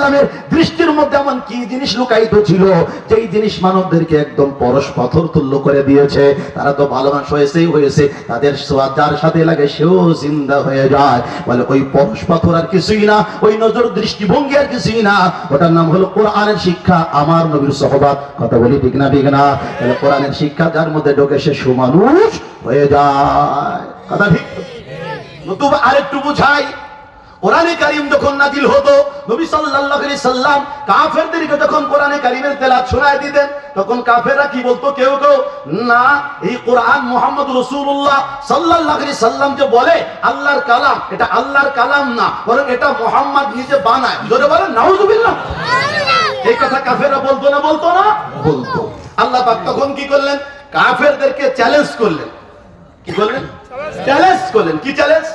সাল্লামের দৃষ্টির মধ্যে এমন কি জিনিস লুকায়িত ছিল যেই জিনিস মানবদেরকে একদম পরশ পাথর তুল্য করে দিয়েছে। তারা তো ভালো মানুষ হয়েছে, তাদের সোয়াদ যার সাথে লাগে সেও জিন্দা হয়ে যায়। বলে ওই পরশ পাথর আর কিছুই না, ওই নজর দৃষ্টিভঙ্গি আর কিছুই না, ওটার নাম হলো কোরআনের শিক্ষা, আমার নবীর সহবত। কথা বলি ঠিক না? ঠিক না? তাহলে কোরআনের শিক্ষা যার মধ্যে ঢোকে সে সুমানুষ হয়ে যায়। কথা ঠিক? নতুবা আরেকটু বুঝাই, কোরআনে কারীম যখন নাজিল হতো, নবী সাল্লাল্লাহু আলাইহি সাল্লাম কাফেরদেরকে যখন কোরআনে কারীমের তেলাওয়াত শোনায় দিতেন, তখন কাফেররা কি বলতো? কেউ কেউ, না এই কোরআন মুহাম্মদ রাসূলুল্লাহ সাল্লাল্লাহু আলাইহি সাল্লাম যে বলে আল্লাহর কালাম, এটা আল্লাহর কালাম না, বরং এটা মুহাম্মদ নিজে বানায়। জোরে বলেন নাউজুবিল্লাহ। এই কথা কাফেররা বলতো না? বলতো না? বলতো। আল্লাহ পাক তখন কি করলেন? কাফেরদেরকে চ্যালেঞ্জ করলেন। কি করলেন? চ্যালেঞ্জ করলেন। কি চ্যালেঞ্জ?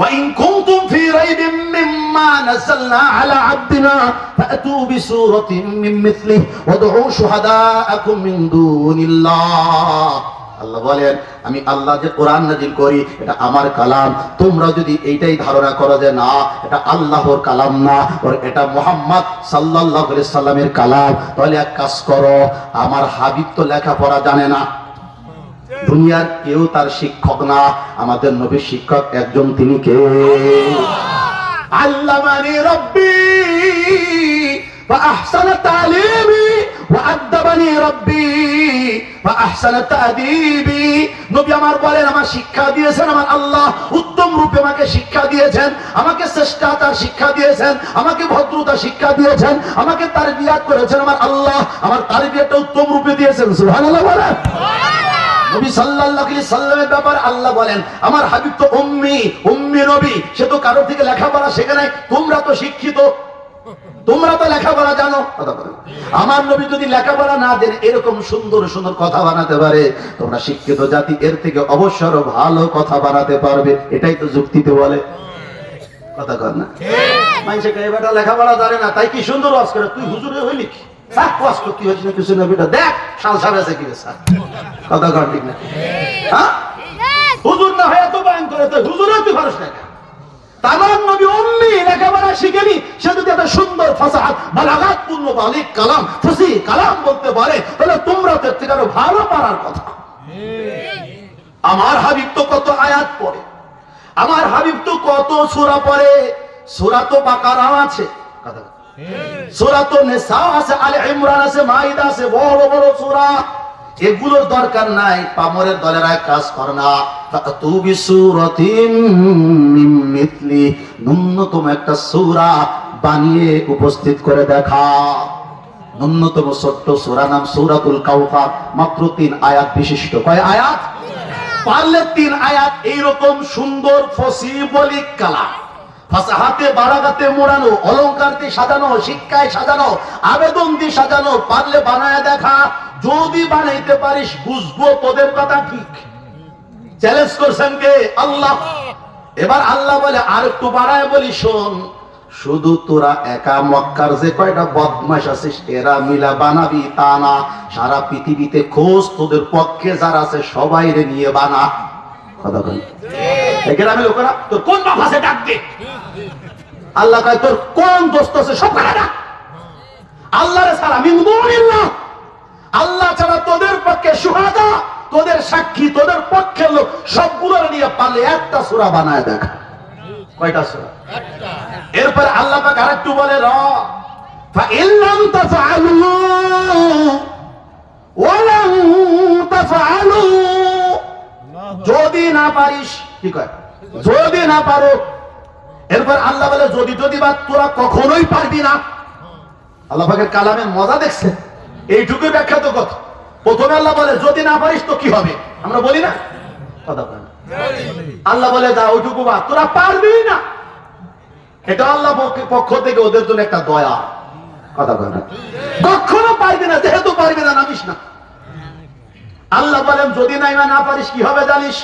وَإِن كُنتُمْ فِي رَيْبٍ مِّمَّا نَزَّلْنَا عَلَى عَبْدِنَا فَأْتُوا بِسُورَةٍ مِّن مِّثْلِهِ وَادْعُوا شُهَدَاءَكُم مِّن دُونِ اللَّهِ। আল্লাহ বলেন, আমি আল্লাহ যে কোরআন নাজিল করি এটা আমার কালাম, তোমরা যদি এইটাই ধারণা করো যে না এটা আল্লাহর কালাম না, এটা মুহাম্মদ সাল্লাল্লাহু আলাইহি সাল্লামের কালাম, তাহলে এক কাজ করো, আমার হাবিব তো লেখাপড়া জানে না, দুনিয়ার কেউ তার শিক্ষক না, আমাদের নবীর শিক্ষক একজন, তিনি কে? আল্লামানি রাব্বি ওয়া আহসানা তালিমি ওয়া আদবানি রাব্বি ওয়া আহসানা তাদিবি। নবী আমার বলেন, আমার শিক্ষা দিয়েছেন আমার আল্লাহ, উত্তম রূপে আমাকে শিক্ষা দিয়েছেন, আমাকে শ্রেষ্ঠতার শিক্ষা দিয়েছেন, আমাকে ভদ্রতা শিক্ষা দিয়েছেন, আমাকে তারবিয়াত করেছেন আমার আল্লাহ, আমার তারবিয়াতটা উত্তম রূপে দিয়েছেন। সুবহানাল্লাহ বলেন। নবী সাল্লাল্লাহু আলাইহি সাল্লামের ব্যাপারে আল্লাহ বলেন, আমার হাবিব তো উম্মি নবী, সে তো কারোর থেকে লেখাপড়া শেখে নাই, তোমরা তো শিক্ষিত, তোমরা তো লেখাপড়া জানো। কথা বলেন, আমার নবী যদি লেখাপড়া না জেনে এরকম সুন্দর সুন্দর কথা বানাতে পারে, তোমরা শিক্ষিত জাতি এর থেকে অবশ্যই আরো ভালো কথা বানাতে পারবে। এটাই তো যুক্তিতে বলে। কথা কর না? মানুষে কে বেটা লেখাপড়া জানে না, তাই কি সুন্দর ওয়াজ করে, তুই হুজুরে হইলি কি? ওয়াজ করতে হয়েছে না কিছু না, বেটা দেখ সালসা বেঁচে কি বেচা। কথা কর ঠিক না? হ্যাঁ, হুজুর না হয়ে তো বায়ান করে, তো হুজুরে তুই পারস না। তামাম নবী উম্মি, লেখাপড়া শিখেনি, সে যদি একটা সুন্দর ফাসাহাত বালাগাত পূর্ণ বালিক কালাম ফসিহ কালাম বলতে পারে, তাহলে তোমরা তো এর থেকে আরো ভালো পারার কথা। আমার হাবিব তো কত আয়াত পড়ে, আমার হাবিব তো কত সূরা পড়ে, সূরা তো বাকারা আছে, সূরা তো নিসা আছে, আলে ইমরান আছে, মাইদা আছে, বড় বড় সূরা। এগুলোর দরকার নাই, পামরের দলেরা কাজ করে না। ফাতু বিসূরাতিন মিন মিথলি, ন্যূনতম একটা সূরা বানিয়ে উপস্থিত করে দেখা। ন্যূনতম ছোট্ট সূরা নাম সূরাতুল কাউসার, মাত্র 3 আয়াত বিশিষ্ট। কয় আয়াত? পারলে 3 আয়াত, এইরকম সুন্দর ফসিহ বলিক কালাম, ফাসাহাতে বালাগাতে মোড়ানো, অলংকার দিয়ে সাজানো, শিক্ষায় সাজানো, আবেদন দিয়ে সাজানো, পারলে বানায় দেখা। যদি বানাইতে পারিস বুঝবো তোদের কথা ঠিক। চ্যালেঞ্জ করছেন কে? আল্লাহ। এবার আল্লাহ বলে আর একটু বাড়ায় বলি, শোন, শুধু তোরা একা মক্কার যে কয়টা বদমাশ আছিস এরা মিলা বানাবি তা না, সারা পৃথিবীতে খোঁজ, তোদের পক্ষে যারা আছে সবাই রে নিয়ে বানা। কথা বল, গ্রামে লোকেরা তোর কোন বাপ আছে ডাক দে। আল্লাহ কয় তোর কোন দোস্ত আছে সব ডাক। আল্লাহরে ছাড়া মিন দুনিল্লাহ, আল্লাহ ছাড়া তোদের পক্ষে সুহাদা, তোদের সাক্ষী, তোদের পক্ষের লোক সবগুলো নিয়ে পারলে একটা সূরা বানায় দেখা। কয়টা সূরা? একটা। এরপর আল্লাহ পাক আরেকটু বলে, র ফা ইল্লাম তাফআলু ওয়া লাম তাফআলু, যদি না পারিস, কি কয়? যদি না পারো। এরপর আল্লাহ বলে যদি বা তোরা কখনোই পারবি না। আল্লাহ পাকের কালামের মজা দেখছেন? এইটুকুই ব্যাখ্যা তো কথা। প্রথমে আল্লাহ বলে যদি না পারিস তো কি হবে, আমরা বলি না? কথা বলেন। আল্লাহ বলে যা ওইটুকু বা তোরা পারবি না, এটা আল্লাহ পক্ষ থেকে ওদের জন্য একটা দয়া। কথা বলেন, কখনো পারবি না, যেহেতু পারবি না নামিস না। আল্লাহ বলেন যদি না পারিস কি হবে জানিস?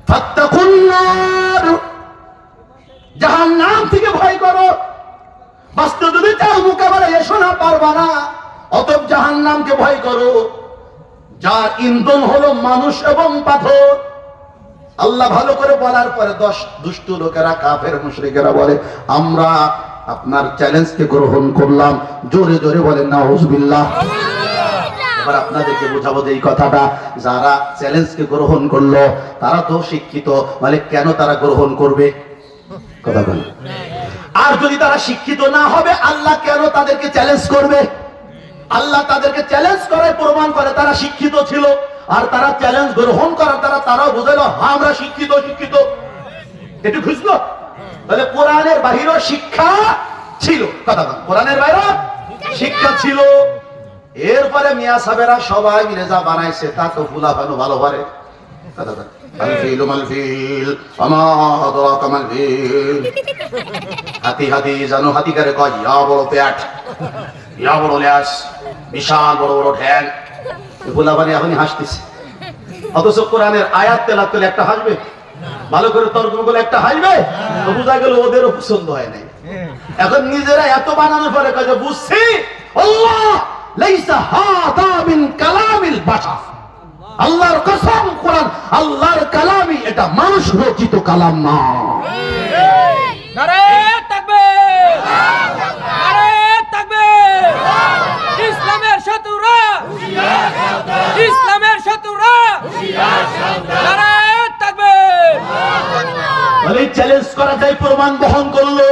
ফাত্তাকুন নার, জাহান্নাম থেকে ভয় করো। বাস্তব যদি চাও মোকাবেলা এসো না, পারবা না, অতএব জাহান্নামকে ভয় করো, যার ইন্ধন হলো মানুষ এবং পাথর। আল্লাহ ভালো করে বলার পরে 10 দুষ্ট লোকেরা, কাফের মুশরিকেরা বলে আমরা আপনার চ্যালেঞ্জকে গ্রহণ করলাম। জোরে জোরে বলেন নাউজুবিল্লাহ। এবার আপনাদেরকে বোঝাবো যে এই কথাটা, যারা চ্যালেঞ্জকে গ্রহণ করলো তারা তো শিক্ষিত, মানে কেন তারা গ্রহণ করবে? কথা বলেন। আর যদি তারা শিক্ষিত না হবে, আল্লাহ কেন তাদেরকে চ্যালেঞ্জ করবে? আল্লাহ তাদেরকে চ্যালেঞ্জ করে প্রমাণ করে তারা শিক্ষিত ছিল, আর তারা চ্যালেঞ্জ গ্রহণ করার দ্বারা তারাও বুঝাইলো হ্যাঁ আমরা শিক্ষিত। শিক্ষিত একটু খুঁজলো, তাহলে কোরআনের বাহিরেও শিক্ষা ছিল। কথা বলেন, কোরআনের বাইরেও শিক্ষা ছিল। এরপরে মিয়া সাহেবেরা সবাই মিলে যা বানাইছে তা তো ফুলা ফানো ভালো পারে। কথা বলেন, আলফিল মালফিল আমা আদরাকা মালফিল। হাতি হাতি জানো হাতি করে কয়, ইয়া বড় পেট, ইয়া বড় ল্যাস, বিশাল বড় বড় ঠ্যাং। ফুলা বানি এখনই হাসতেছে, অথচ কোরআনের আয়াত তেলাওয়াত করলে একটা হাসবে, ভালো করে তর্জমা করলে একটা হাসবে। তো বোঝা গেল ওদেরও পছন্দ হয় নাই। এখন নিজেরা এত বানানোর পরে কয় যে বুঝছি আল্লাহ লাইসা হাদা মিন কালামিল বাশার। আল্লাহর কসম, কোরআন আল্লাহর কালামই, এটা মানুষ রচিত কালাম না। নারে তাকবীর, নারে তাকবীর। ইসলামের শত্রুরা, ইসলামের শত্রুরা, নারে তাকবীর। বলে চ্যালেঞ্জ করা যায়, প্রমাণ বহন করলো।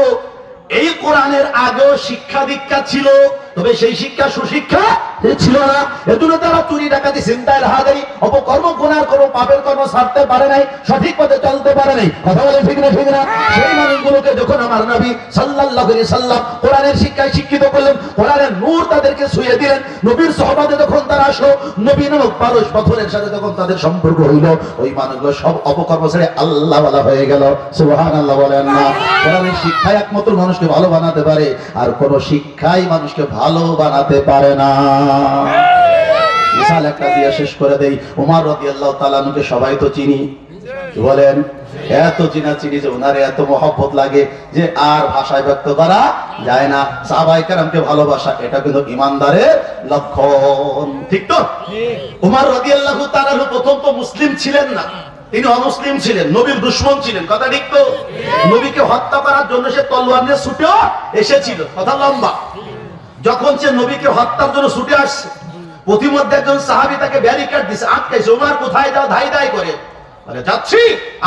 এই কোরআনের আগেও শিক্ষা দীক্ষা ছিল, তবে সেই শিক্ষা সুশিক্ষা ছিল না। এজন্য তারা চুরি ডাকাতি চিন্তায় রাহাদারি অপকর্ম গুনার কর্ম পাপের কর্ম ছাড়তে পারে নাই, সঠিক পথে চলতে পারে নাই। কথা বলে ঠিক না? ঠিক না? সেই মানুষগুলোকে যখন আমার নবী সাল্লাল্লাহু আলাইহি সাল্লাম কোরআনের শিক্ষায় শিক্ষিত করলেন, কোরআনের নূর তাদেরকে ছুঁয়ে দিলেন, নবীর সহবাদে যখন তারা আসলো, নবী নামক পারস পাথরের সাথে যখন তাদের সম্পর্ক হইল, ওই মানুষগুলো সব অপকর্ম ছেড়ে আল্লাহ ওয়ালা হয়ে গেল। সুবহানাল্লাহ বলেন না? কোরআনের শিক্ষায় একমাত্র মানুষকে ভালো বানাতে পারে, আর কোন শিক্ষাই মানুষকে ভালো বানাতে পারে না। মিসাল একটা দিয়ে শেষ করে দেই। ওমর রাদিয়াল্লাহু তাআলা আনহুকে সবাই তো চিনি, বলেন এত চিনি যে ওনারে এত মহব্বত লাগে যে আর ভাষায় ব্যক্ত করা যায় না। সাহাবায়ে কেরামকে ভালোবাসা, এটা কিন্তু ইমানদারের লক্ষণ। ঠিক তো? ওমর রাদিয়াল্লাহু তাআলা প্রথম তো মুসলিম ছিলেন না, তিনি অমুসলিম ছিলেন, নবীর দুশমন ছিলেন। কথা ঠিক তো? নবীকে হত্যা করার জন্য সে তলোয়ার নিয়ে ছুটে এসেছিল। কথা লম্বা। যখন সে নবীকে হত্যার জন্য ছুটে আসছে, প্রতিমধ্যে একজন সাহাবী তাকে ব্যারিকেড দিছে, আটকাইছে। ওমর কোথায় যাও? ধাই ধাই করে বলে যাচ্ছি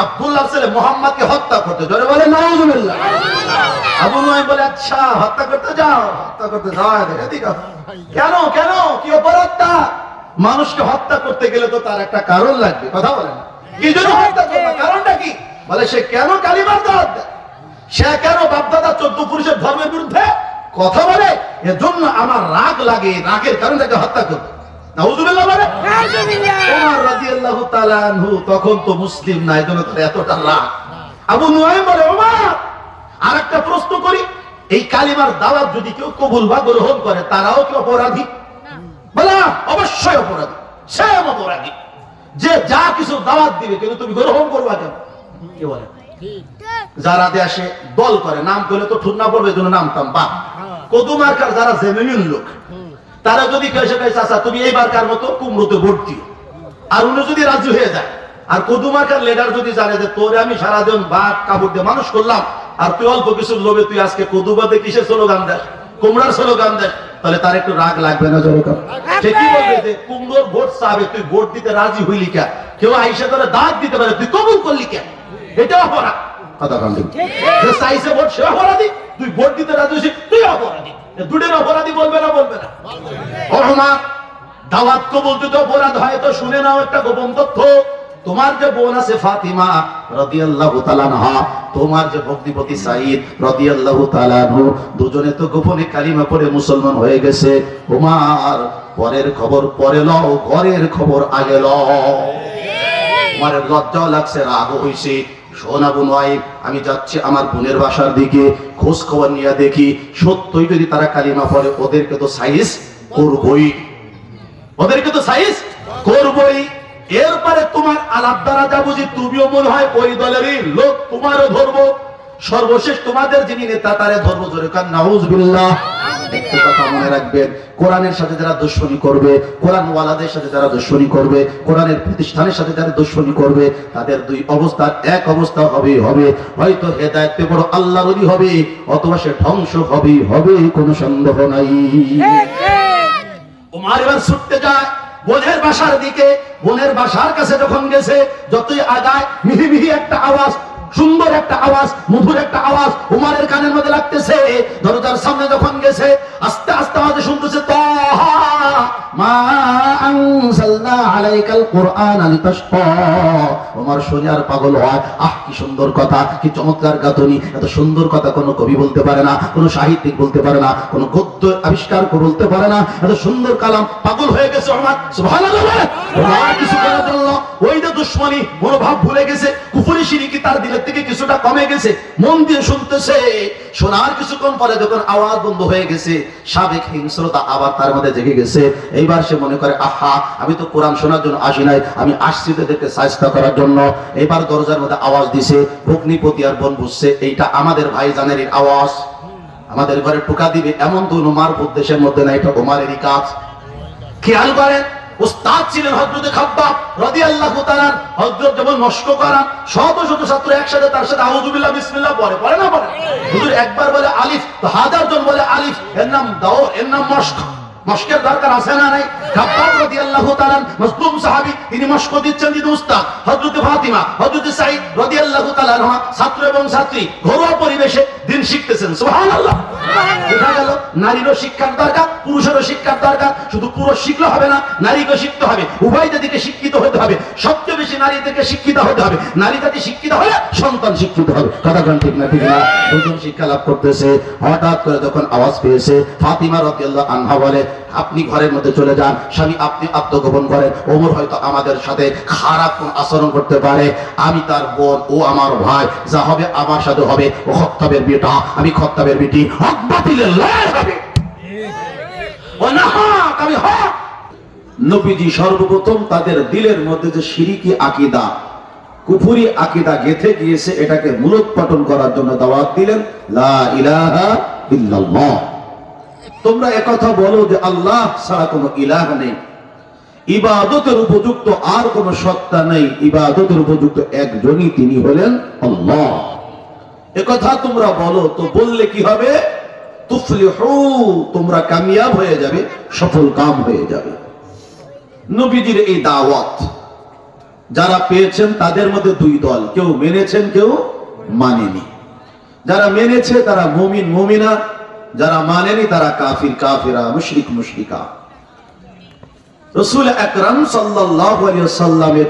আব্দুল্লাহ ছেলে মুহাম্মদকে হত্যা করতে। জোরে বলে নাউজুবিল্লাহ। আবু নুআইম বলে আচ্ছা হত্যা করতে যাও, হত্যা করতে যাও। কেন কেন, কি অপরাধটা? মানুষকে হত্যা করতে গেলে তো তার একটা কারণ লাগবে। কথা বলে না? কি জন্য হত্যা করবে? কারণটা কি? বলে সে কেন কালিমার দাওয়াত দেয়, সে কেন বাপদাদা 14 পুরুষের ধর্মের বিরুদ্ধে কথা বলে, এজন্য আমার রাগ লাগে, রাগের কারণে তাকে হত্যা করবে। নাউজুবিল্লাহ বলে। ওমর রাদিয়াল্লাহু তাআলা আনহু তখন তো মুসলিম না, এজন্য তার এতটা রাগ। আবু নুআইম বলে ওমর আরেকটা প্রশ্ন করি, এই কালিমার দাওয়াত যদি কেউ কবুল বা গ্রহণ করে তারাও কি অপরাধী? বলে অবশ্যই অপরাধী, সেম অপরাধী। যে যা কিছু দাওয়াত দিবে কিন্তু তুমি গ্রহণ করবা কেন? কি বলে? যারা দেশে দল করে, নাম করলে তো ঠুন্না পড়বে, এজন্য নামতাম বা কদু মার্কার যারা জেনুইন লোক, তারা যদি কেসে কেসে আসা তুমি এইবার কার মতো কুমড়োতে ভোট দিও, আর উনি যদি রাজি হয়ে যায়, আর কদু মার্কার লিডার যদি জানে যে তোরে আমি সারাদিন ভাত কাপড় দিয়ে মানুষ করলাম, আর তুই অল্প কিছু লোভে তুই আজকে কদু বাদে কিসের স্লোগান দেশ, কুমড়ার স্লোগান দেশ, তাহলে তার একটু রাগ লাগবে না? জোরে কর। সে কি বলবে যে কুমড়োর ভোট চাবে, তুই ভোট দিতে রাজি হইলি কেন? কেউ আইসা তোরে দাঁত দিতে পারে, তুই কবুল করলি কেন? এটা অপরাধ। কথা বল। যে চাইছে ভোট সে অপরাধী, তুই ভোট দিতে রাজি হইছিস তুই অপরাধী। দুটোর অপরাধী বলবে না? বলবে না। ওমর দাওয়াত কবুল দিতে অপরাধ হয় তো শুনে নাও একটা গোপন তথ্য। তোমার যে বোন আছে ফাতিমা রাদিয়াল্লাহু তাআলা আনহা, তোমার যে ভগ্নিপতি সাঈদ রাদিয়াল্লাহু তাআলা আনহু, দুজনে তো গোপনে কালিমা পড়ে মুসলমান হয়ে গেছে। ওমর পরের খবর পরে লও, ঘরের খবর আগে লও। ওমরের লজ্জাও লাগছে, রাগও হইছে। শোন আবু নুআইম, আমি যাচ্ছি আমার বোনের বাসার দিকে, খোঁজ খবর নিয়ে দেখি সত্যই যদি তারা কালিমা পড়ে, ওদেরকে তো সাইজ করবই, ওদেরকে তো সাইজ করবই। এরপরে তোমার আলাপ দ্বারা যা বুঝি তুমিও মনে হয় ওই দলেরই লোক, তোমারও ধরবো। সর্বশেষ তোমাদের যিনি নেতা তারে ধরবো। জোরে কান নাউজুবিল্লাহ। একটু কথা মনে রাখবেন, কোরআনের সাথে যারা দুশমনী করবে, কোরআন ওয়ালাদের সাথে যারা দুশমনী করবে, কোরআনের প্রতিষ্ঠানের সাথে যারা দুশমনী করবে, তাদের দুই অবস্থার এক অবস্থা হবে, হয়তো হেদায়েত পেয়ে বড় আল্লাহর ওলি হবে, অথবা সে ধ্বংস হবে, কোনো সন্দেহ নাই। ওমর এবার ছুটতে যায় বোনের বাসার দিকে। বোনের বাসার কাছে যখন গেছে, যতই আগায় মিহি মিহি একটা আওয়াজ, সুন্দর একটা আওয়াজ, মধুর একটা আওয়াজ উমারের কানের মধ্যে লাগতেছে। দরজার সামনে যখন গেছে, আস্তে আস্তে আওয়াজ শুনতেছে, তাহা মা আনজালনা আলাইকাল কুরআন লিতাশকা। ওমর শুনে আর পাগল হয়, আহ কি সুন্দর কথা, কি চমৎকার গাঁথনি, এত সুন্দর কথা কোনো কবি বলতে পারে না, কোনো সাহিত্যিক বলতে পারে না, কোনো গদ্য আবিষ্কার করে বলতে পারে না, এত সুন্দর কালাম। পাগল হয়ে গেছে ওমর, সুবহানাল্লাহ। ওমর কিছু করার জন্য ওই যে দুশমনী মনোভাব ভুলে গেছে, কুফরি শিরকি তার দিলের থেকে কিছুটা কমে গেছে, মন দিয়ে শুনতেছে। শোনার কিছুক্ষণ পরে যখন আওয়াজ বন্ধ হয়ে গেছে, সাবেক হিংস্রতা আবার তার মধ্যে জেগে গেছে। এইবার সে মনে করে, আহা আমি তো কোরআন শোনার জন্য আসি নাই, আমি আসছি তাদেরকে সাজদা করার জন্য। এবার দরজার মধ্যে আওয়াজ দিছে, ভগ্নিপতি আর বোন বুঝছে এইটা আমাদের ভাইজানেরই আওয়াজ, আমাদের ঘরে টোকা দিবে এমন তো ওমর উদ্দেশ্যের মধ্যে না, এটা ওমরেরই কাজ। খেয়াল করেন, উস্তাদ ছিলেন হযরত খাব্বাব রাদিয়াল্লাহু তাআলা। হযরত যেমন মস্ক করা, শত শত ছাত্র একসাথে তার সাথে আউযু বিল্লাহ বিসমিল্লাহ পড়ে না পড়ে? হুজুর একবার বলে আলিফ, তো হাজার জন বলে আলিফ, এর নাম দাও, এর নাম মস্ক। মস্কের দরকার আছে না নাই? খাব্বাব রাদিয়াল্লাহু তাআলা মজলুম সাহাবী, তিনি মস্ক দিচ্ছেন দিতে উস্তাদ। হযরত ফাতিমা, হযরত সাঈদ রাদিয়াল্লাহু তাআলা আনহা ছাত্র এবং ছাত্রী ঘরোয়া পরিবেশে দিন শিখতেছেন। সুবহানাল্লাহ। দেখা গেল নারীরও শিক্ষার দরকার, পুরুষেরও শিক্ষার দরকার। শুধু পুরুষ শিখলে হবে না, নারীকে শিখতে হবে, উভয় জাতিকে শিক্ষিত হতে হবে। সবচেয়ে বেশি নারীদেরকে শিক্ষিত হতে হবে। নারী জাতি শিক্ষিত হলে সন্তান শিক্ষিত হবে। কথা কোন ঠিক না? ঠিক না? দুজন শিক্ষা লাভ করতেছে। হঠাৎ করে যখন আওয়াজ পেয়েছে, ফাতিমা রাদিয়াল্লাহু আনহা বলে, আপনি ঘরের মধ্যে চলে যান, স্বামী আপনি আত্মগোপন করেন। ওমর হয়তো আমাদের সাথে খারাপ কোন আচরণ করতে পারে, আমি তার বোন, ও আমার ভাই, যা হবে আমার সাথে হবে। ও খত্তাবের বেটা, আমি খত্তাবের বেটি, হক বাতিলের লড়াই হবে। ও না হক, আমি হক। নবীজি সর্বপ্রথম তাদের দিলের মধ্যে যে শিরকি আকীদা, কুফরি আকীদা গেঁথে গিয়েছে, এটাকে মূলোৎপাটন করার জন্য দাওয়াত দিলেন, লা ইলাহা ইল্লাল্লাহ। তোমরা একথা বলো যে আল্লাহ ছাড়া কোনো ইলাহ নেই, ইবাদতের উপযুক্ত আর কোনো সত্তা নেই, ইবাদতের উপযুক্ত একজনই, তিনি হলেন আল্লাহ। একথা তোমরা বলো, তো বললে কি হবে? তুফলিহু, তোমরা কামিয়াব হয়ে যাবে, সফল কাম হয়ে যাবে। নবীজির এই দাওয়াত যারা পেয়েছেন তাদের মধ্যে দুই দল, কেউ মেনেছেন, কেউ মানেনি। যারা মেনেছে তারা মুমিন মুমিনা, যারা মানেনি তারা কাফির কাফিরা, মুশরিক মুশরিকা। রাসূল আকরাম সাল্লাল্লাহু আলাইহি ওয়াসাল্লামের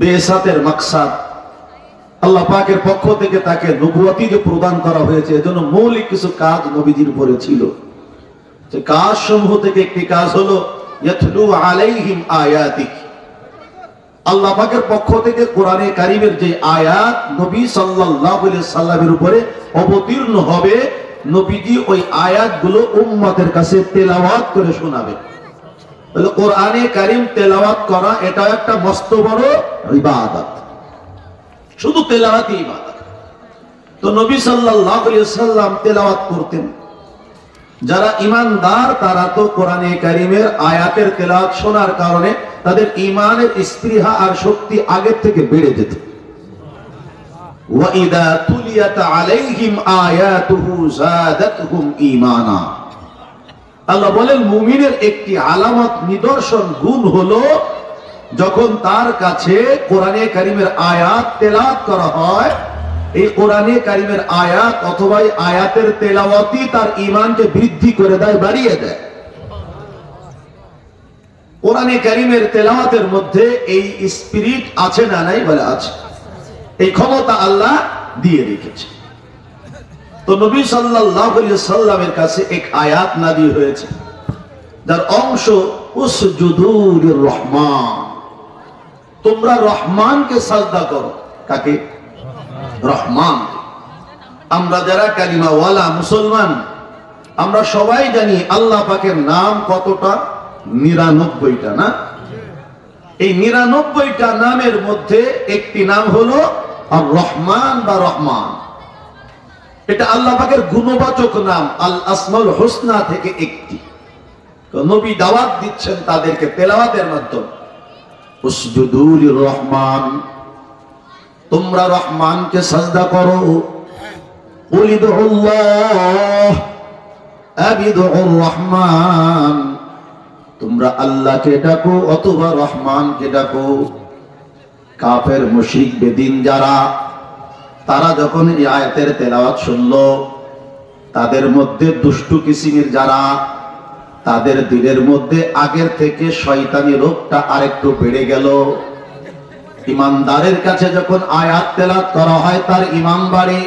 বেসাতের মাকসাদ, আল্লাহ পাকের পক্ষ থেকে তাকে নবুয়তি যে প্রদান করা হয়েছে, এজন্য মৌলিক কিছু কাজ নবীজির উপরে ছিল। যে কাজ সমূহ থেকে একটি কাজ হলো ইয়াতলু আলাইহিম আয়াতিক, আল্লাহ পাকের পক্ষ থেকে কোরআনে কারীমের যে আয়াত নবী সাল্লাল্লাহু আলাইহি সাল্লামের উপরে অবতীর্ণ হবে, নবীজি ওই আয়াতগুলো উম্মতের কাছে তেলাওয়াত করে শোনাবে। তাহলে কোরআনে কারীম তেলাওয়াত করা এটা একটা মস্ত বড় ইবাদত, শুধু তেলাওয়াতই ইবাদত। তো নবী সাল্লাল্লাহু আলাইহি সাল্লাম তেলাওয়াত করতেন। যারা ঈমানদার তারা তো কোরআনে কারীমের আয়াতের তেলাওয়াত শোনার কারণে তাদের ঈমানের স্পৃহা আর শক্তি আগের থেকে বেড়ে যেত। ওয়া ইযা তুলিয়াত আলাইহিম আয়াতুহু যাদাতহুম ঈমানা। আল্লাহ বলেন মুমিনের একটি আলামত, নিদর্শন, গুণ হলো যখন তার কাছে কোরআনে কারীমের আয়াত তেলাওয়াত করা হয়, এই কোরআনে কারীমের আয়াত অথবা আয়াতের তেলাওয়াতই তার ঈমানকে বৃদ্ধি করে দেয়, বাড়িয়ে দেয়। কোরআনে কারীমের তেলাওয়াতের মধ্যে এই স্পিরিট আছে না নাই? বলে আছে। এই ক্ষমতা আল্লাহ দিয়ে রেখেছে। তো নবী সাল্লাল্লাহু আলাইহি সাল্লামের কাছে এক আয়াত নাযিল হয়েছে, যার অংশ উসজুদু লির রহমান, তোমরা রহমানকে সাজদা করো। কাকে? রহমান। আমরা যারা কালিমাওয়ালা মুসলমান, আমরা সবাই জানি আল্লাহ পাকের নাম কতটা? 99টা না? এই 99টা নামের মধ্যে একটি নাম হলো আর রহমান বা রহমান। এটা আল্লাহ পাকের গুণবাচক নাম, আল আসমাউল হুসনা থেকে একটি। নবী দাওয়াত দিচ্ছেন তাদেরকে তেলাওয়াতের মাধ্যমে, উসজুদু লির রহমান, তোমরা রহমানকে সাজদা করো। উলিদুল্লাহ আবিদুর রহমান, তোমরা আল্লাহকে ডাকো অথবা রহমানকে ডাকো। কাফের মুশরিক বেদিন যারা, তারা যখন এই আয়াতের তেলাওয়াত শুনলো, তাদের মধ্যে দুষ্টু কিসিমের যারা, তাদের দিলের মধ্যে আগের থেকে শয়তানি রোগটা আরেকটু বেড়ে গেল। ইমানদারের কাছে যখন আয়াত তেলাওয়াত করা হয় তার ঈমান বাড়ে।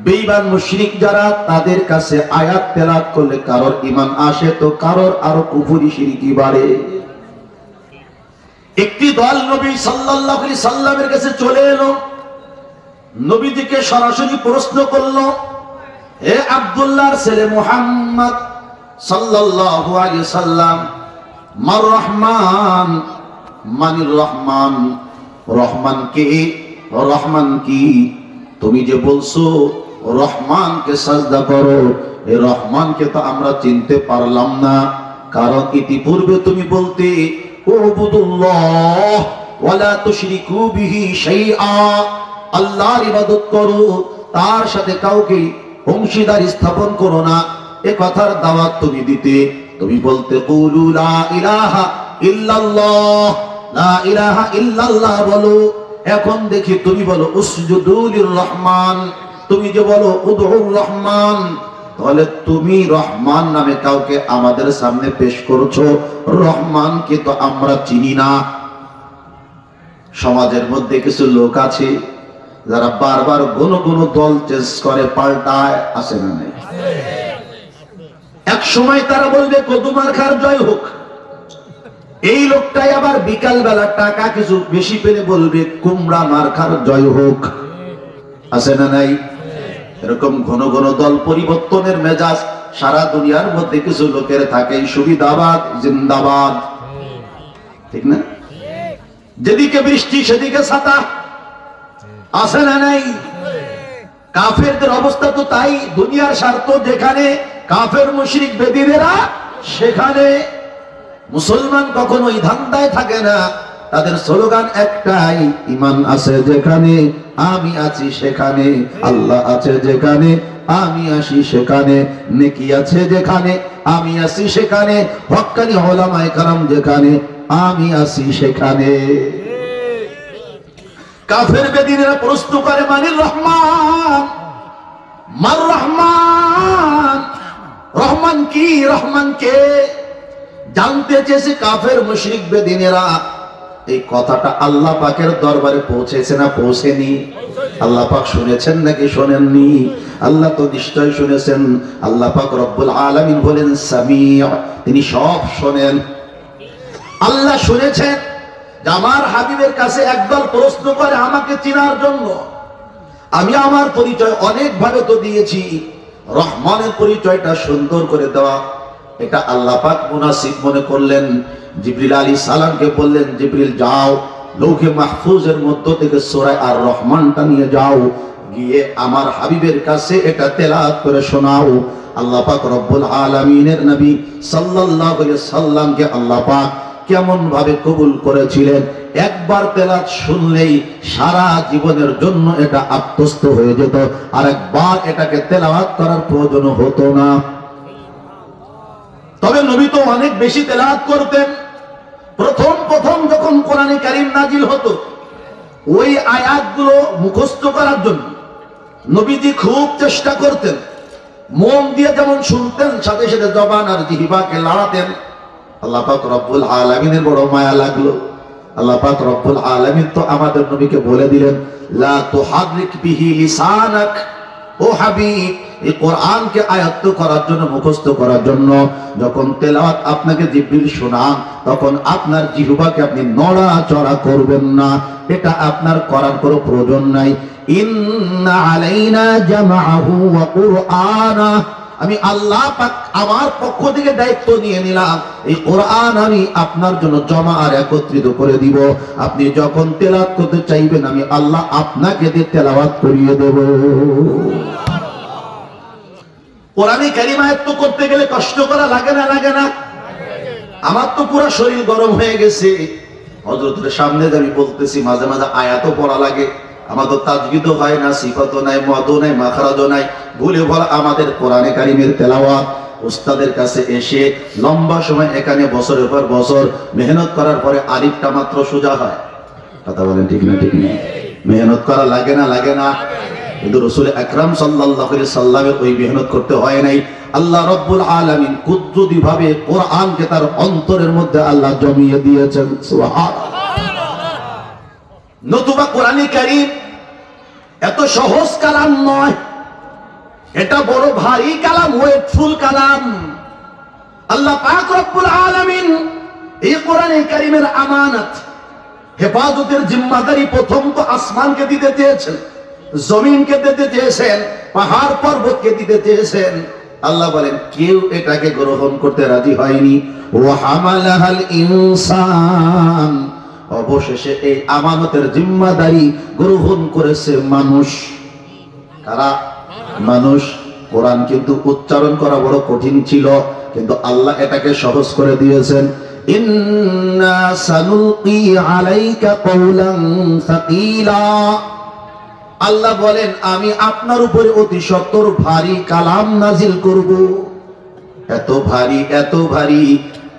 বেঈমান মুশরিক যারা, তাদের কাছে আয়াত তেলাওয়াত করলে কারোর ঈমান আসে তো কারোর আরো কুফরি শিরকি বাড়ে। একটি দল নবী সাল্লাল্লাহু আলাইহি সাল্লামের কাছে চলে এলো, নবীজিকে সরাসরি প্রশ্ন করলো, হে আব্দুল্লাহর ছেলে মুহাম্মদ সাল্লাল্লাহু আলাইহি সাল্লাম, মার রহমান, মানির রহমান, রহমান কে, রহমান কি? তুমি যে বলছো রহমানকে সাজদা করো, এই রহমানকে তো আমরা চিনতে পারলাম না, কারণ ইতিপূর্বে তুমি বলতে উবুদুল্লাহ ওয়ালা তুশরিকু বিহি শাইআ, আল্লাহর ইবাদত করো, তার সাথে কাউকে অংশীদার স্থাপন করো না, এ কথার দাওয়াত তুমি দিতে। তুমি বলতে কুলু লা ইলাহা ইল্লাল্লাহ, লা ইলাহা ইল্লাল্লাহ বলো। এখন দেখি তুমি বলো উসজুদু লির রহমান, তুমি যে বলো উদউর রহমান, তাহলে তুমি রহমান নামে কাউকে আমাদের সামনে পেশ করছো, রহমানকে তো আমরা চিনি না। সমাজের মধ্যে কিছু লোক আছে যারা বারবার গুণ দল চেঞ্জ করে, পাল্টায়, আসে না নাই? এক সময় তারা বলবে কদুমার খার জয় হোক, এই লোকটাই আবার বিকাল বেলা টাকা কিছু বেশি পেলে বলবে কুমড়া মার্কার জয় হোক, আছে না নাই? এরকম ঘন দল পরিবর্তনের মেজাজ সারা দুনিয়ার মধ্যে কিছু লোকের থাকে। সুবিধাবাদ জিন্দাবাদ, ঠিক না? যেদিকে বৃষ্টি সেদিকে ছাতা, আছে না নাই? কাফেরদের অবস্থা তো তাই। দুনিয়ার স্বার্থ যেখানে, কাফের মুশরিক বেদিনেরা সেখানে। মুসলমান কখনোই ধান্দায় থাকে না, তাদের স্লোগান একটাই, ঈমান আছে যেখানে আমি আছি সেখানে, আল্লাহ আছে যেখানে আমি আসি সেখানে, নেকি আছে যেখানে আমি আছি সেখানে, হক্কানি উলামায়ে কেরাম যেখানে আমি আছি সেখানে। কাফের বেদিনেরা প্রশ্ন করে মানির রহমান, মার রহমান, রহমান কি, রহমান কে? জানতে চেয়েছে কাফের মুশরিক বেদিনেরা। এই কথাটা আল্লাহ পাকের দরবারে পৌঁছেছে না পৌঁছেনি? আল্লাহ পাক শুনেছেন নাকি শোনেননি? আল্লাহ তো নিশ্চয় শুনেছেন। আল্লাহ পাক রব্বুল আলামিন বলেন সামিউ, তিনি সব শোনেন। আল্লাহ শুনেছেন যে আমার হাবিবের কাছে একদল প্রশ্ন করে আমাকে চেনার জন্য। আমি আমার পরিচয় অনেক ভাবে তো দিয়েছি, রহমানের পরিচয়টা সুন্দর করে দেওয়া এটা আল্লাহ পাক মুনাসিব মনে করলেন। জিবরিল আলাইহিস সালামকে বললেন, জিবরিল যাও লৌহে মাহফুজের মধ্য থেকে সূরা আর রহমানটা নিয়ে যাও, গিয়ে আমার হাবিবের কাছে এটা তেলাওয়াত করে শোনাও। আল্লাহ পাক রব্বুল আলামিনের নবী সাল্লাল্লাহু আলাইহি সাল্লামকে আল্লাহ পাক কেমন ভাবে কবুল করেছিলেন, একবার তেলাওয়াত শুনলেই সারা জীবনের জন্য এটা আত্মস্থ হয়ে যেত, আর একবার এটাকে তেলাওয়াত করার প্রয়োজন হতো না। তবে নবী তো অনেক বেশি তেলাওয়াত করতেন। প্রথম যখন কোরআনে কারীম নাজিল হতো, ওই আয়াতগুলো মুখস্থ করার জন্য নবীজি খুব চেষ্টা করতেন। মন দিয়ে যেমন শুনতেন, সাথে সাথে জবান আর জিহ্বাকে লড়াতেন। আল্লাহ পাক রব্বুল আলামিনের বড় মায়া লাগলো। আল্লাহ পাক রব্বুল আলামিন তো আমাদের নবীকে বলে দিলেন, লা তুহাররিক বিহি লিসানাক, ও হাবিব এই কোরআনকে আয়ত্ত করার জন্য, মুখস্থ করার জন্য যখন তেলাওয়াত আপনাকে জিবরিল শোনান, তখন আপনার জিহ্বাকে আপনি নড়াচড়া করবেন না, এটা আপনার করার কোনো প্রয়োজন নাই। ইন্না আলাইনা জামাআহু ওয়া কুরআনা, আমি আল্লাহ পাক আমার পক্ষ থেকে দায়িত্ব নিয়ে নিলাম, এই কোরআন আমি আপনার জন্য জমা আর একত্রিত করে দিব। আপনি যখন তেলাওয়াত করতে চাইবেন, আমি আল্লাহ আপনাকে দিয়ে তেলাওয়াত করিয়ে দেব। কোরআনে কারিম আয়াত্ত করতে গেলে কষ্ট করা লাগে না লাগে না? আমার তো পুরো শরীর গরম হয়ে গেছে। হযরতের সামনে আমি বলতেছি, মাঝে মাঝে আয়াতও পড়া লাগে। আমার তো তাজবিদও হয় না, সিফাতও নাই, মদও নাই, মাখরাজও নাই, ভুলে ভরা আমাদের কোরআনে কারিমের তেলাওয়াত। উস্তাদের কাছে এসে লম্বা সময় এখানে বছরের পর বছর মেহনত করার পরে আলিফটা মাত্র সোজা হয়। কথা বলেন ঠিক না? ঠিক না? মেহনত করা লাগে না লাগে না? কিন্তু রাসূল আকরাম সাল্লাল্লাহু আলাইহি সাল্লামের ওই মেহনত করতে হয় নাই। আল্লাহ রাব্বুল আলামিন কুদরতি ভাবে কোরআনকে তার অন্তরের মধ্যে আল্লাহ জমিয়ে দিয়েছেন। সুবহানাল্লাহ। নতুবা কোরআনে কারীম এত সহজ কালাম নয়, এটা বড় ভারী কালাম, ওয়েটফুল কালাম। আল্লাহ পাক রব্বুল আলামিন এই কোরআনে কারীমের আমানত হেফাজতের জিম্মাদারি প্রথম তো আসমানকে দিতে চেয়েছেন, জমিনকে দিতে চেয়েছেন, পাহাড় পর্বতকে দিতে চেয়েছেন। আল্লাহ বলেন কেউ এটাকে গ্রহণ করতে রাজি হয়নি। ওয়া হামালাহাল ইনসান, অবশেষে এই আমানতের জিম্মাদারি গ্রহণ করেছে মানুষ। কারা? মানুষ। কোরআন কিন্তু উচ্চারণ করা বড় কঠিন ছিল, কিন্তু আল্লাহ এটাকে সহজ করে দিয়েছেন। ইন্না সানুলকি আলাইকা কওলান সাকিলা, আল্লাহ বলেন আমি আপনার উপরে অতি সত্বর ভারী কালাম নাজিল করব। এত ভারী, এত ভারী,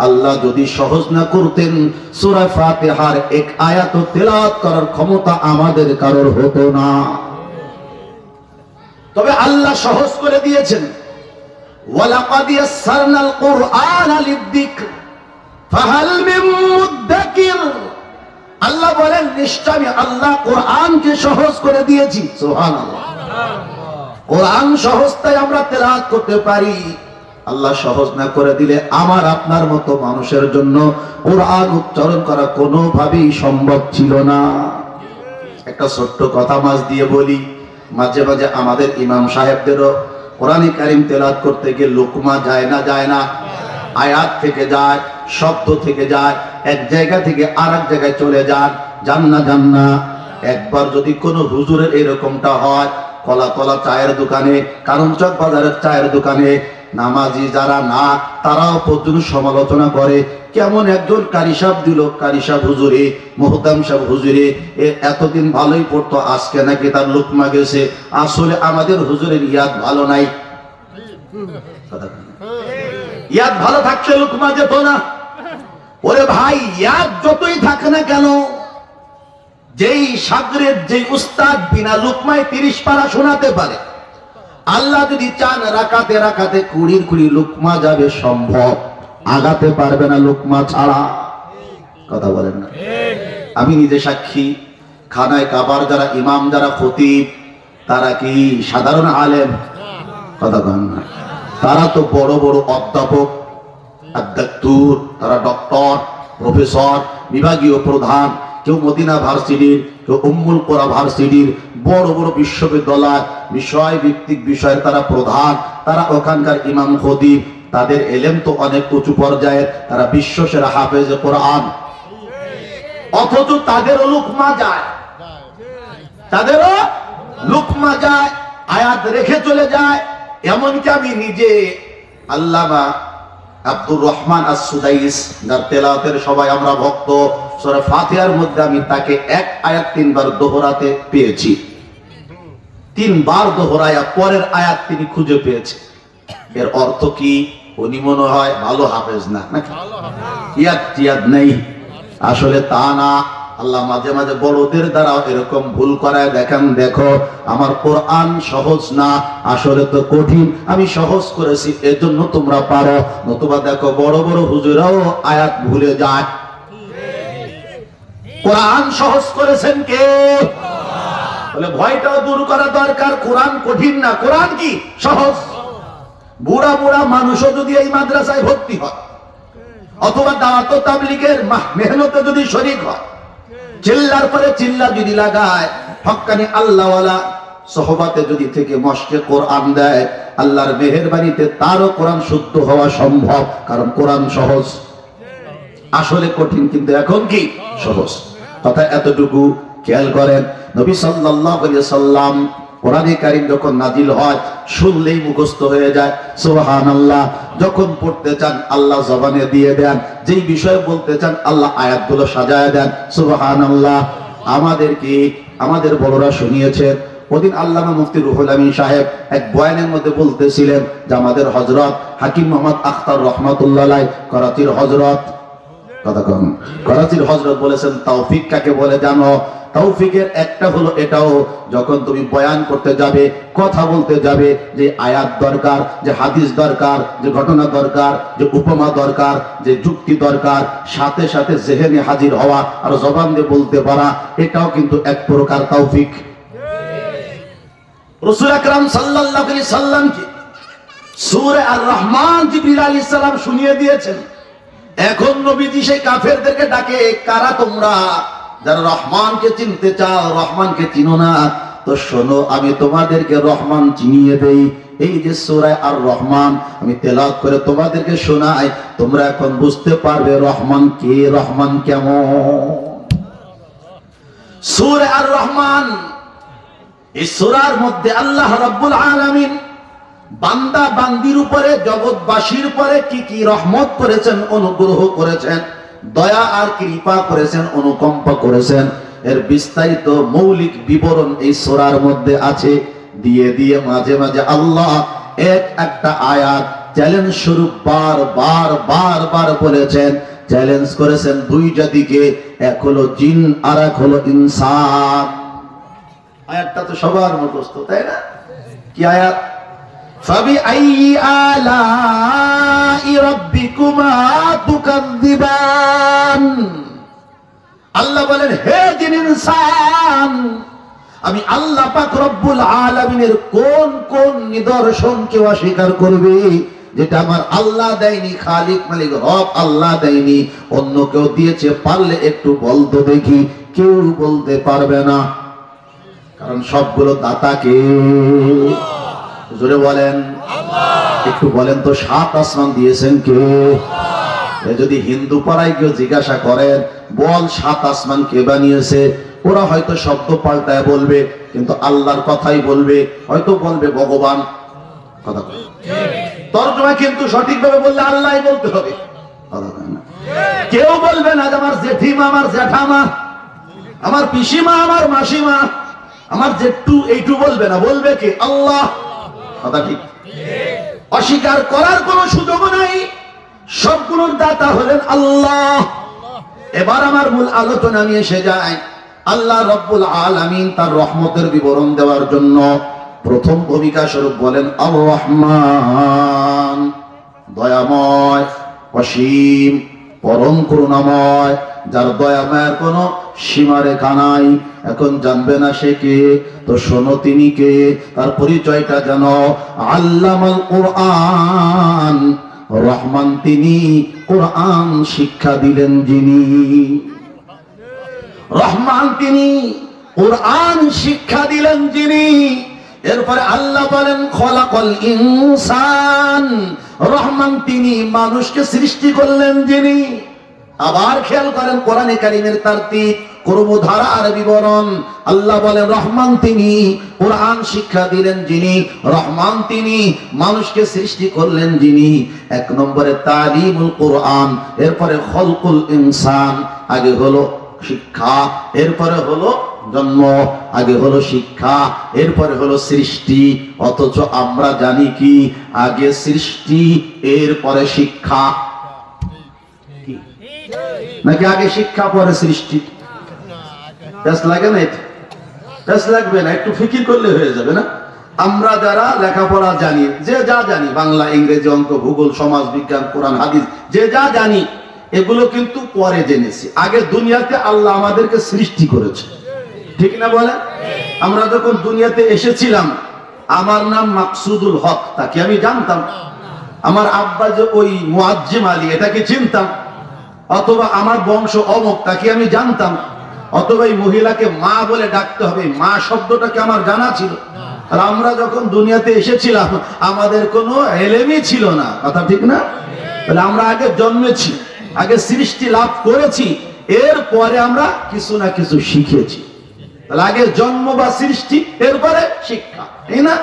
আল্লাহ যদি সহজ না করতেন সূরা ফাতিহার এক আয়াত তেলাওয়াত করার ক্ষমতা আমাদের কারোর হতো না। তবে আল্লাহ সহজ করে দিয়েছেন। ওয়ালাকাদ ইয়াসসারনাল কুরআনা লিযিকর ফাহাল মিন মুদ্দাকির, আল্লাহ বলেন নিশ্চয় আমি আল্লাহ কোরআনকে সহজ করে দিয়েছি। সুবহানাল্লাহ। কোরআন সহজ তাই আমরা তেলাওয়াত করতে পারি। আল্লাহ সহজ না করে দিলে আমার আপনার মতো মানুষের জন্য কোরআন উচ্চারণ করা কোনোভাবেই সম্ভব ছিল না। একটা ছোট্ট কথা মাঝ দিয়ে বলি, মাঝে মাঝে আমাদের ইমাম সাহেবদেরও কোরআনে কারীম তেলাওয়াত করতে গিয়ে লোকমা যায় না যায় না? আয়াত থেকে যায়, শব্দ থেকে যায়, এক জায়গা থেকে আরেক জায়গায় চলে যান, যান না। একবার যদি কোনো হুজুরের এরকমটা হয়, কলাতলা চায়ের দোকানে, কারণচক বাজারের চায়ের দোকানে নামাজি যারা না তারাও পর্যন্ত সমালোচনা করে, কেমন একজন কারি সাহেব দিল, কারি সাহেব হুজুরে, মুহতাম সাহেব হুজুরে, এতদিন ভালোই পড়তো, আজকে নাকি তার লোকমা গেছে। আসলে আমাদের হুজুরের ইয়াদ ভালো নাই। ইয়াদ ভালো থাকছে লোকমা যেত না। ওরে ভাই, ইয়াদ যতই থাকে না কেন, যেই শাগরেদ, যেই উস্তাদ বিনা লোকমায় 30 পারা শোনাতে পারে, আল্লাহ যদি চান রাকাতে রাকাতে 20 লোকমা যাবে, সম্ভব। আগাতে পারবে না লোকমা ছাড়া। কথা বলেন না? আমি নিজে সাক্ষী। খানায় কাবার যারা ইমাম, যারা খতিব, তারা কি সাধারণ আলেম? কথা বলেন না? তারা তো বড় বড় অধ্যাপক, আধ্যাত্মুর, তারা ডক্টর, প্রফেসর, বিভাগীয় প্রধান, কেউ মদিনা ভার্সিটির, কেউ উম্মুল কোরা ভার্সিটির, বড় বড় বিশ্ববিদ্যালয়, বিষয় ভিত্তিক বিষয়ের তারা প্রধান, তারা ওখানকার ইমাম খতিব। তাদের এলেম তো অনেক উঁচু পর্যায়ের, তারা বিশ্বসেরা হাফেজ কোরআন। অথচ তাদেরও লুকমা যায়, তাদেরও লুকমা যায়, আয়াত রেখে চলে যায়। এমনকি আমি নিজে আল্লামা আব্দুর রহমান আস-সুদাইস, যার তেলাওয়াতের সবাই আমরা ভক্ত, সূরা ফাতিহার মধ্যে আমি তাকে এক আয়াত 3 বার দোহরাতে পেয়েছি। 3 বার দোহরায়া পরের আয়াত তিনি খুঁজে পেয়েছে। এর অর্থ কি? উনি মনে হয় ভালো হাফেজ না, ইয়াদ নেই। আসলে তা না। আল্লাহ মাঝে মাঝে বড়দের দ্বারা এরকম ভুল করায় দেখেন, দেখো আমার কোরআন সহজ না, আসলে তো কঠিন, আমি সহজ করেছি এজন্য তোমরা পারো। নতুবা দেখো বড় বড় হুজুরাও আয়াত ভুলে যায়। কোরআন সহজ করেছেন কে? বলে ভয়টাও দূর করা দরকার। কোরআন কঠিন না, কোরআন কি সহজ। বুড়া বুড়া মানুষও যদি এই মাদ্রাসায় ভর্তি হয়, অথবা দাওয়াত ও তাবলীগের মেহনতে যদি শরীক হয়, চিল্লার পরে চিল্লা যদি লাগায়, হক্কানি আল্লাহওয়ালা সহবাতে যদি থেকে মস্কে কোরআন দেয়, আল্লাহর মেহেরবানিতে তারও কোরআন শুদ্ধ হওয়া সম্ভব, কারণ কোরআন সহজ। আসলে কঠিন, কিন্তু এখন কি সহজ। কথা এতটুকু খেয়াল করেন। নবী সাল্লাল্লাহু আলাইহি সাল্লাম কোরআনে কারীম যখন নাজিল হয় শুনলেই মুখস্থ হয়ে যায়, সুবহানাল্লাহ। যখন পড়তে চান আল্লাহ জবানে দিয়ে দেন, যেই বিষয়ে বলতে চান আল্লাহ আয়াতগুলো সাজায় দেন, সুবহানাল্লাহ। আমাদের বড়রা শুনিয়েছেন, ওদিন আল্লামা মুফতি রুহুল আমিন সাহেব এক বয়ানের মধ্যে বলতেছিলেন যে আমাদের হযরত হাকিম মোহাম্মদ আখতার রহমাতুল্লাহ আলাইহি করাচির হযরত, কথা কম, করাচির হযরত বলেছেন তৌফিক কাকে বলে জানো? তৌফিকের একটা হলো এটাও, যখন তুমি বয়ান করতে যাবে, কথা বলতে যাবে, যে আয়াত দরকার, যে হাদিস দরকার, যে ঘটনা দরকার, যে উপমা দরকার, যে যুক্তি দরকার, সাথে সাথে জেহেনে হাজির হওয়া আর জবান দিয়ে বলতে পারা, এটাও কিন্তু এক প্রকার তৌফিক। রাসূল আকরাম সাল্লাল্লাহু আলাইহি সাল্লামকে সূরা আর রহমান জিবরিল আলাইহিস সালাম শুনিয়ে দিয়েছেন। এখন নবীজি সেই কাফেরদেরকে ডাকে, কারা তোমরা যারা রহমানকে চিনতে চাও, রহমানকে চিনো না, তো শোনো আমি তোমাদেরকে রহমান চিনিয়ে দেই। এই যে সূরা আর রহমান আমি তেলাওয়াত করে তোমাদেরকে শোনাই, তোমরা এখন বুঝতে পারবে রহমান কে, রহমান কেমন। সূরা আর রহমান, এই সূরার মধ্যে আল্লাহ রাব্বুল আলামিন বান্দা বান্দির উপরে, জগৎবাসীর উপরে কি কি রহমত করেছেন, অনুগ্রহ করেছেন, দয়া আর কৃপা করেছেন, অনুকম্পা করেছেন, এর বিস্তারিত মৌলিক বিবরণ এই সূরার মধ্যে আছে। দিয়ে দিয়ে মাঝে মাঝে আল্লাহ একটা আয়াত চ্যালেঞ্জ স্বরূপ বার বলেছেন, চ্যালেঞ্জ করেছেন দুই জাতিকে, এক হলো জিন আর এক হলো ইনসান। আয়াতটা তো সবার মুখস্থ, তাই না? কি আয়াত? فَبِأَيِّ آلَاءِ رَبِّكُمَا تُكَذِّبَانِ। আল্লাহ বলেন, হে জিন ইনসান, আমি আল্লাহ পাক রব্বুল আলামিনের কোন কোন নিদর্শনকে অস্বীকার করবে, যেটা আমার আল্লাহ দেয়নি, খালিক মালিক রব আল্লাহ দেয়নি, অন্য কেউ দিয়েছে, পারলে একটু বলতো দেখি। কেউ বলতে পারবে না, কারণ সবগুলো দাতাকে। জোরে বলেন আল্লাহ। একটু বলেন তো, সাত আসমান দিয়েছেন কে? যদি হিন্দু পাড়ায় কেউ জিজ্ঞাসা করেন, বল সাত আসমান কে বানিয়েছে, ওরা হয়তো শব্দ পাল্টায় বলবে, কিন্তু আল্লাহর কথাই বলবে, হয়তো বলবে ভগবান। কথা বলে তর্জমা কিন্তু সঠিকভাবে বললে আল্লাহই বলতে হবে। কেউ বলবে না যে আমার জেঠিমা, আমার জ্যাঠামা, আমার পিসিমা, আমার মাসিমা, আমার জেঠু, এইটু বলবে না, বলবে কি? আল্লাহ। কথা ঠিক? অস্বীকার করার কোন সুযোগ নাই, সবগুলোর দাতা হলেন আল্লাহ। এবার আমার মূল আলোচনা নিয়ে এসে যায়। আল্লাহ রব্বুল আলামিন তার রহমতের বিবরণ দেওয়ার জন্য প্রথম ভূমিকা স্বরূপ বলেন আর রহমান, দয়াময়, অসীম, পরম করুণাময়, যার দয়া মায়ের কোনো সীমারেখা নাই। এখন জানবে না সে কে, তো শোনো তিনি কে, তার পরিচয়টা জানো। আল্লামাল কোরআন, রহমান তিনি, কোরআন শিক্ষা দিলেন যিনি। রহমান তিনি, কোরআন শিক্ষা দিলেন যিনি। এরপরে আল্লাহ বলেন খলাকল ইনসান, রহমান তিনি, মানুষকে সৃষ্টি করলেন যিনি। আবার খেয়াল করেন কোরআনে কারীমের তারতিব, কর্মধারা আর বিবরণ। আল্লাহ বলেন রহমান তিনি, কোরআন শিক্ষা দিলেন যিনি, রহমান তিনি, মানুষকে সৃষ্টি করলেন যিনি। এক নম্বরে তালিমুল কোরআন, এরপরে খলকুল ইনসান। আগে হলো শিক্ষা, এরপরে হলো জন্ম, আগে হলো শিক্ষা, এরপরে হলো সৃষ্টি। অথচ আমরা জানি কি, আগে সৃষ্টি এরপরে শিক্ষা, নাকি আগে শিক্ষা পরে সৃষ্টি? লাগে না? লাগবে না, একটু ফিকির করলে হয়ে যাবে না? আমরা যারা লেখাপড়া জানি, যে যা জানি, বাংলা, ইংরেজি, অঙ্ক, ভূগোল, সমাজ বিজ্ঞান, কোরআন, হাদিস, যে যা জানি, এগুলো কিন্তু পরে জেনেছি। আগে দুনিয়াতে আল্লাহ আমাদেরকে সৃষ্টি করেছে, ঠিক না বলে? আমরা যখন দুনিয়াতে এসেছিলাম, আমার নাম মাকসুদুল হক, তাকে আমি জানতাম। আমার আব্বা যে ওই মুয়াজ্জিম আলী, এটাকে চিনতাম। অথবা আমার বংশ অমুক, তাকে আমি জানতাম। অথবা এই মহিলাকে মা বলে ডাকতে হবে, মা শব্দটাকে আমার জানা ছিল। আর আমরা যখন দুনিয়াতে এসেছিলাম, আমাদের কোনো এলেমই ছিল না। কথা ঠিক না? তাহলে আমরা আগে জন্মেছি, আগে সৃষ্টি লাভ করেছি, এরপরে আমরা কিছু না কিছু শিখেছি। তাহলে আগে জন্ম বা সৃষ্টি, এরপরে শিক্ষা, তাই না?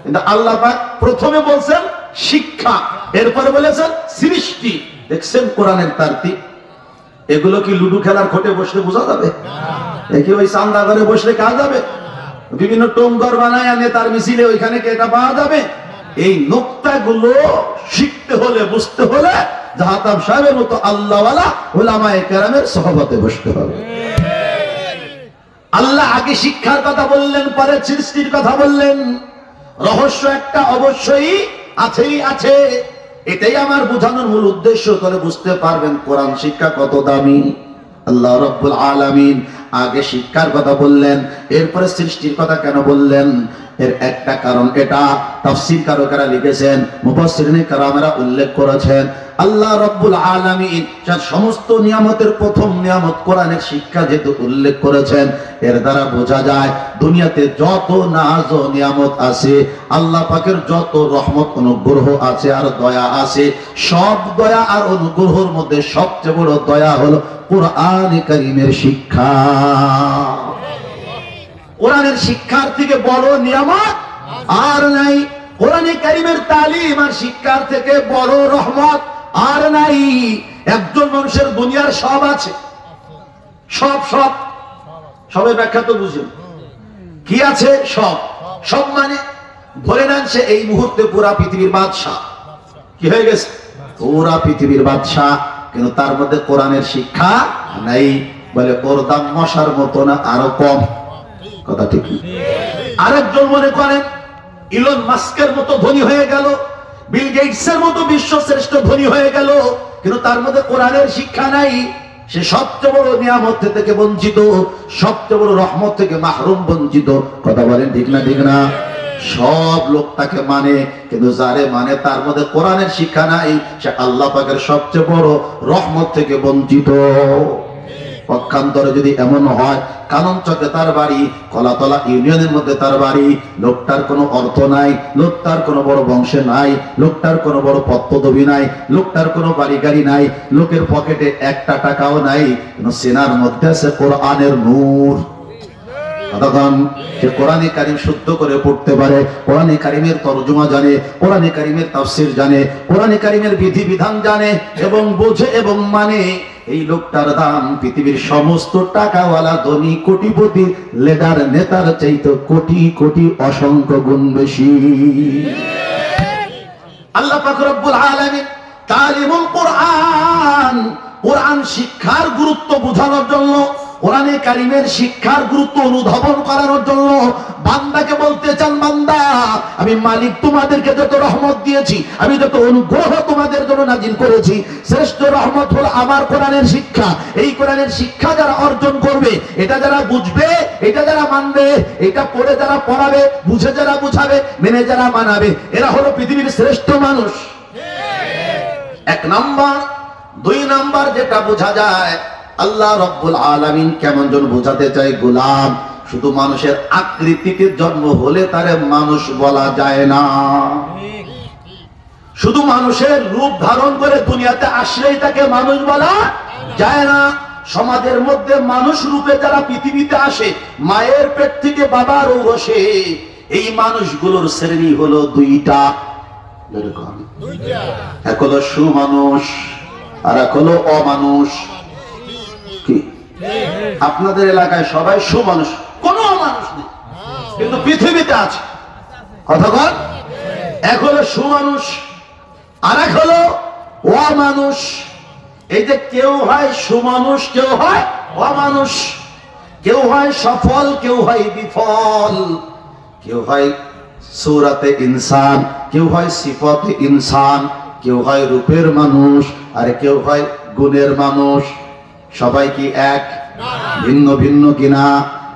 কিন্তু আল্লাহ পাক প্রথমে বলছেন শিক্ষা, এরপরে বলেছেন সৃষ্টি। দেখছেন কোরআনের তারতিব? এগুলো কি লুডু খেলার খোটে বসলে বোঝা যাবে? একে ওই চান্দা ঘরে বসলে কাজ যাবে? বিভিন্ন টোমঘর বানায় নেতার মিছিলে ওইখানে কি এটা পাওয়া যাবে? এই নোক্তাগুলো শিখতে হলে, বুঝতে হলে জাহাতাব সাহেবের মতো আল্লাহওয়ালা উলামায়ে কেরামের সহবতে বসতে হবে। আল্লাহ আগে শিক্ষার কথা বললেন, পরে সৃষ্টির কথা বললেন। রহস্য একটা অবশ্যই আছেই আছে, এটাই আমার বোঝানোর মূল উদ্দেশ্য। তাহলে বুঝতে পারবেন কোরআন শিক্ষা কত দামি। আল্লাহ রাব্বুল আলামিন আগে শিক্ষার কথা বললেন, এরপরে সৃষ্টির কথা কেন বললেন? এর একটা কারণ এটা তাফসীর কারকেরা লিখেছেন, মুফাসসিরিনে কেরামেরা উল্লেখ করেছেন। আল্লাহ রাব্বুল আলামিন যার সমস্ত নিয়ামতের প্রথম নিয়ামত কোরআনের শিক্ষা যেহেতু উল্লেখ করেছেন, এর দ্বারা বোঝা যায় দুনিয়াতে যত নাজ ও নিয়ামত আছে, আল্লাহ পাকের যত রহমত অনুগ্রহ আছে আর দয়া আছে, সব দয়া আর অনুগ্রহের মধ্যে সবচেয়ে বড় দয়া হলো কোরআনে কারীমের শিক্ষা। কোরআনের শিক্ষার থেকে বড় নিয়ামত আর নাই। কোরআনে কারীমের তালিম আর শিক্ষার থেকে বড় রহমত আর নাই। একজন মানুষের দুনিয়ার সব আছে, সব সব সবের ব্যাখ্যা তো বুঝুন কি আছে। সব সব মানে ধরে নেন সে এই মুহূর্তে পুরা পৃথিবীর বাদশা। কি হয়ে গেছে? পুরা পৃথিবীর বাদশা, কিন্তু তার মধ্যে কোরআনের শিক্ষা নাই। বলে ওর দাম মশার মতো না, আরো কম। কথা ঠিক। আরেকজন মনে করেন ইলন মাস্কের মতো ধনী হয়ে গেল, বিল গেটসের মতো বিশ্ব শ্রেষ্ঠ ধনী হয়ে গেল, কিন্তু তার মধ্যে কোরআনের শিক্ষা নাই। সে সবচেয়ে বড় নিয়ামত থেকে বঞ্চিত, সবচেয়ে বড় রহমত থেকে মাহরুম, বঞ্চিত। কথা বলেন ঠিক না? ঠিক না? সব লোক তাকে মানে, কিন্তু যারে মানে তার মধ্যে কোরআনের শিক্ষা নাই, সে আল্লাহ পাকের সবচেয়ে বড় রহমত থেকে বঞ্চিত। পক্ষান্তরে যদি এমন হয় কানন চকে তার বাড়ি, কলাতলা ইউনিয়নের মধ্যে তার বাড়ি, লোকটার কোনো অর্থ নাই, লোকটার কোনো বড় বংশে নাই, লোকটার কোনো বড় পদপদবি নাই, লোকটার কোনো বাড়ি গাড়ি নাই, লোকের পকেটে একটা টাকাও নাই, কিন্তু সিনার মধ্যে আছে কোরআনের নূর। তখন সে কোরআনে কারীম শুদ্ধ করে পড়তে পারে, কোরআনে কারীমের তরজমা জানে, কোরআনে কারীমের তাফসীর জানে, কোরআনে কারীমের বিধি বিধান জানে এবং বোঝে এবং মানে। এই লোকটার দাম পৃথিবীর সমস্ত টাকাওয়ালা ধনী কোটিপতি লিডার নেতার চাইতে কোটি কোটি অসংখ্য গুণ বেশি। আল্লাহ পাক রব্বুল আলামিন তালিমুল কোরআন, কোরআন শিক্ষার গুরুত্ব বোঝানোর জন্য, কোরআনে কারীমের শিক্ষার গুরুত্ব অনুধাবন করানোর জন্য বান্দাকে বলতে চান, বান্দা আমি মালিক তোমাদেরকে যত রহমত দিয়েছি, আমি যত অনুগ্রহ তোমাদের জন্য নাজিল করেছি, শ্রেষ্ঠ রহমত হলো আমার কোরআনের শিক্ষা। এই কোরআনের শিক্ষা যারা অর্জন করবে, এটা যারা বুঝবে, এটা যারা মানবে, এটা পড়ে যারা পড়াবে, বুঝে যারা বুঝাবে, মেনে যারা মানাবে, এরা হলো পৃথিবীর শ্রেষ্ঠ মানুষ। এক নাম্বার। দুই নাম্বার যেটা বোঝা যায়, আল্লাহ রাব্বুল আলামিন কেমন জন বোঝাতে চাই, গোলাম শুধু মানুষের আকৃতিতে জন্ম হলে তারে মানুষ বলা যায় না, শুধু মানুষের রূপ ধারণ করে দুনিয়াতে আসলেই তাকে মানুষ বলা যায় না। সমাজের মধ্যে মানুষ রূপে যারা পৃথিবীতে আসে, মায়ের পেট থেকে বাবার ঔরসে, এই মানুষগুলোর শ্রেণী হলো দুইটা। এক হলো সুমানুষ আর এক হলো অমানুষ। কি আপনাদের এলাকায় সবাই সুমানুষ, কোনো অমানুষ নেই, কিন্তু পৃথিবীতে আছে। কথা বল। এক হলো সুমানুষ আর এক হলো অমানুষ। এই যে কেউ হয় সুমানুষ, কেউ হয় অমানুষ, কেউ হয় সফল, কেউ হয় বিফল, কেউ হয় সূরাতে ইনসান, কেউ হয় সিফাতে ইনসান, কেউ হয় রূপের মানুষ আর কেউ হয় গুণের মানুষ। সবাই কি এক? ভিন্ন ভিন্ন কিনা?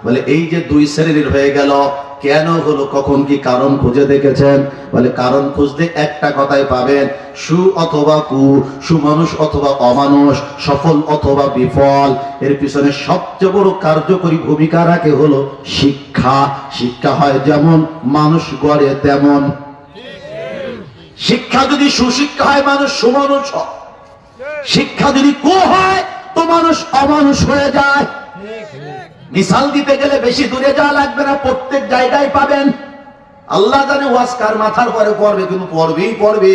বলে এই যে দুই শ্রেণীর হয়ে গেল, কেন হলো, কখন কি কারণ খুঁজে দেখেছেন? বলে কারণ খুঁজতে একটা কথাই পাবেন, সু অথবা কু, সুমানুষ অথবা অমানুষ, সফল অথবা বিফল, এর পিছনে সবচেয়ে বড় কার্যকরী ভূমিকা রাখে হলো শিক্ষা। শিক্ষা হয় যেমন মানুষ গড়ে তেমন। শিক্ষা যদি সুশিক্ষা হয় মানুষ সুমানুষ হয়, শিক্ষা যদি কু হয় তো মানুষ অমানুষ হয়ে যায়। মিসাল দিতে গেলে বেশি দূরে যাওয়া লাগবে না, প্রত্যেক জায়গায় পাবেন। আল্লাহ জানে ওয়াজ কার মাথার পরে পড়বে, কিন্তু পড়বেই পড়বে।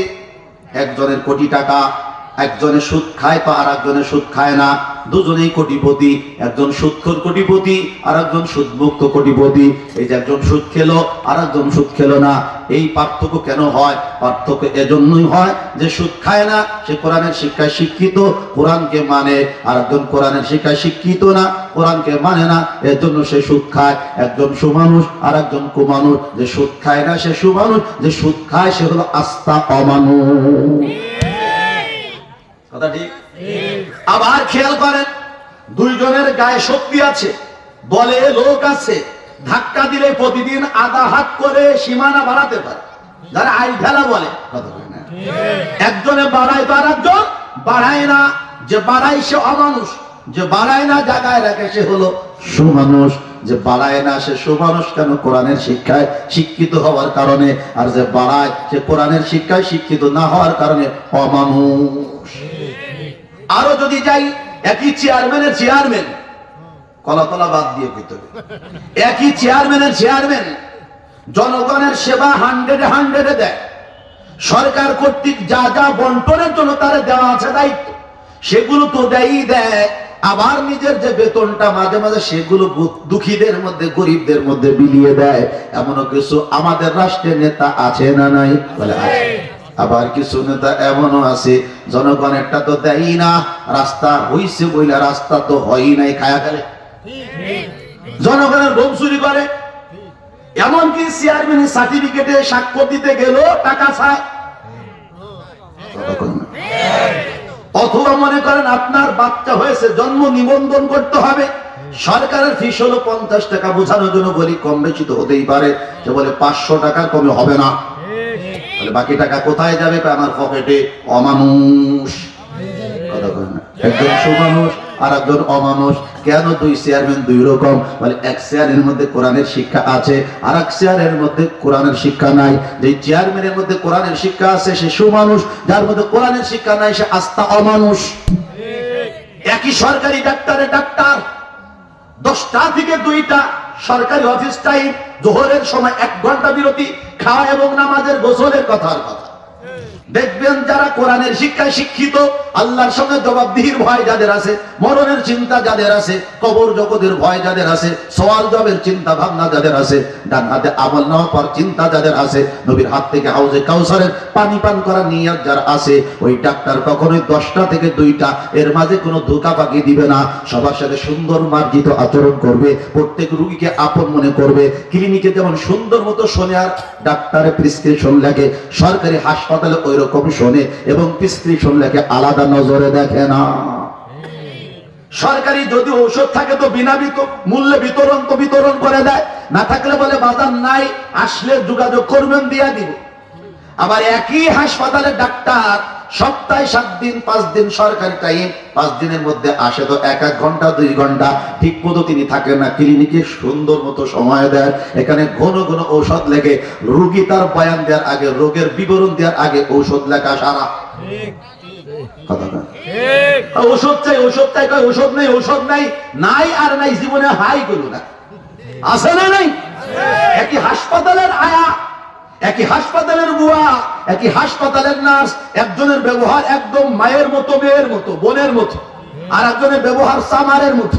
একজনের কোটি টাকা, একজনের সুদ খায় তো আর একজনের সুদ খায় না, দুজনেই কোটিপতি। একজন সুদখোর কোটিপতি আর একজন সুদমুক্ত কোটিপতি। এই যে একজন সুদ খেলো আর একজন সুদ খেলো না, এই পার্থক্য কেন হয়? পার্থক্য এজন্যই হয় যে সুদ খায় না সে কোরআনের শিক্ষায় শিক্ষিত, কোরআনকে মানে, আর একজন কোরআনের শিক্ষায় শিক্ষিত না, কোরআনকে মানে না, এর জন্য সে সুদ খায়। একজন সুমানুষ আর একজন কুমানুষ। যে সুদ খায় না সে সুমানুষ, যে সুদ খায় সে হলো আস্থা অমানুষ। কথা ঠিক? আবার খেয়াল করেন, দুইজনের গায়ে শক্তি আছে, বলে লোক আছে, ধাক্কা দিলে প্রতিদিন আধা হাত করে সীমানা বাড়াতে পারে, যারা আইল ঠেলা বলে। কথা বলে না, একজনে বাড়ায় তো আর একজন বাড়ায় না। যে বাড়ায় সে অমানুষ, যে বাড়ায় না জায়গায় রাখে সে হলো সুমানুষ। যে বাড়ায় না সে সুমানুষ কেন? কোরআনের শিক্ষায় শিক্ষিত হওয়ার কারণে। আর যে বাড়ায় সে কোরআনের শিক্ষায় শিক্ষিত না হওয়ার কারণে অমানুষ। আরো যদি যাই, একই চেয়ারম্যানের চেয়ারম্যান, কলাতলা বাদ দিয়ে ভিতরে, একই চেয়ারম্যানের চেয়ারম্যান জনগণের সেবা 100-100 দেয়। সরকার কর্তৃক যা যা বন্টনের জন্য তারা দেওয়া আছে দায়িত্ব, সেগুলো তো দেয়ই দেয়। আবার নিজের যে বেতনটা মাঝে মাঝে সেগুলো দুঃখীদের মধ্যে, গরিবদের মধ্যে বিলিয়ে দেয়। এমনও কিছু আমাদের রাষ্ট্রের নেতা আছে না নাই? বলে আছে। আবার কিছু নেতা এমনও আছে জনগণেরটা তো দেয়ই না, রাস্তা হইছে বইলা রাস্তা তো হয়ই নাই, খায়া ফেলে, জনগণের গম চুরি করে। এমনকি চেয়ারম্যানের সার্টিফিকেটে স্বাক্ষর দিতে গেল টাকা চায়। অথবা মনে করেন আপনার বাচ্চা হয়েছে, জন্ম নিবন্ধন করতে হবে, সরকারের ফিস হলো 50 টাকা, বোঝানোর জন্য বলি কম বেশি তো হতেই পারে, যে বলে 500 টাকা কমে হবে না। বাকি টাকা কোথায় যাবে? আমার পকেটে। অমানুষ। কথা বলে না, একজন সুমানুষ আর একজন অমানুষ। কেন দুই চেয়ারম্যান দুই রকম? বলে এক চেয়ারের মধ্যে কোরআনের শিক্ষা আছে, আর এক চেয়ারের মধ্যে কোরআনের শিক্ষা নাই। যে চেয়ারম্যানের মধ্যে কোরআনের শিক্ষা আছে সে সুমানুষ, যার মধ্যে কোরআনের শিক্ষা নাই সে আস্থা অমানুষ। একই সরকারি ডাক্তারের ডাক্তার, 10টা থেকে 2টা সরকারি অফিস টাইম, জোহরের সময় 1 ঘন্টা বিরতি, খাওয়া এবং নামাজের গোসলের কথার কথা। দেখবেন যারা কোরআনের শিক্ষায় শিক্ষিত, আল্লাহর সঙ্গে জবাবদিহির ভয় যাদের আছে, মরণের চিন্তা যাদের আছে, কবর জগতের ভয় যাদের আছে, সওয়াল জবের চিন্তা ভাবনা যাদের আছে, ডান হাতে আমল নেওয়ার পর চিন্তা যাদের আছে, নবীর হাত থেকে হাউজে কাউসারের পানি পান করার নিয়ত যার আছে, ওই ডাক্তার কখনোই 10টা থেকে 2টা এর মাঝে কোনো ধোঁকা পাকি দিবে না। সবার সাথে সুন্দর মার্জিত আচরণ করবে, প্রত্যেক রোগীকে আপন মনে করবে। ক্লিনিকে যেমন সুন্দর মতো শোনে আর ডাক্তারের প্রেসক্রিপশন লেখে, সরকারি হাসপাতালে ওই রকম শোনে এবং প্রেসক্রিপশন লেখে, আলাদা নজরে দেখে না। সরকারি যদি ঔষধ থাকে তো বিনা মূল্যে বিতরণ করে দেয়, না থাকলে বলে বাজার নাই, আসলে যোগাযোগ করবেন দিয়া দিব। আবার একই হাসপাতালে ডাক্তার সপ্তাহে 7 দিন 5 দিন সরকারি টাইম, 5 দিনের মধ্যে আসে তো 1 ঘন্টা 2 ঘন্টা, ঠিক মতো তিনি থাকেন না। ক্লিনিকে সুন্দর মতো সময় দেয়, এখানে ঘন ঘন ঔষধ লেগে, রোগী তার বয়ান দেওয়ার আগে, রোগের বিবরণ দেওয়ার আগে ঔষধ লেখা সারা। ঔষধ চাই, ঔষধ চাই, ঔষধ নেই, ঔষধ নাই, নাই আর নাই, জীবনে হাই করু না, আছে না নাই? একই হাসপাতালের আয়া, একই হাসপাতালের বুয়া, একই হাসপাতালের নার্স, একজনের ব্যবহার একদম মায়ের মতো, মেয়ের মতো, বোনের মতো, আর একজনের ব্যবহার সামারের মতো।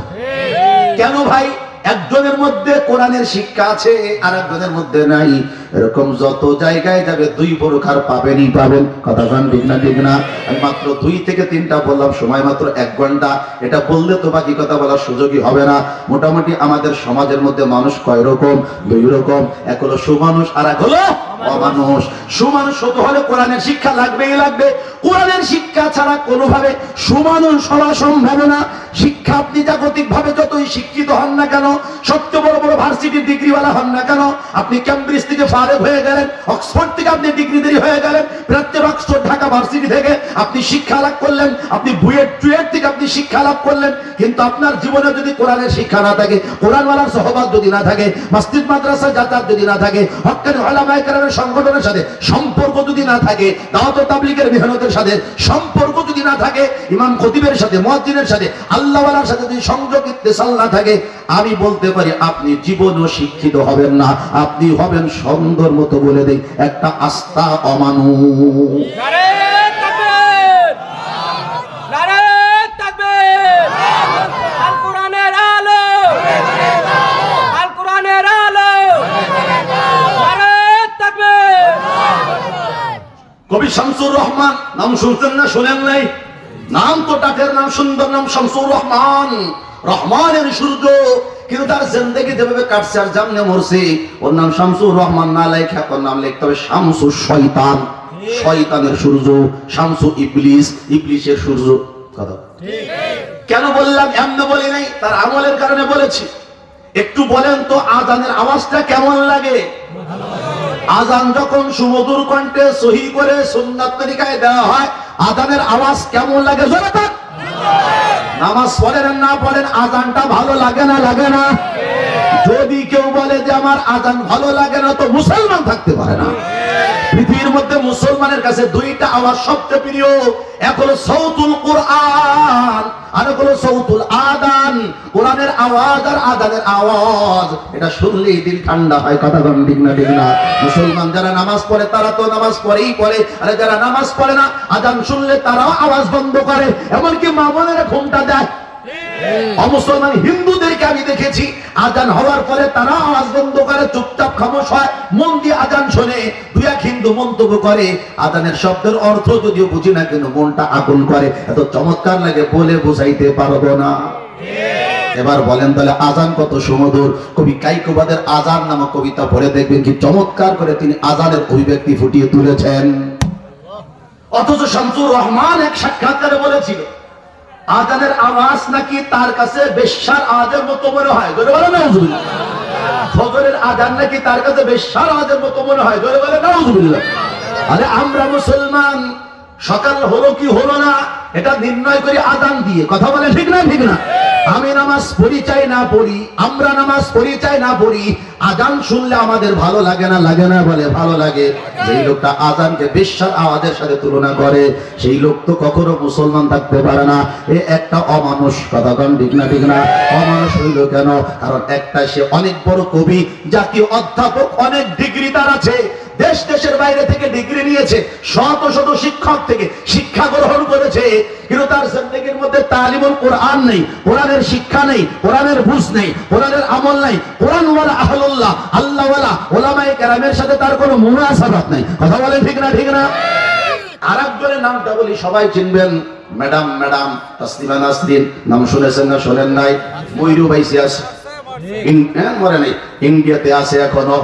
কেন ভাই? একজনের মধ্যে কোরআনের শিক্ষা আছে আর একজনের মধ্যে নাই। এরকম যত জায়গায় যাবে 2 প্রকার পাবেনই পাবেন। কথা বলেন ঠিক না? ঠিক না? আমি মাত্র 2 থেকে 3টা বললাম, সময় মাত্র 1 ঘন্টা। এটা বললে তো বাকি কথা বলার সুযোগই হবে না। মোটামুটি আমাদের সমাজের মধ্যে মানুষ কয় রকম? 2 রকম। এক হলো সুমানুষ আর এক হলো অমানুষ। সুমানুষ হতে হলে কোরআনের শিক্ষা লাগবেই লাগবে। কোরআনের শিক্ষা ছাড়া কোনোভাবে সুমানুষ হওয়া সম্ভব না। শিক্ষা আপনি জাগতিক ভাবে যতই শিক্ষিত হন না কেন, সবচেয়ে বড় বড় ভার্সিটির ডিগ্রিওয়ালা হন না কেন, আপনি ক্যামব্রিজ থেকে ফারেক হয়ে গেলেন, অক্সফোর্ড থেকে আপনি ডিগ্রিধারী হয়ে গেলেন, প্রাচ্যের অক্সফোর্ড, ঢাকা ভার্সিটি থেকে আপনি শিক্ষা লাভ করলেন, আপনি বুয়েট টুয়েট থেকে আপনি শিক্ষা লাভ করলেন, কিন্তু আপনার জীবনে যদি কোরআনের শিক্ষা না থাকে, কোরআনওয়ালার সহবাদ যদি না থাকে, মসজিদ মাদ্রাসা যাতায়াত যদি না থাকে, হক্কানি উলামায়ে কেরামের সংগঠনের সাথে সম্পর্ক যদি না থাকে, দাওয়াত ও তাবলীগের মেহনতের সাথে সম্পর্ক যদি না থাকে, ইমাম খতিবের সাথে, মুয়াজ্জিনের সাথে, আল্লাহওয়ালার সাথে যদি সংযোগ ইত্তেসাল না থাকে, আমি বলতে পারি আপনি জীবনও শিক্ষিত হবেন না, আপনি হবেন সুন্দর মতো বলে দেই একটা আস্থা অমানুষ। নারে তাকবীর! নারে তাকবীর! আল কোরআনের আলো! আল কোরআনের আলো! নারে তাকবীর! কবি শামসুর রহমান নাম শুনছেন না শোনেন নাই? নাম তো টাকের নাম, সুন্দর নাম শামসুর রহমান, রহমানের সূর্য, কিন্তু তার জিন্দেগি যেভাবে কাটছে আর জামনে মরছে, ওর নাম শামসুর রহমান না লেখা, ওর নাম লিখতে হবে শামসু শয়তান, শয়তানের সূর্য, শামসু ইবলিস, ইবলিসের সূর্য। কথা কেন বললাম? এমনি বলি নাই, তার আমলের কারণে বলেছি। একটু বলেন তো আজানের আওয়াজটা কেমন লাগে? আজান যখন সুমধুর কণ্ঠে সহি করে সুন্নাত তরিকায় দেওয়া হয়, আজানের আওয়াজ কেমন লাগে? জোরে বল। নামাজ পড়েন না পড়েন, আজানটা ভালো লাগে না? লাগে না? যদি কেউ বলে যে আমার আজান ভালো লাগে না, তো মুসলমান থাকতে পারে না। পৃথিবীর মধ্যে মুসলমানের কাছে দুইটা আওয়াজ সবচেয়ে প্রিয়, এক হলো সাউতুল কোরআন আর এক হলো সাউতুল আদান। কোরআনের আওয়াজ আর আদানের আওয়াজ, এটা শুনলেই দিল ঠান্ডা হয়। কথা বলেন ঠিক না? ঠিক না? মুসলমান যারা নামাজ পড়ে তারা তো নামাজ পড়েই পড়ে, আর যারা নামাজ পড়ে না আজান শুনলে তারাও আওয়াজ বন্ধ করে, এমনকি মা বোনেরা ঘুমটা দেয়। অমুসলমান হিন্দুদেরকে আমি দেখেছি আজান হওয়ার পরে তারা আওয়াজ বন্ধ করে, চুপচাপ খামোশ হয়, মন দিয়ে আজান শোনে। দুই এক হিন্দু মন্তব্য করে আজানের শব্দের অর্থ যদিও বুঝি না, কিন্তু মনটা আগুন করে, এত চমৎকার লাগে বলে বোঝাইতে পারবো না। এবার বলেন তাহলে আজান কত সুমধুর। কবি কাইকোবাদের আজান নামক কবিতা পড়ে দেখবেন কি চমৎকার করে তিনি আজানের অভিব্যক্তি ফুটিয়ে তুলেছেন। অথচ শামসুর রহমান এক সাক্ষাৎকারে বলেছিল আজানের আওয়াজ নাকি তার কাছে বেশ্যার আওয়াজের মতো মনে হয়। জোরে বলে নাউজুবিল্লাহ। ফজরের আজান নাকি তার কাছে বেশ্যার আওয়াজের মতো মনে হয়। জোরে বলে নাউজুবিল্লাহ। আরে আমরা মুসলমান, সকাল হলো কি হলো না এটা নির্ণয় করি আজান দিয়ে। কথা বলে ঠিক না? ঠিক না? আমি নামাজ পড়ি চাই না পড়ি, আমরা নামাজ পড়ি চাই না পড়ি, আজান শুনলে আমাদের ভালো লাগে না? লাগে না? বলে ভালো লাগে। যেই লোকটা আজানকে বেশ্যার আওয়াজের সাথে তুলনা করে, সেই লোক তো কখনো মুসলমান থাকতে পারে না। এ একটা অমানুষ। কথা কন ঠিক না? ঠিক না? অমানুষ হইল কেন? কারণ একটা সে অনেক বড় কবি, জাতীয় অধ্যাপক, অনেক ডিগ্রি তার আছে, দেশ দেশের বাইরে থেকে ডিগ্রি নিয়েছে, শত শত শিক্ষক থেকে শিক্ষা গ্রহণ করেছে, কিন্তু তার জিন্দেগির মধ্যে তালিমুল কোরআন নেই, কোরআনের শিক্ষা নেই, কোরআনের বুঝ নেই, কোরআনের আমল নাই, কোরআনওয়ালা আহলুল্লাহ আল্লাহওয়ালা ওলামায়ে কেরামের সাথে তার কোনো মুনাসাবাত নাই। কথা বলে ঠিক না? ঠিক না? আরেকজনের নামটা বলি, সবাই চিনবেন, ম্যাডাম তাসলিমা নাসরিন। নাম শুনেছেন না শোনেন নাই? ময়ূর বাইসে আছে, মরে নাই, ইন্ডিয়াতে আছে এখনো,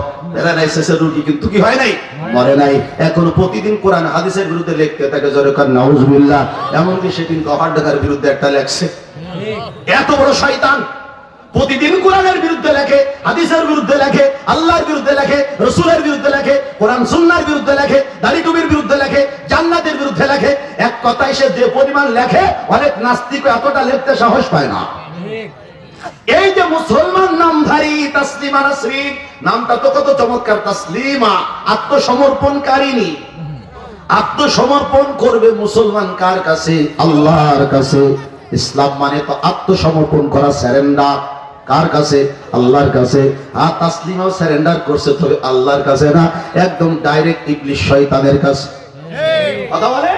রুটি কিন্তু কি হয় নাই, মরে নাই, এখনো প্রতিদিন কোরআন হাদিসের বিরুদ্ধে লিখতে থাকে। জোরে কান নাউজুবিল্লাহ। এমনকি সেদিন কভার ঢাকার বিরুদ্ধে একটা লেখছে। এত বড় শয়তান, প্রতিদিন কোরআনের বিরুদ্ধে লেখে, হাদিসের বিরুদ্ধে লেখে, আল্লাহর বিরুদ্ধে লেখে, রাসূলের বিরুদ্ধে লেখে, কোরআন সুন্নাহর বিরুদ্ধে লেখে, দাড়ি টুপির বিরুদ্ধে লেখে, জান্নাতের বিরুদ্ধে লেখে। এক কথায় সে যে পরিমাণ লেখে, অনেক নাস্তিক এতটা লিখতে সাহস পায় না। এই যে মুসলমান নামধারী তাসলিমা নাসরিন, নামটা তো কত চমৎকার, তাসলিমা, আত্মসমর্পণকারিণী। আত্মসমর্পণ করবে মুসলমান কার কাছে? আল্লাহর কাছে। ইসলাম মানে তো আত্মসমর্পণ করা, স্যারেন্ডার। কার কাছে? আল্লাহর কাছে। আর তাসলিমাও স্যারেন্ডার করছে, তবে আল্লাহর কাছে না, একদম ডাইরেক্ট ইবলিস শয়তানের কাছে। কথা বলে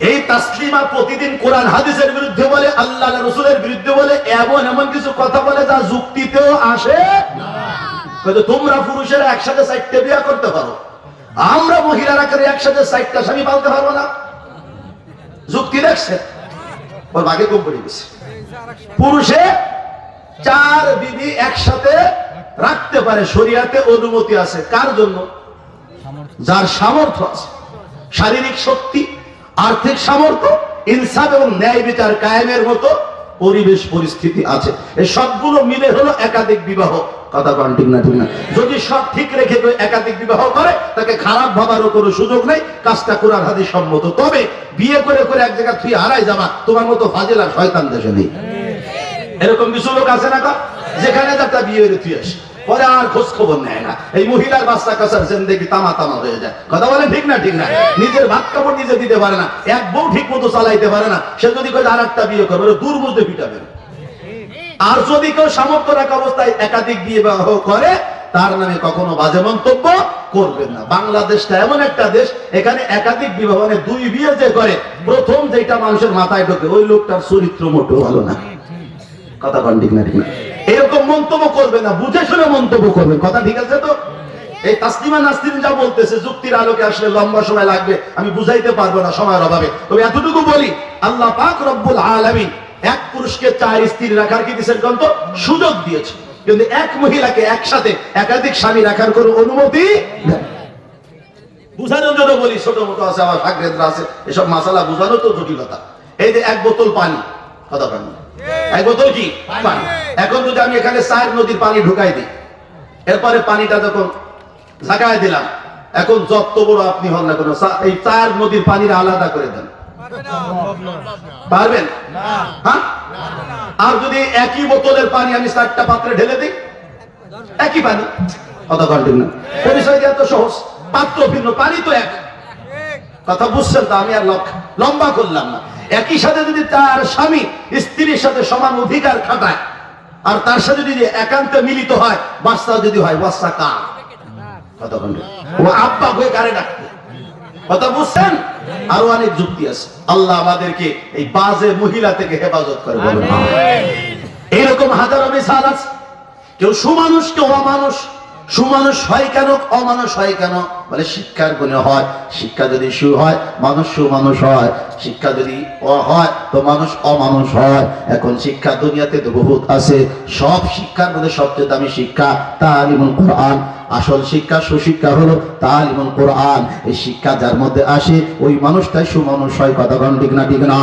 এই তাসলিমা প্রতিদিন কোরআন হাদিসের বিরুদ্ধে বলে, আল্লাহ রাসূলের বিরুদ্ধে বলে, এমন কিছু কথা বলে যা যুক্তিতেও আসে না। তোমরা পুরুষেরা একসাথে 4টে বিয়ে করতে পারো, আমরা মহিলারা করে একসাথে 4টা স্বামী পালতে পারবো না। যুক্তি দেখছে? ওর ভাগে কম পড়ে গেছে। পুরুষে 4 বিবি একসাথে রাখতে পারে, শরীয়তে অনুমতি আছে। কার জন্য? যার সামর্থ্য আছে, শারীরিক শক্তি, আর্থিক সামর্থ্য, ইনসাফ এবং ন্যায় বিচার কায়েমের মতো পরিবেশ পরিস্থিতি আছে। এই সবগুলো মিলে হলো একাধিক বিবাহ। কথা কন ঠিক না ঠিক না? যদি সব ঠিক রেখে কেউ একাধিক বিবাহ করে তাকে খারাপ ভাবারও কোনো সুযোগ নেই, কাজটা কোরআন হাদিস সম্মত। তবে বিয়ে করে করে এক জায়গা তুই হারাই যাবা, তোমার মতো ফাজিল আর শয়তান দেশে নেই। এরকম কিছু লোক আছে না, যেখানে একটা বিয়ে হয়ে তুই আসে পরে আর খোঁজ খবর নেয় না। এই মহিলার বাচ্চা কাচার জিন্দেগি তামা তামা হয়ে যায়। কথা বলে ঠিক না ঠিক না? নিজের ভাত কাপড় নিজে দিতে পারে না, এক বউ ঠিক মতো চালাইতে পারে না, সে যদি কয় আর একটা বিয়ে করবে দূর বুঝতে পিটাবে। আর যদি কেউ সামর্থ্য রাখা অবস্থায় একাধিক বিবাহ করে তার নামে কখনো বাজে মন্তব্য করবেন না। বাংলাদেশটা এমন একটা দেশ, এখানে একাধিক বিবাহ মানে দুই বিয়ে যে করে, প্রথম যেটা মানুষের মাথায় ঢোকে ওই লোকটার চরিত্র মোটেও ভালো না। কথা কন ঠিক না ঠিক না? এরকম মন্তব্য করবে না, বুঝে শুনে মন্তব্য করবে। কথা ঠিক আছে তো? এই তাসলিমা নাসরিন যা বলতেছে যুক্তির আলোকে আসলে লম্বা সময় লাগবে, আমি বুঝাইতে পারবো না সময়ের অভাবে। তবে এতটুকু বলি, আল্লাহ পাক রব্বুল আলামিন এক পুরুষকে 4 স্ত্রী রাখার কি দিয়েছেন কোন তো সুযোগ দিয়েছে, কিন্তু এক মহিলাকে একসাথে একাধিক স্বামী রাখার কোনো অনুমতি নেই। বুঝানোর জন্য বলি, ছোট মোটো আছে আমার সাগরেদরা আছে, এসব মাসালা বুঝানো তো জটিলতা। এই যে 1 বোতল পানি, কথা বলেন, 1 বোতল কি পানি, এখন যদি আমি এখানে 4 নদীর পানি ঢুকাই দিই, এরপরে পানিটা যখন ঝাঁকায় দিলাম, এখন যত বড় আপনি হন না কেন এই 4 নদীর পানির আলাদা করে দেন, পারবেন? হ্যাঁ। আর যদি একই বোতলের পানি আমি 4টা পাত্রে ঢেলে দিই, একই পানি, কথা বলেন না? পরিচয় দেওয়া তো সহজ, পাত্র ভিন্ন, পানি তো এক। কথা বুঝছেন তো? আমি আর লম্বা করলাম না। একই সাথে যদি তার স্বামী স্ত্রীর সাথে সমান অধিকার খাটায়, আর তার সাথে যদি একান্তে মিলিত হয়, বাচ্চা যদি হয়, বাচ্চা কার? কথা বলেন, ও আব্বা হয়ে কারে ডাকবে? কথা বুঝছেন? আরো অনেক যুক্তি আছে। আল্লাহ আমাদেরকে এই বাজে মহিলা থেকে হেফাজত করে বলেন। এইরকম হাজারো মিসাল আছে। কেউ সুমানুষ, কেউ অমানুষ। সুমানুষ হয় কেন, অমানুষ হয় কেন? বলে শিক্ষার গুণে হয়। শিক্ষা যদি সু হয়, মানুষ সুমানুষ হয়। শিক্ষা যদি হয় তো মানুষ অমানুষ হয়। এখন শিক্ষা দুনিয়াতে তো বহুত আছে, সব শিক্ষার মধ্যে সবচেয়ে দামি শিক্ষা তালিমুল কোরআন। আসল শিক্ষা, সুশিক্ষা হলো তালিমুল কোরআন। এই শিক্ষা যার মধ্যে আসে ওই মানুষটাই সুমানুষ হয়। কথা বলেন ঠিক না ঠিক না?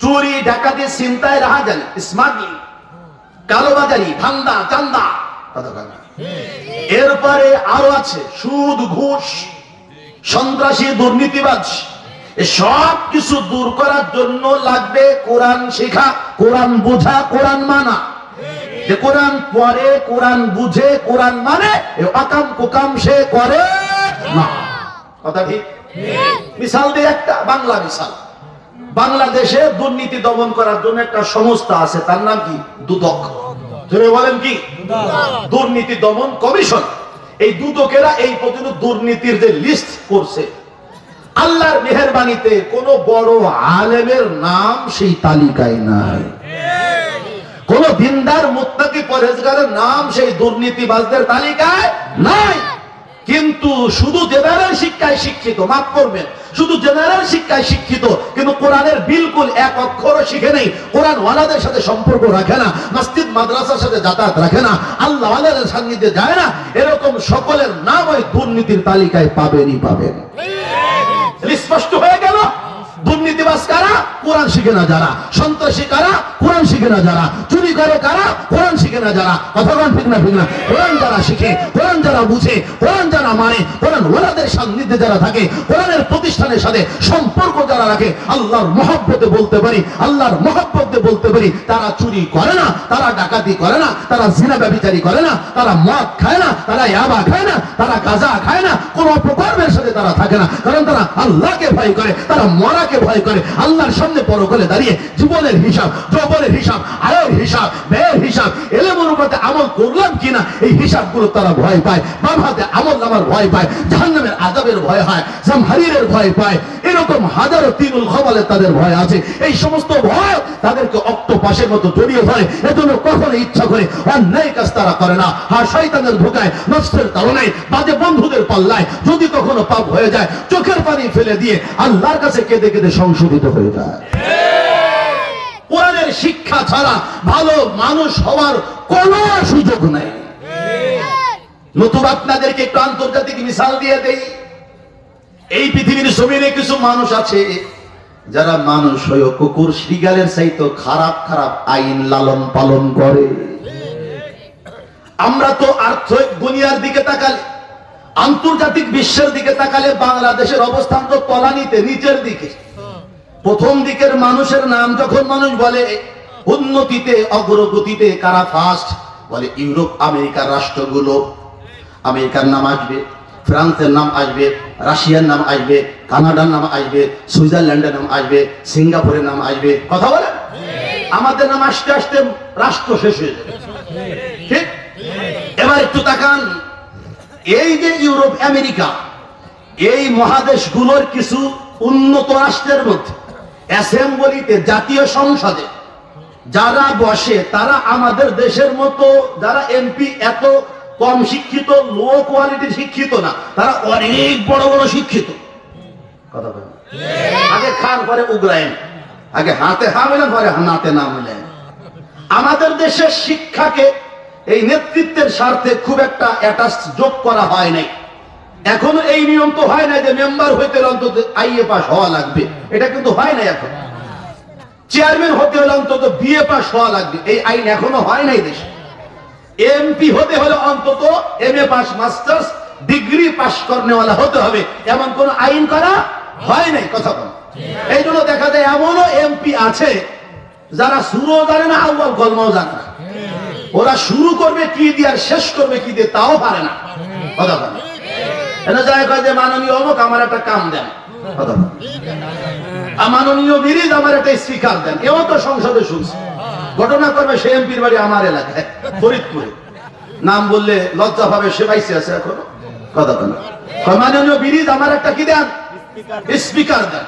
চুরি, ডাকাতি, ছিনতাই, রাহাজানি, স্মাগলিং, কালোবাজারি, ধান্দা, চান্দা, কথা বলেন। এরপরে আরো আছে সুদ, ঘুষ, সন্ত্রাসী, দুর্নীতিবাজ। সব কিছু দূর করার জন্য লাগবে কোরআন শেখা, কোরআন বোঝা, কোরআন মানা। যে কোরআন পড়ে, কোরআন বুঝে, কোরআন মানে অকাম কুকাম সে করে না। কথা ঠিক? মিসাল দিয়ে একটা বাংলা মিসাল। বাংলাদেশে দুর্নীতি দমন করার জন্য একটা সংস্থা আছে, তার নাম কি? দুদক। জোরে বলেন কি? দুর্নীতি দমন কমিশন। এই দুদকেরা এই পর্যন্ত দুর্নীতির যে লিস্ট করছে, আল্লাহর মেহেরবানিতে কোন বড় আলেমের নাম সেই তালিকায় নাই। কোন দিনদার মুত্তাকি পরহেজগারের নাম সেই দুর্নীতিবাজদের তালিকায় নাই। কিন্তু শুধু জেনারেল শিক্ষায় শিক্ষিত, মাফ করবেন, শুধু জেনারেল শিক্ষায় শিক্ষিত, কিন্তু কোরআনের বিলকুল এক অক্ষরও শিখে নেই, কোরআন ওয়ালাদের সাথে সম্পর্ক রাখে না, মসজিদ মাদ্রাসার সাথে যাতায়াত রাখে না, আল্লাহ ওয়ালাদের সান্নিধ্যে যায় না, এরকম সকলের নাম ওই দুর্নীতির তালিকায় পাবেনই পাবেন। স্পষ্ট হয়ে গেল। দুর্নীতিবাজ কারা? কোরআন শিখে না যারা। সন্ত্রাসী কারা? কোরআন শিখে না যারা। চুরি করে কারা? কোরআন শিখে না যারা। কথা বলেন ঠিক না ঠিক না? কোরআন যারা শিখে, কোরআন যারা বুঝে, কোরআন যারা মানে, কোরআন ওয়ালাদের সান্নিধ্যে যারা থাকে, কোরআনের প্রতিষ্ঠানের সাথে সম্পর্ক যারা রাখে, আল্লাহর মহব্বতে বলতে পারি, আল্লাহর মহব্বতে বলতে পারি, তারা চুরি করে না, তারা ডাকাতি করে না, তারা জিনা ব্যভিচারী করে না, তারা মদ খায় না, তারা ইয়াবা খায় না, তারা গাঁজা খায় না, কোন অপকর্মের সাথে তারা থাকে না, কারণ তারা আল্লাহকে ভয় করে, তারা মরাকে ভয় করে। আল্লাহর সামনে পরকালে দাঁড়িয়ে জীবনের হিসাব, যৌবনের হিসাব, আয়ের হিসাব, ব্যয়ের হিসাব, এলেমের উপরে আমল করলাম কিনা এই হিসাবগুলো তারা ভয় পায়। বাম হাতে আমল নামার ভয় পায়, জাহান্নামের আযাবের ভয় হয়, জামহারিরের ভয় পায়। এরকম হাজারো তিনুল খবলে তাদের ভয় আছে। এই সমস্ত ভয় তাদেরকে অক্টোপাসের মতো জড়িয়ে ধরে। এজন্য কখনো ইচ্ছা করে অন্যায় কাজ তারা করে না। আর শয়তানের ধোঁকায়, নফসের তাড়নায়, বাজে বন্ধুদের পাল্লায় যদি কখনো পাপ হয়ে যায়, চোখের পানি ফেলে দিয়ে আল্লাহর কাছে কেঁদে কেঁদে সংশোধিত হয়ে যায়। কোরআনের শিক্ষা ছাড়া ভালো মানুষ হওয়ার কোনো সুযোগ নাই। নতুন আপনাদেরকে একটু আন্তর্জাতিক মিসাল দিয়ে দেই। এই পৃথিবীর জমিনে কিছু মানুষ আছে যারা মানুষ হয়ে কুকুর শিগালের চাইতে খারাপ খারাপ আইন লালন পালন করে। আমরা তো আর্থিক দুনিয়ার দিকে তাকালে, আন্তর্জাতিক বিশ্বের দিকে তাকালে বাংলাদেশের অবস্থান তো তলানিতে, নিচের দিকে। প্রথম দিকের মানুষের নাম যখন মানুষ বলে উন্নতিতে, অগ্রগতিতে কারা ফার্স্ট, বলে ইউরোপ আমেরিকার রাষ্ট্রগুলো। আমেরিকার নাম আসবে, ফ্রান্সের নাম আসবে, রাশিয়ার নাম আসবে, কানাডার নাম আসবে, সুইজারল্যান্ডের নাম আসবে, সিঙ্গাপুরের নাম আসবে। কথা বলে আমাদের নাম আসতে আসতে রাষ্ট্র শেষ হয়ে যাবে। ঠিক? এবার একটু তাকান, এই যে ইউরোপ আমেরিকা, এই মহাদেশগুলোর কিছু উন্নত রাষ্ট্রের মধ্যে অ্যাসেম্বলিতে, জাতীয় সংসদে যারা বসে তারা আমাদের দেশের মতো, যারা এমপি এত কম শিক্ষিত, লো কোয়ালিটির শিক্ষিত না, তারা অনেক বড় বড় শিক্ষিত। কথা বলেন, আগে খান পরে উগরায়েন, আগে হাতে হা মিলেন পরে নাতে না মিলেন। আমাদের দেশের শিক্ষাকে এই নেতৃত্বের স্বার্থে খুব একটা অ্যাটাচ যোগ করা হয় নাই। এখনো এই নিয়ম তো হয় না যে মেম্বার হইতে অন্তত আইএ পাস হওয়া লাগবে, এটা কিন্তু হয় না। এখন চেয়ারম্যান হতে হলে অন্তত বিএ পাস হওয়া লাগবে, এই আইন এখনো হয় নাই দেশে। এমপি হতে হলে অন্তত MA pass, masters degree pass করনেওয়ালা হতে হবে, এমন কোন আইন করা হয় নাই। কথা বল, এই জন্য দেখা যায় এমনও এমপি আছে যারা শুরুও জানে না, আউয়াল কলমাও জানে না। ওরা শুরু করবে কি দিয়ে আর শেষ করবে কি দিয়ে তাও পারে না। কথা বল, এটা যায় কয় যে মাননীয় অমুক আমার একটা কাম দেন, কথা বল, মাননীয় বিরিজ আমার একটা স্পিকার দেন। এও তো সংসদে শুনছে, ঘটনা করবে সে এমপির বাড়ি আমার এলাকায় ফরিদপুরে, নাম বললে লজ্জা পাবে, সে পাইছে আছে এখনো। কথা বল, মাননীয় বিরিজ আমার একটা কি দেন, স্পিকার দেন।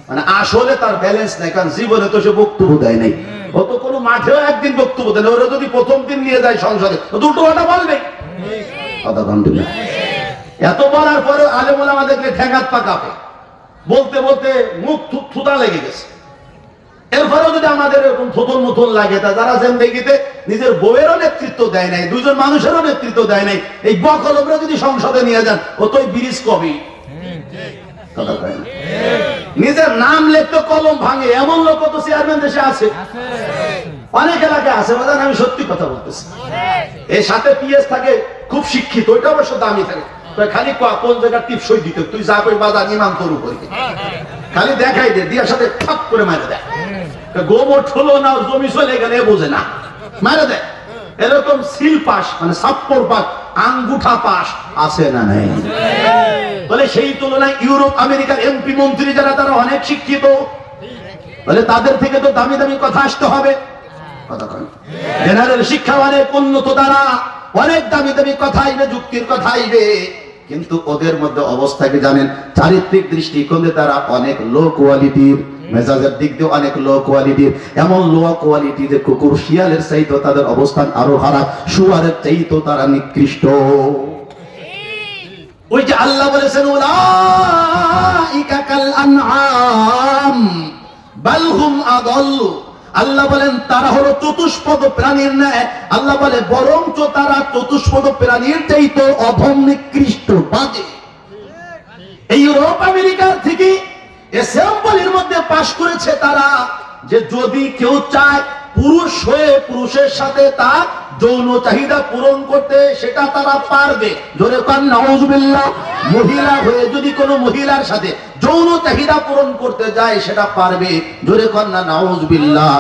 মানে আসলে তার ব্যালেন্স নাই, কারণ জীবনে তো সে বক্তব্য দেয় নাই। ও তো কোনো মাঠেও একদিন বক্তব্য দেয় না। ওরা যদি প্রথম দিন নিয়ে যায় সংসদে, দুটো কথা বলবে। কথা কন্টিনিউ। এত বলার পরে আলেমুল আমাদেরকে ঠেঙ্গাত পা কাঁপে, বলতে বলতে মুখ থুতা লেগে গেছে। এরপরেও যদি আমাদের এরকম থতন মতন লাগে, তা যারা জিন্দেগিতে নিজের বউয়েরও নেতৃত্ব দেয় নাই, দুজন মানুষেরও নেতৃত্ব দেয় নাই, এই বকলবরা যদি সংসদে নিয়ে যান, ও তো ব্রিজ কবি। নিজের নাম লিখতে কলম ভাঙে এমন লোক তো চেয়ারম্যান দেশে আছে, অনেক এলাকায় আছে। আমি সত্যি কথা বলতেছি। এর সাথে পিএস থাকে, খুব শিক্ষিত, ওইটা অবশ্য দামি থাকে। খালি কোন জায়গায় টিপসই দিতে, তুই যা কই বাজার ইমাম তোর উপরে খালি দেখাই দে, দিয়ার সাথে ঠাপ করে মারে দেয়। গোবর ঠলো না, জমি চলে গেলে বোঝে না, মারে দেয়। এরকম সিল পাস, মানে সাপ্পর পাস, আঙ্গুঠা পাস আছে না নাই? বলে সেই তুলনায় ইউরোপ আমেরিকার এমপি মন্ত্রী যারা, তারা অনেক শিক্ষিত। বলে তাদের থেকে তো দামি দামি কথা আসতে হবে। জেনারেল শিক্ষা অনেক উন্নত, দ্বারা অনেক দামি দামি কথা আইবে, যুক্তির কথা আইবে। কিন্তু ওদের মধ্যে অবস্থা কি জানেন? চারিত্রিক দৃষ্টিকোণে তারা অনেক লো কোয়ালিটির, মেজাজের দিক দিয়ে অনেক লো কোয়ালিটির। এমন লো কোয়ালিটি যে কুকুর শিয়ালের চাইতো তাদের অবস্থান আরো খারাপ, শুয়ারের চাইতো তারা নিকৃষ্ট। ওই যে আল্লাহ বলেছেন উলাইকা কাল আনআম বাল হুম আদাল্লু, আল্লাহ বলেন তারা হলো চতুষ্পদ প্রাণীর ন্যায়। আল্লাহ বলে বরঞ্চ তারা চতুষ্পদ প্রাণীর চাইতে অধম, নিকৃষ্ট, বাজে। এই ইউরোপ আমেরিকার থেকে অ্যাসেম্বলির মধ্যে পাশ করেছে তারা, যে যদি কেউ চায় পুরুষ হয়ে পুরুষের সাথে তার যৌন চাহিদা পূরণ করতে, সেটা তারা পারবে। জোরে কান নাউজুবিল্লাহ। মহিলা হয়ে যদি কোনো মহিলার সাথে যৌন চাহিদা পূরণ করতে যায়, সেটা পারবে। জোরে কান না নাউজুবিল্লাহ।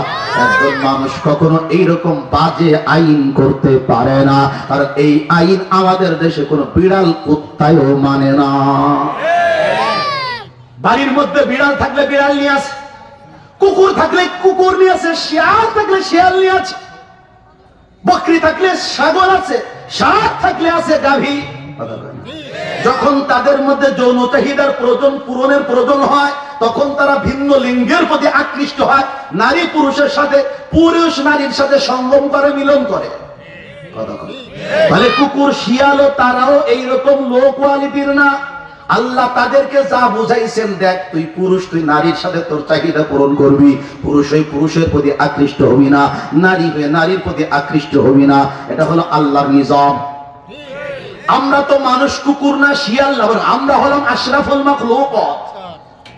একজন মানুষ কখনো এইরকম বাজে আইন করতে পারে না, আর এই আইন আমাদের দেশে কোনো বিড়াল কুত্তায়ও মানে না। বাড়ির মধ্যে বিড়াল থাকলে বিড়াল নিয়ে আসে, কুকুর থাকলে কুকুর নিয়ে আসে, শিয়াল থাকলে শিয়াল নিয়ে আছে, বকরি থাকলে ছাগল আছে, ষাঁড় থাকলে আছে গাভী। যখন তাদের মধ্যে যৌন চাহিদার প্রয়োজন পূরণের প্রয়োজন হয়, তখন তারা ভিন্ন লিঙ্গের প্রতি আকৃষ্ট হয়, নারী পুরুষের সাথে, পুরুষ নারীর সাথে সঙ্গম করে, মিলন করে। মানে কুকুর শিয়ালও তারাও এইরকম লো কোয়ালিটির না। আল্লাহ তাদেরকে যা বুঝাইছেন, দেখ তুই পুরুষ, তুই নারীর সাথে তোর চাহিদা পূরণ করবি, পুরুষ হয়ে পুরুষের প্রতি আকৃষ্ট হবি না, নারী হয়ে নারীর প্রতি আকৃষ্ট হবি না। এটা হলো আল্লাহর নিজাম। আমরা তো মানুষ, কুকুর না, শিয়াল না, আমরা হলাম আশরাফুল মাখলুকাত।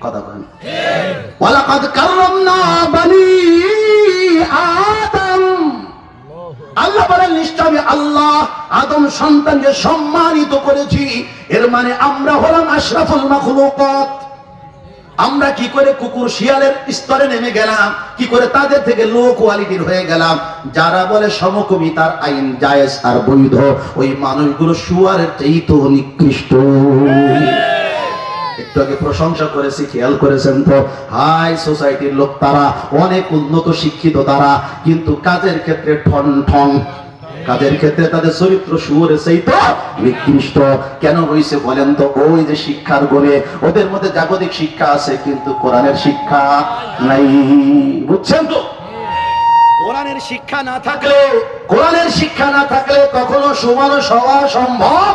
কথা বলেন, ওয়ালাকাদ কাররামনা বানি আদম। আল্লাহ বলেন নিশ্চয় আমি আল্লাহ আদম সন্তানকে সম্মানিত করেছি, এর মানে আমরা হলাম আশরাফুল মাখলুকাত। আমরা কি করে কুকুর শিয়ালের স্তরে নেমে গেলাম, কি করে তাদের থেকে লো কোয়ালিটির হয়ে গেলাম। যারা বলে সমকামিতার আইন জায়েজ আর বৈধ, ওই মানুষগুলো শুয়ারের চেয়েও নিকৃষ্ট। একটু আগে প্রশংসা করেছি, খেয়াল করেছেন তো? হাই সোসাইটির লোক তারা, অনেক উন্নত শিক্ষিত তারা, কিন্তু কাজের ক্ষেত্রে ঠন ঠন, কাজের ক্ষেত্রে তাদের চরিত্র শুয়োরের চাইতে নিকৃষ্ট। কেন হইছে বলেন তো? ওই যে শিক্ষার গুণে ওদের মধ্যে জাগতিক শিক্ষা আছে, কিন্তু কোরআনের শিক্ষা নাই। বুঝছেন তো? কোরআনের শিক্ষা না থাকলে, কোরআনের শিক্ষা না থাকলে কখনো সুমানুষ হওয়া সম্ভব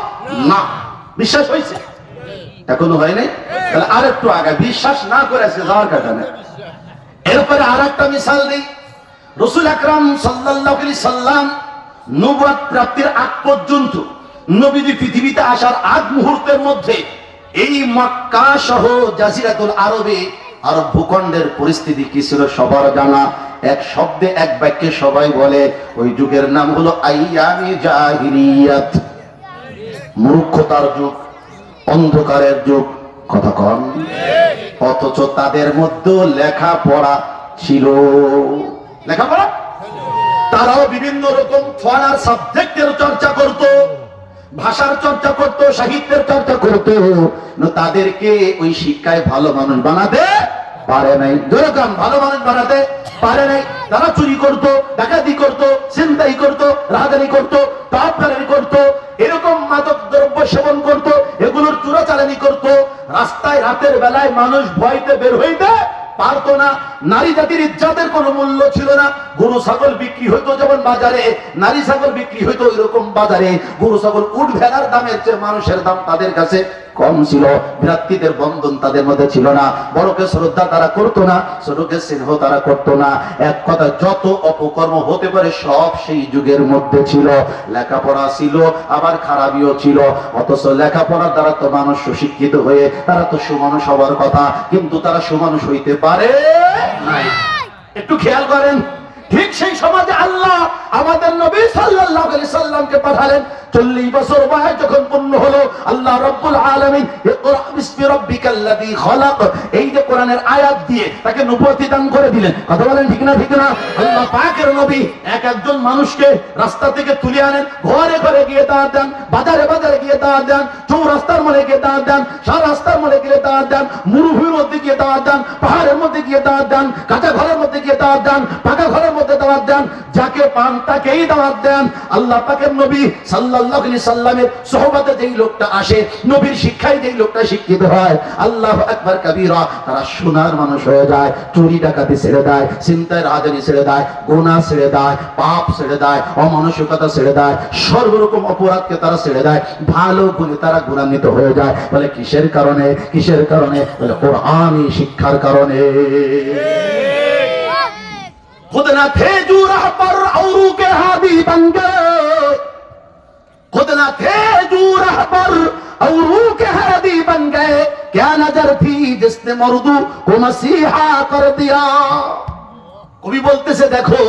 না। বিশ্বাস হয়েছে? এখনো হয় নাই? তাহলে আরেকটু আগে বিশ্বাস না করেছে যাওয়ার কথা না। এরপরে আর একটা মিসাল দিই। রাসূল আকরাম সাল্লাল্লাহু আলাইহি সাল্লাম নবুয়ত প্রাপ্তির আগ পর্যন্ত, নবীজি পৃথিবীতে আসার আগ মুহূর্তের মধ্যে এই মক্কা সহ জাজিরাতুল আরবে, আরব ভূখণ্ডের পরিস্থিতি কি ছিল সবার জানা। এক শব্দে এক বাক্যে সবাই বলে ওই যুগের নাম হলো আইয়ামে জাহিলিয়াত, মূর্খতার যুগ, অন্ধকারের যুগ। কথা কন। অথচ তাদের মধ্যে লেখাপড়া ছিল। লেখাপড়া, তারাও বিভিন্ন রকম ফরার সাবজেক্টের চর্চা করত, ভাষার চর্চা করত, সাহিত্যের চর্চা করত। তাদেরকে ওই শিক্ষায় ভালো মানুষ বানাতে পারে নাই। যেরকম ভালো মানুষ বানাতে পারে নাই। তারা চুরি করত, ডাকাতি করত, ছিনতাই করত, রাহাজানি করত, টাপকারি করত, এরকম মাদক দ্রব্য সেবন করত, এগুলোর চোরাচালানি করত। রাস্তায় রাতের বেলায় মানুষ ভয়তে বের হইতে পারতো না। নারী জাতির ইজ্জতের কোনো মূল্য ছিল না। গরু ছাগল বিক্রি হইতো যেমন বাজারে, নারী ছাগল বিক্রি হইতো এরকম বাজারে। গরু ছাগল উট ভেড়ার দামের চেয়ে মানুষের দাম তাদের কাছে কম ছিল। ভ্রাতৃত্বের বন্ধন তাদের মধ্যে ছিল না। বড়কে শ্রদ্ধা তারা করতো না, ছোটকে স্নেহ তারা করতো না। এক কথা, যত অপকর্ম হতে পারে সব সেই যুগের মধ্যে ছিল। লেখাপড়া ছিল, আবার খারাপিও ছিল। অথচ লেখাপড়ার দ্বারা তো মানুষ সুশিক্ষিত হয়ে তারা তো সুমানুষ হওয়ার কথা, কিন্তু তারা সুমানুষ হইতে পারে নাই। একটু খেয়াল করেন, ঠিক সেই সমাজে আল্লাহ আমাদের নবী সাল্লাল্লাহু আলাইহি সাল্লামকে পাঠালেন। 40 বছর বয়স যখন পূর্ণ হলো, আল্লাহ রাব্বুল আলামিন ইকরা বিসমি রাব্বিকাল্লাযী খালাক, এই যে কোরআনের আয়াত দিয়ে তাকে নবুয়তি দান করে দিলেন। কথা বলেন ঠিক না? ঠিক না? আল্লাহ পাকের নবী এক একজন মানুষকে রাস্তা থেকে তুলে আনেন, ঘরে ঘরে গিয়ে দাওয়াত দেন, বাজারে বাজারে গিয়ে দাওয়াত দেন, চৌরাস্তার মোড়ে গিয়ে দাওয়াত দেন, সারা রাস্তার মোড়ে গিয়ে দাওয়াত দেন, মরুভূমির মধ্যে গিয়ে দাওয়াত দেন, পাহাড়ের মধ্যে গিয়ে দাওয়াত দেন, কাঁচা ঘরের মধ্যে গিয়ে দাওয়াত দেন, পাকা ঘরের মধ্যে দাওয়াত দেন। যাকে পান তাকেই দাওয়াত দেন। আল্লাহ পাকের নবী সাল্লাল্লাহু আলাইহি সাল্লামের সোহবতে যেই লোকটা আসে, নবীর শিক্ষায় যেই লোকটা শিক্ষিত হয়, আল্লাহু আকবার কাবীরা, তারা সোনার মানুষ হয়ে যায়। চুরি ডাকাতি ছেড়ে দেয়, চিন্তায় রাজনী ছেড়ে দেয়, গুনাহ ছেড়ে দেয়, পাপ ছেড়ে দেয়, অমানসিকতা ছেড়ে দেয়, সর্বরকম অপরাধকে তারা ছেড়ে দেয়। ভালো গুণে তারা গুণান্বিত হয়ে যায়। বলে কিসের কারণে? কিসের কারণে? বলে কোরআনী শিক্ষার কারণে। खुद न थे जो राह पर औरों के हादी बन गए, खुद न थे जो राह पर औरों के हादी बन गए, क्या नजर थी जिसने मर्दू को मसीहा कर दिया। কবি বলতেছে, দেখো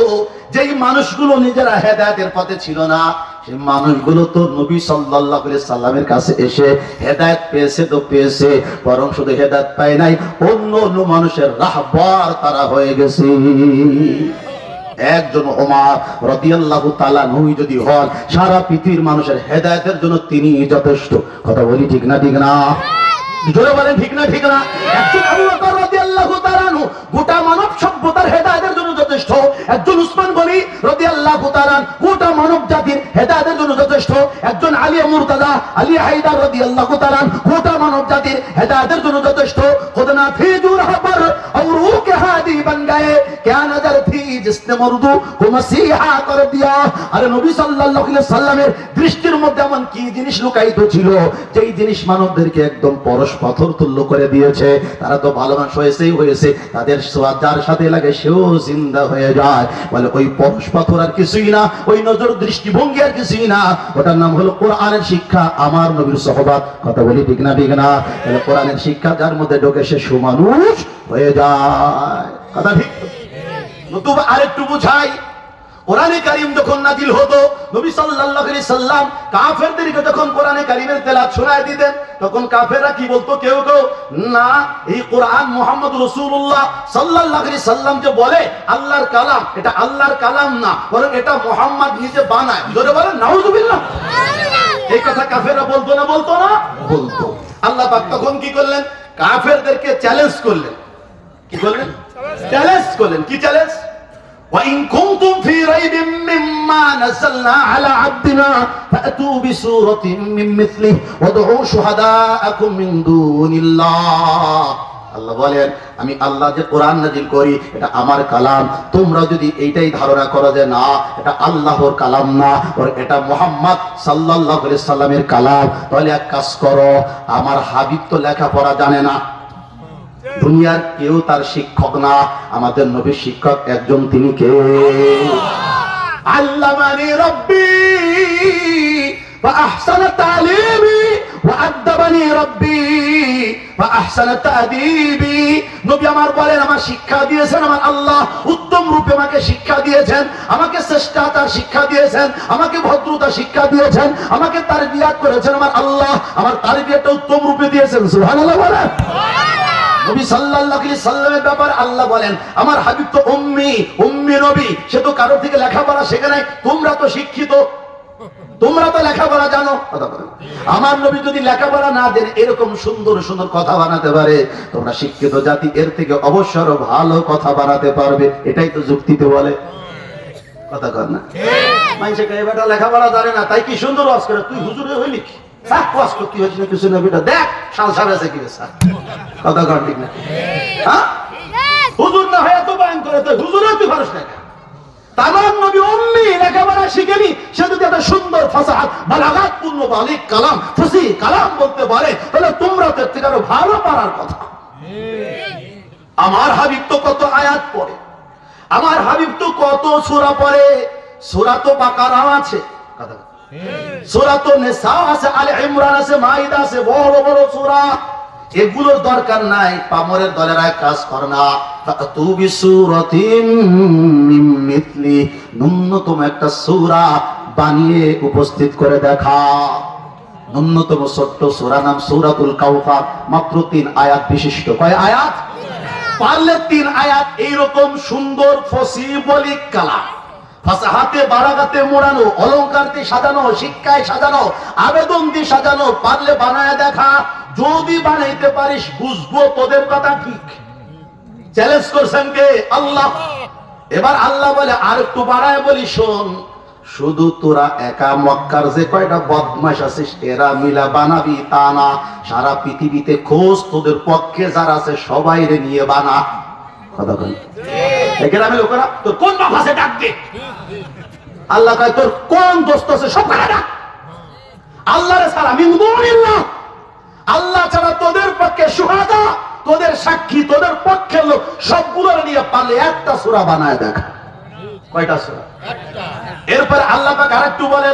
যেই মানুষগুলো নিজেরা হেদায়েতের পথে ছিল না, সেই মানুষগুলো তো নবী সাল্লাল্লাহু আলাইহি সাল্লামের কাছে এসে হেদায়েত পেয়েছে তো পেয়েছে, বরং শুধু হেদায়েত পায় নাই, অন্য অন্য মানুষের রাহবার তারা হয়ে গেছে। একজন ওমর রাদিয়াল্লাহু তাআলা নবী যদি হন, সারা পৃথিবীর মানুষের হেদায়েতের জন্য তিনি যথেষ্ট। কথা বলি ঠিক না? ঠিক না? জোরে বলেন ঠিক না? ঠিক না? একজন আবু বকর রাদিয়াল্লাহু তাআলা গোটা মানব সভ্যতার হেদায়েতের জন্য যথেষ্ট। একজন উসমান গনি রাদিয়াল্লাহু তাআলা গোটা মানব জাতির হেদায়েতের জন্য যথেষ্ট। একজন আলী মুর্তজা, আলী হায়দার রাদিয়াল্লাহু তাআলা গোটা মানব জাতির হেদায়েতের জন্য যথেষ্ট। खुद ना थी जो राह पर औरों के हादी बन गए, क्या नजर थी जिसने मर्दू को मसीहा कर दिया। আরে নবী সাল্লাল্লাহু আলাইহি সাল্লামের দৃষ্টির মধ্যে এমন কি জিনিস লুকায়িত ছিল, যেই জিনিস মানবদেরকে একদম পরশ পাথর তুল্য করে দিয়েছে। তারা তো ভালো মানুষ হয়েছেই হয়েছে, তাদের সোয়াদ যার সাথে লাগে সেও জিন্দা হয়ে যায়। বলে ওই পরশ পাথর আর কিছুই না, ওই নজর দৃষ্টিভঙ্গি আর কিছুই না, ওটার নাম হলো কোরআনের শিক্ষা, আমার নবীর সোহবত। কথা বলি ঠিক না? ঠিক না? তাহলে কোরআনের শিক্ষা যার মধ্যে ঢোকে সে সুমানুষ হয়ে যায়। কথা ঠিক? নতুবা আরেকটু বুঝাই, কোরআনে কারীম যখন নাজিল হতো, নবী সাল্লাল্লাহু আলাইহি সাল্লাম কাফেরদেরকে যখন কোরআনে কারীমের তেলাওয়াত শোনায় দিতেন, তখন কাফেররা কি বলতো? কেউ কেউ, না, এই কোরআন মুহাম্মদ রাসূলুল্লাহ সাল্লাল্লাহু আলাইহি সাল্লাম যে বলে আল্লাহর কালাম, এটা আল্লাহর কালাম না, বরং এটা মুহাম্মদ নিজে বানায়। জোরে বলেন নাউযুবিল্লাহ। এই কথা কাফেররা বলতো না? বলতো না? বলতো। আল্লাহ পাক তখন কি করলেন? কাফেরদেরকে চ্যালেঞ্জ করলেন। কি করলেন? চ্যালেঞ্জ করলেন। কি চ্যালেঞ্জ? وَإِن كُنتُمْ فِي رَيْبٍ مِّمَّا نَزَّلْنَا عَلَى عَبْدِنَا فَأْتُوا بِسُورَةٍ مِّن مِّثْلِهِ وَادْعُوا شُهَدَاءَكُم مِّن دُونِ اللَّهِ। আল্লাহ বলেন, আমি আল্লাহ যে কোরআন নাজিল করি এটা আমার কালাম, তোমরা যদি এইটাই ধারণা করো যে না এটা আল্লাহর কালাম না, আর এটা মুহাম্মদ সাল্লাল্লাহু আলাইহি সাল্লামের কালাম, তাহলে এক কাজ করো, আমার হাবিব তো লেখাপড়া জানে না, দুনিয়ার কেউ তার শিক্ষক না, আমাদের নবীর শিক্ষক একজন, তিনি কে? আল্লামানি রব্বি ওয়া আহসানা তালিমি ওয়া আদবানি রব্বি ওয়া আহসানা তাদিবি। নবী আমার বলেন, আমার শিক্ষা দিয়েছেন আমার আল্লাহ, উত্তম রূপে আমাকে শিক্ষা দিয়েছেন, আমাকে শ্রেষ্ঠতার শিক্ষা দিয়েছেন, আমাকে ভদ্রতা শিক্ষা দিয়েছেন, আমাকে তারবিয়াত করেছেন আমার আল্লাহ, আমার তারবিয়াতটা উত্তম রূপে দিয়েছেন। সুবহানাল্লাহ বলেন। নবী সাল্লাল্লাহু আলাইহি সাল্লামের ব্যাপারে আল্লাহ বলেন, আমার হাবিব তো উম্মি নবী, সে তো কারো থেকে লেখাপড়া শেখে নাই। তোমরা তো শিক্ষিত, তোমরা তো লেখাপড়া জানো। আমার নবী যদি লেখাপড়া না দেন এরকম সুন্দর সুন্দর কথা বানাতে পারে, তোমরা শিক্ষিত জাতি এর থেকে অবশ্যই আরো ভালো কথা বানাতে পারবে। এটাই তো যুক্তিতে বলে। কথা কর না? মানুষে কে বেটা লেখাপড়া জানে না, তাই কি সুন্দর ওয়াজ করে? তুই হুজুরে হইলি কি? ওয়াজ করতে হয়েছিল কিছু না, বেটা দেখ সালসা বেঁচে কি বেচা। কথা কর ঠিক না? হ্যাঁ, হুজুর না হয়ে এত বয়ান করে, তো হুজুরে তুই পারিস না? তামাম নবী উম্মি, লেখাপড়া শিখেনি, সে যদি একটা সুন্দর ফাসাহাত বালাগাত পূর্ণ বালিক কালাম ফসি কালাম বলতে পারে, তাহলে তোমরা তো এর থেকে আরো ভালো পারার কথা। আমার হাবিব তো কত আয়াত পড়ে, আমার হাবিব তো কত সূরা পড়ে। সূরা তো বাকারা আছে, কথা সূরা তো নিসা আছে, আলে ইমরান আছে, মাইদা আছে, বড় বড় সূরা। এগুলোর দরকার নাই। পামরের দলেরা কাজ কর না, ফাতু বিসূরাতিন মিন মিথলি, ন্যূনতম একটা সূরা বানিয়ে উপস্থিত করে দেখা। ন্যূনতম ছোট্ট সূরা নাম সূরাতুল কাউসার, মাত্র 3 আয়াত বিশিষ্ট। কয় আয়াত? পারলে 3 আয়াত। এইরকম সুন্দর ফসিহ বলিক কালাম, ফাসাহাতে বারাগাতে মোড়ানো, অলংকার দিয়ে সাজানো, শিক্ষায় সাজানো, আবেদন দিয়ে সাজানো, পারলে বানায় দেখা। যদি বানাইতে পারিস বুঝবো তোদের কথা ঠিক। চ্যালেঞ্জ করছেন কে? আল্লাহ। এবার আল্লাহ বলে, আর একটু বাড়ায় বলি, শোন, শুধু তোরা একা মক্কার যে কয়টা বদমাশ আছিস এরা মিলা বানাবি তা না, সারা পৃথিবীতে খোঁজ, তোদের পক্ষে যারা আছে সবাই রে নিয়ে বানা। কথা বল। গ্রামে লোকেরা তোর কোন বাপ আছে ডাক দে। আল্লাহ কয়, তোর কোন দোস্ত আছে সব ডাক। আল্লাহরে ছাড়া মিন দুনিল্লাহ, আল্লাহ ছাড়া তোদের পক্ষে সুহাদা, তোদের সাক্ষী, তোদের পক্ষের লোক সবগুলো নিয়ে পারলে একটা সূরা বানায় দেখা। কয়টা সূরা? একটা। এরপর আল্লাহ পাক আরেকটু বলে,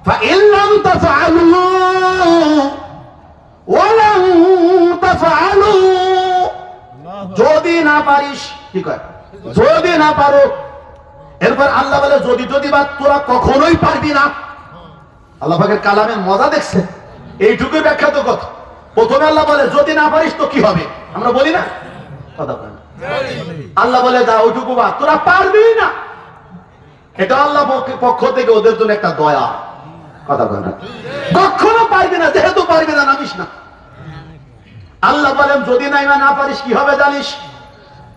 فإن لم تفعلوا ولن تفعلوا, যদি না পারিস, কি কয়? যদি না পারো। এরপর আল্লাহ বলে, যদি বা তোরা কখনোই পারবি না। আল্লাহ পাকের কালামের মজা দেখছে, এইটুকুই ব্যাখ্যা তো কথা। প্রথমে আল্লাহ বলে যদি না পারিস তো কি হবে, আমরা বলি না? কথা বলেন। আল্লাহ বলে যা ওইটুকু বা তোরা পারবি না। এটা আল্লাহ পক্ষ থেকে ওদের জন্য একটা দয়া। কথা বলেন। কখনো পারবি না, যেহেতু পারবি না নামিস না। আল্লাহ বলেন যদি না পারিস কি হবে জানিস?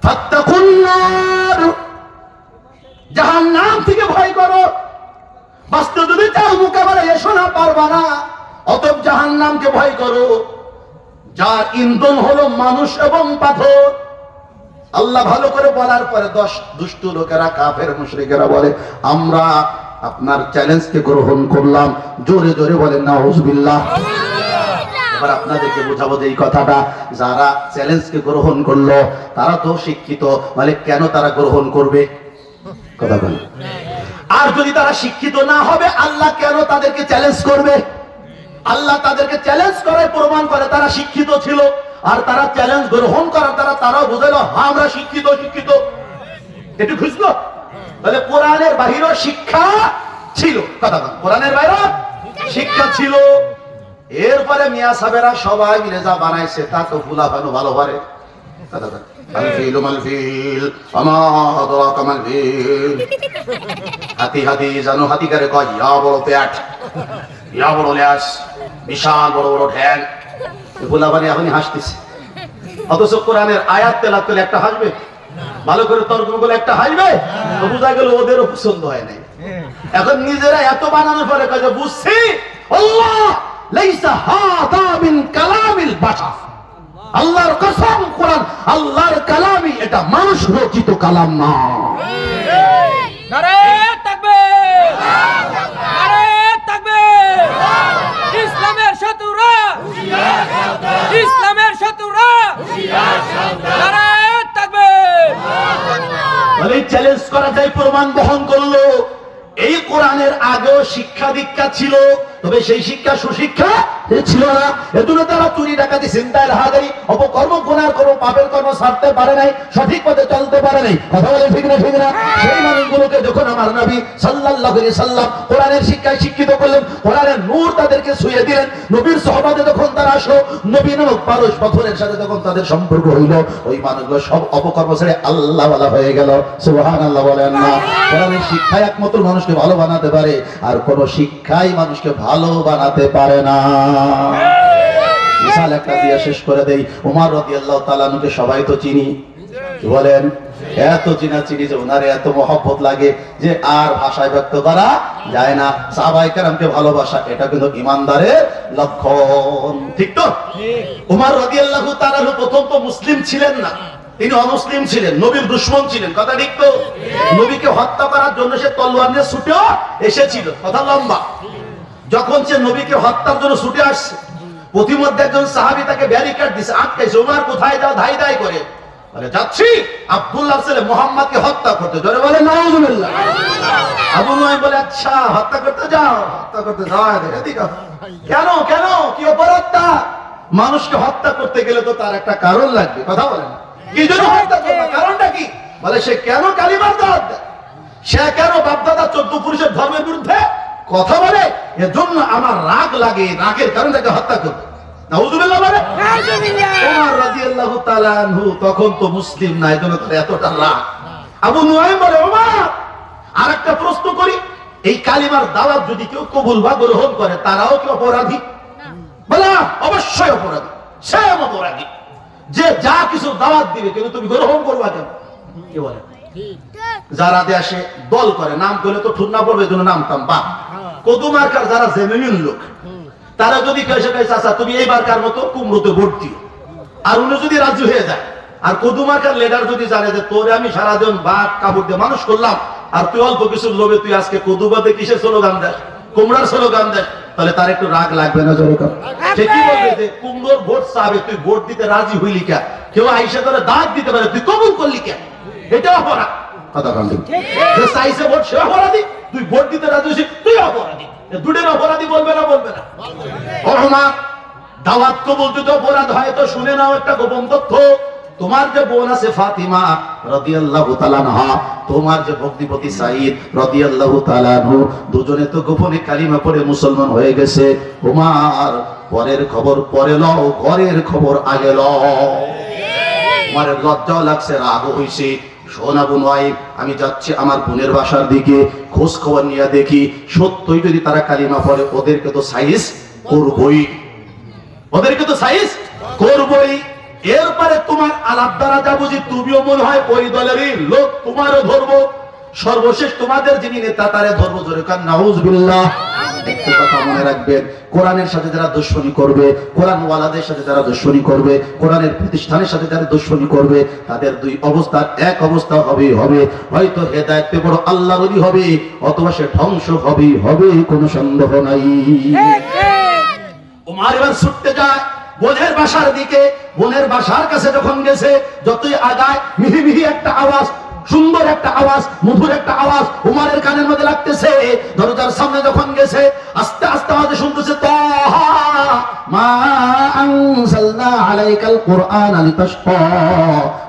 ফাত্তাকুন নার, জাহান্নাম থেকে ভয় করো। বাস্তব যদি চাও মোকাবেলায় এসো না, পারবা না, অতএব জাহান্নামকে ভয় করো, যার ইন্ধন হলো মানুষ এবং পাথর। আল্লাহ ভালো করে বলার পরে 10 দুষ্ট লোকেরা, কাফের মুশরিকেরা বলে, আমরা আপনার চ্যালেঞ্জকে গ্রহণ করলাম। জোরে জোরে বলেন নাউযুবিল্লাহ। এবার আপনাদেরকে বোঝাবো যে এই কথাটা, যারা চ্যালেঞ্জকে গ্রহণ করলো তারা তো শিক্ষিত, মানে কেন তারা গ্রহণ করবে? কথা বলেন। আর যদি তারা শিক্ষিত না হবে, আল্লাহ কেন তাদেরকে চ্যালেঞ্জ করবে? আল্লাহ তাদেরকে চ্যালেঞ্জ করে প্রমাণ করে তারা শিক্ষিত ছিল, আর তারা চ্যালেঞ্জ গ্রহণ করার দ্বারা তারাও বুঝাইলো হ্যাঁ আমরা শিক্ষিত। একটু খুঁজলো তাহলে কোরআনের বাহিরেও শিক্ষা ছিল, কথা বল, কোরআনের বাইরে শিক্ষা ছিল। এরপরে মিয়া সাহেবেরা সবাই মিলে যা বানাইছে তা তো ফুলা ভালো ভালো পারে, কথা বল। হাতি হাতি জানো হাতি কারে কয়, ইয়া বড় পেট, ইয়া বড় ল্যাস, বিশাল বড় বড় ঠ্যাং। ফুলাবানি এখনই হাসতেছে, অথচ কোরআনের আয়াত তেলাওয়াত করলে একটা হাসবে, ভালো করে তর্জমা করলে একটা হাসবে। তো বোঝা গেল ওদেরও পছন্দ হয় নাই। এখন নিজেরা এত বানানোর পরে কাজে বুঝছি আল্লাহ লাইসা হাদা মিন কালামিল বাশার, আল্লাহর কসম কোরআন আল্লাহর কালামই, এটা মানুষ রচিত কালাম না। নারে তাকবীর, নারে তাকবীর। ইসলামের শত্রুরা, ইসলামের শত্রুরা, নারে তাকবীর। বলে চ্যালেঞ্জ করা যায়, প্রমাণ বহন করলো। এই কোরআনের আগেও শিক্ষা দীক্ষা ছিল, তবে সেই শিক্ষা সুশিক্ষা ছিল না। এজন্য তারা চুরি ডাকাতি চিন্তায় রাহাদারি অপকর্ম গুনার কর্ম পাপের কর্ম ছাড়তে পারে নাই, সঠিক পথে চলতে পারে নাই। কথা বলে ঠিক না ঠিক না? সেই মানুষগুলোকে যখন আমার নবী সাল্লাল্লাহু আলাইহি সাল্লাম কোরআনের শিক্ষায় শিক্ষিত করলেন, কোরআনের নূর তাদেরকে ছুঁয়ে দিলেন, নবীর সাহাবাতে যখন তারা আসলো, নবী নামক পারস পাথরের সাথে যখন তাদের সম্পর্ক হইল, ওই মানুষগুলো সব অপকর্ম ছেড়ে আল্লাহওয়ালা হয়ে গেল। সুবহানাল্লাহ বলেন না? কোরআনের শিক্ষায় একমাত্র মানুষকে ভালো বানাতে পারে, আর কোন শিক্ষাই মানুষকে ভালো বানাতে পারে না। মিসাল একটা দিয়ে শেষ করে দেই। ওমর রাদিয়াল্লাহু তাআলা আনহুকে সবাই তো চিনি, কি বলেন? এত চিনি যে ওনারে এত মহব্বত লাগে যে আর ভাষায় ব্যক্ত করা যায় না। সাহাবায়ে কেরামকে ভালোবাসা, এটা কিন্তু ইমানদারের লক্ষণ, ঠিক তো? ওমর রাদিয়াল্লাহু তাআলা প্রথম তো মুসলিম ছিলেন না, তিনি অমুসলিম ছিলেন, নবীর দুশমন ছিলেন, কথা ঠিক তো? নবীকে হত্যা করার জন্য সে তলোয়ার নিয়ে ছুটেও এসেছিল, কথা লম্বা। যখন সে নবীকে হত্যার জন্য ছুটে আসছে, প্রতিমধ্যে একজন সাহাবী তাকে ব্যারিকেড দিছে, আটকাইছে। ওমর কোথায় যাও? ধাই ধাই করে বলে, যাচ্ছি আব্দুল্লাহ ছেলে মুহাম্মদকে হত্যা করতে। জোরে বলে নাউজুবিল্লাহ। আবু নুআইম বলে, আচ্ছা হত্যা করতে যাও, হত্যা করতে যাও, এদিকে কেন কেন, কি অপরাধটা? মানুষকে হত্যা করতে গেলে তো তার একটা কারণ লাগবে, কথা বলেন। কি জন্য হত্যা করবে? কারণটা কি? বলে সে কেন কালিমার দাওয়াত দেয়, সে কেন বাপদাদা 14 পুরুষের ধর্মের বিরুদ্ধে কথা বলে, এজন্য আমার রাগ লাগে, রাগের কারণে তাকে হত্যা করবে। নাউজুবিল্লাহ বলে। ওমর রাদিয়াল্লাহু তাআলা আনহু তখন তো মুসলিম না, এজন্য তার এতটা রাগ। আবু নুআইম বলে, ওমর আরেকটা প্রশ্ন করি, এই কালিমার দাওয়াত যদি কেউ কবুল বা গ্রহণ করে, তারাও কি অপরাধী? বলে অবশ্যই অপরাধী, সে অপরাধী যে যা কিছু দাওয়াত দিবে, কিন্তু তুমি গ্রহণ করবা কেন? কি বলে? যারা দেশে দল করে, নাম করলে তো ঠুন্না পড়বে, এজন্য নামতাম বা কদুমার্কার যারা জেনুইন লোক, তারা যদি কেসে কেসে আসা তুমি এইবারকার মতো কুমড়োতে ভোট দিও, আর উনি যদি রাজি হয়ে যায়, আর কদুমার্কার লিডার যদি জানে যে তোরে আমি সারাদিন বাঘ কাপড় দিয়ে মানুষ করলাম, আর তুই অল্প কিছু লোভে তুই আজকে কদুবাদে কিসের স্লোগান দেয়, কুমড়ার স্লোগান দেয়, তাহলে তার একটু রাগ লাগবে না? জোরে কর। সে কি বলবে যে কুমড়োর ভোট চাবে, তুই ভোট দিতে রাজি হইলি কেন? কেউ আইসা ধরে দাঁত দিতে পারে, তুই কবুল করলি কেন? এটা অপরাধ, কথা বল। যে চাইছে ভোট সে অপরাধী, তুই ভোট দিতে রাজি হইছিস তুই অপরাধী। দুটোর অপরাধী বলবে না? বলবে না। ওমর দাওয়াত কবুল যদি অপরাধ হয় তো শুনে নাও একটা গোপন তথ্য। তোমার যে বোন আছে ফাতিমা রাদিয়াল্লাহু তাআলা আনহা, তোমার যে ভগ্নিপতি সাঈদ রাদিয়াল্লাহু তাআলা আনহু, দুজনে তো গোপনে কালিমা পড়ে মুসলমান হয়ে গেছে। ওমর পরের খবর পরে লও, ঘরের খবর আগে লও। ওমরের লজ্জাও লাগছে, রাগও হইছে। শোন আবু নুআইম, আমি যাচ্ছি আমার বোনের বাসার দিকে, খোঁজ খবর নিয়ে দেখি সত্যই যদি তারা কালিমা পড়ে, ওদেরকে তো সাইজ করবই, ওদেরকে তো সাইজ করবই। এরপরে তোমার আলাপ দ্বারা যা বুঝি তুমিও মনে হয় ওই দলেরই লোক, তোমারও ধরবো। সর্বশেষ তোমাদের যিনি নেতা তারে ধরবো। জোরে কান নাউজুবিল্লাহ। একটু কথা মনে রাখবেন, কোরআনের সাথে যারা দুশমনী করবে, কোরআন ওয়ালাদের সাথে যারা দুশমনী করবে, কোরআনের প্রতিষ্ঠানের সাথে যারা দুশমনী করবে, তাদের দুই অবস্থার এক অবস্থা হবে, হয়তো হেদায়েত পেয়ে বড় আল্লাহর ওলি হবে, অথবা সে ধ্বংস হবে, কোনো সন্দেহ নাই। ওমর এবার ছুটতে যায় বোনের বাসার দিকে। বোনের বাসার কাছে যখন গেছে, যতই আগায় মিহি মিহি একটা আওয়াজ, সুন্দর একটা আওয়াজ, মধুর একটা আওয়াজ ওমরের কানের মধ্যে লাগতেছে। দরজার সামনে যখন গেছে, আস্তে আস্তে আওয়াজ শুনতেছে, তাহা মা আনজালনা আলাইকাল কুরআনা লিতাশকা।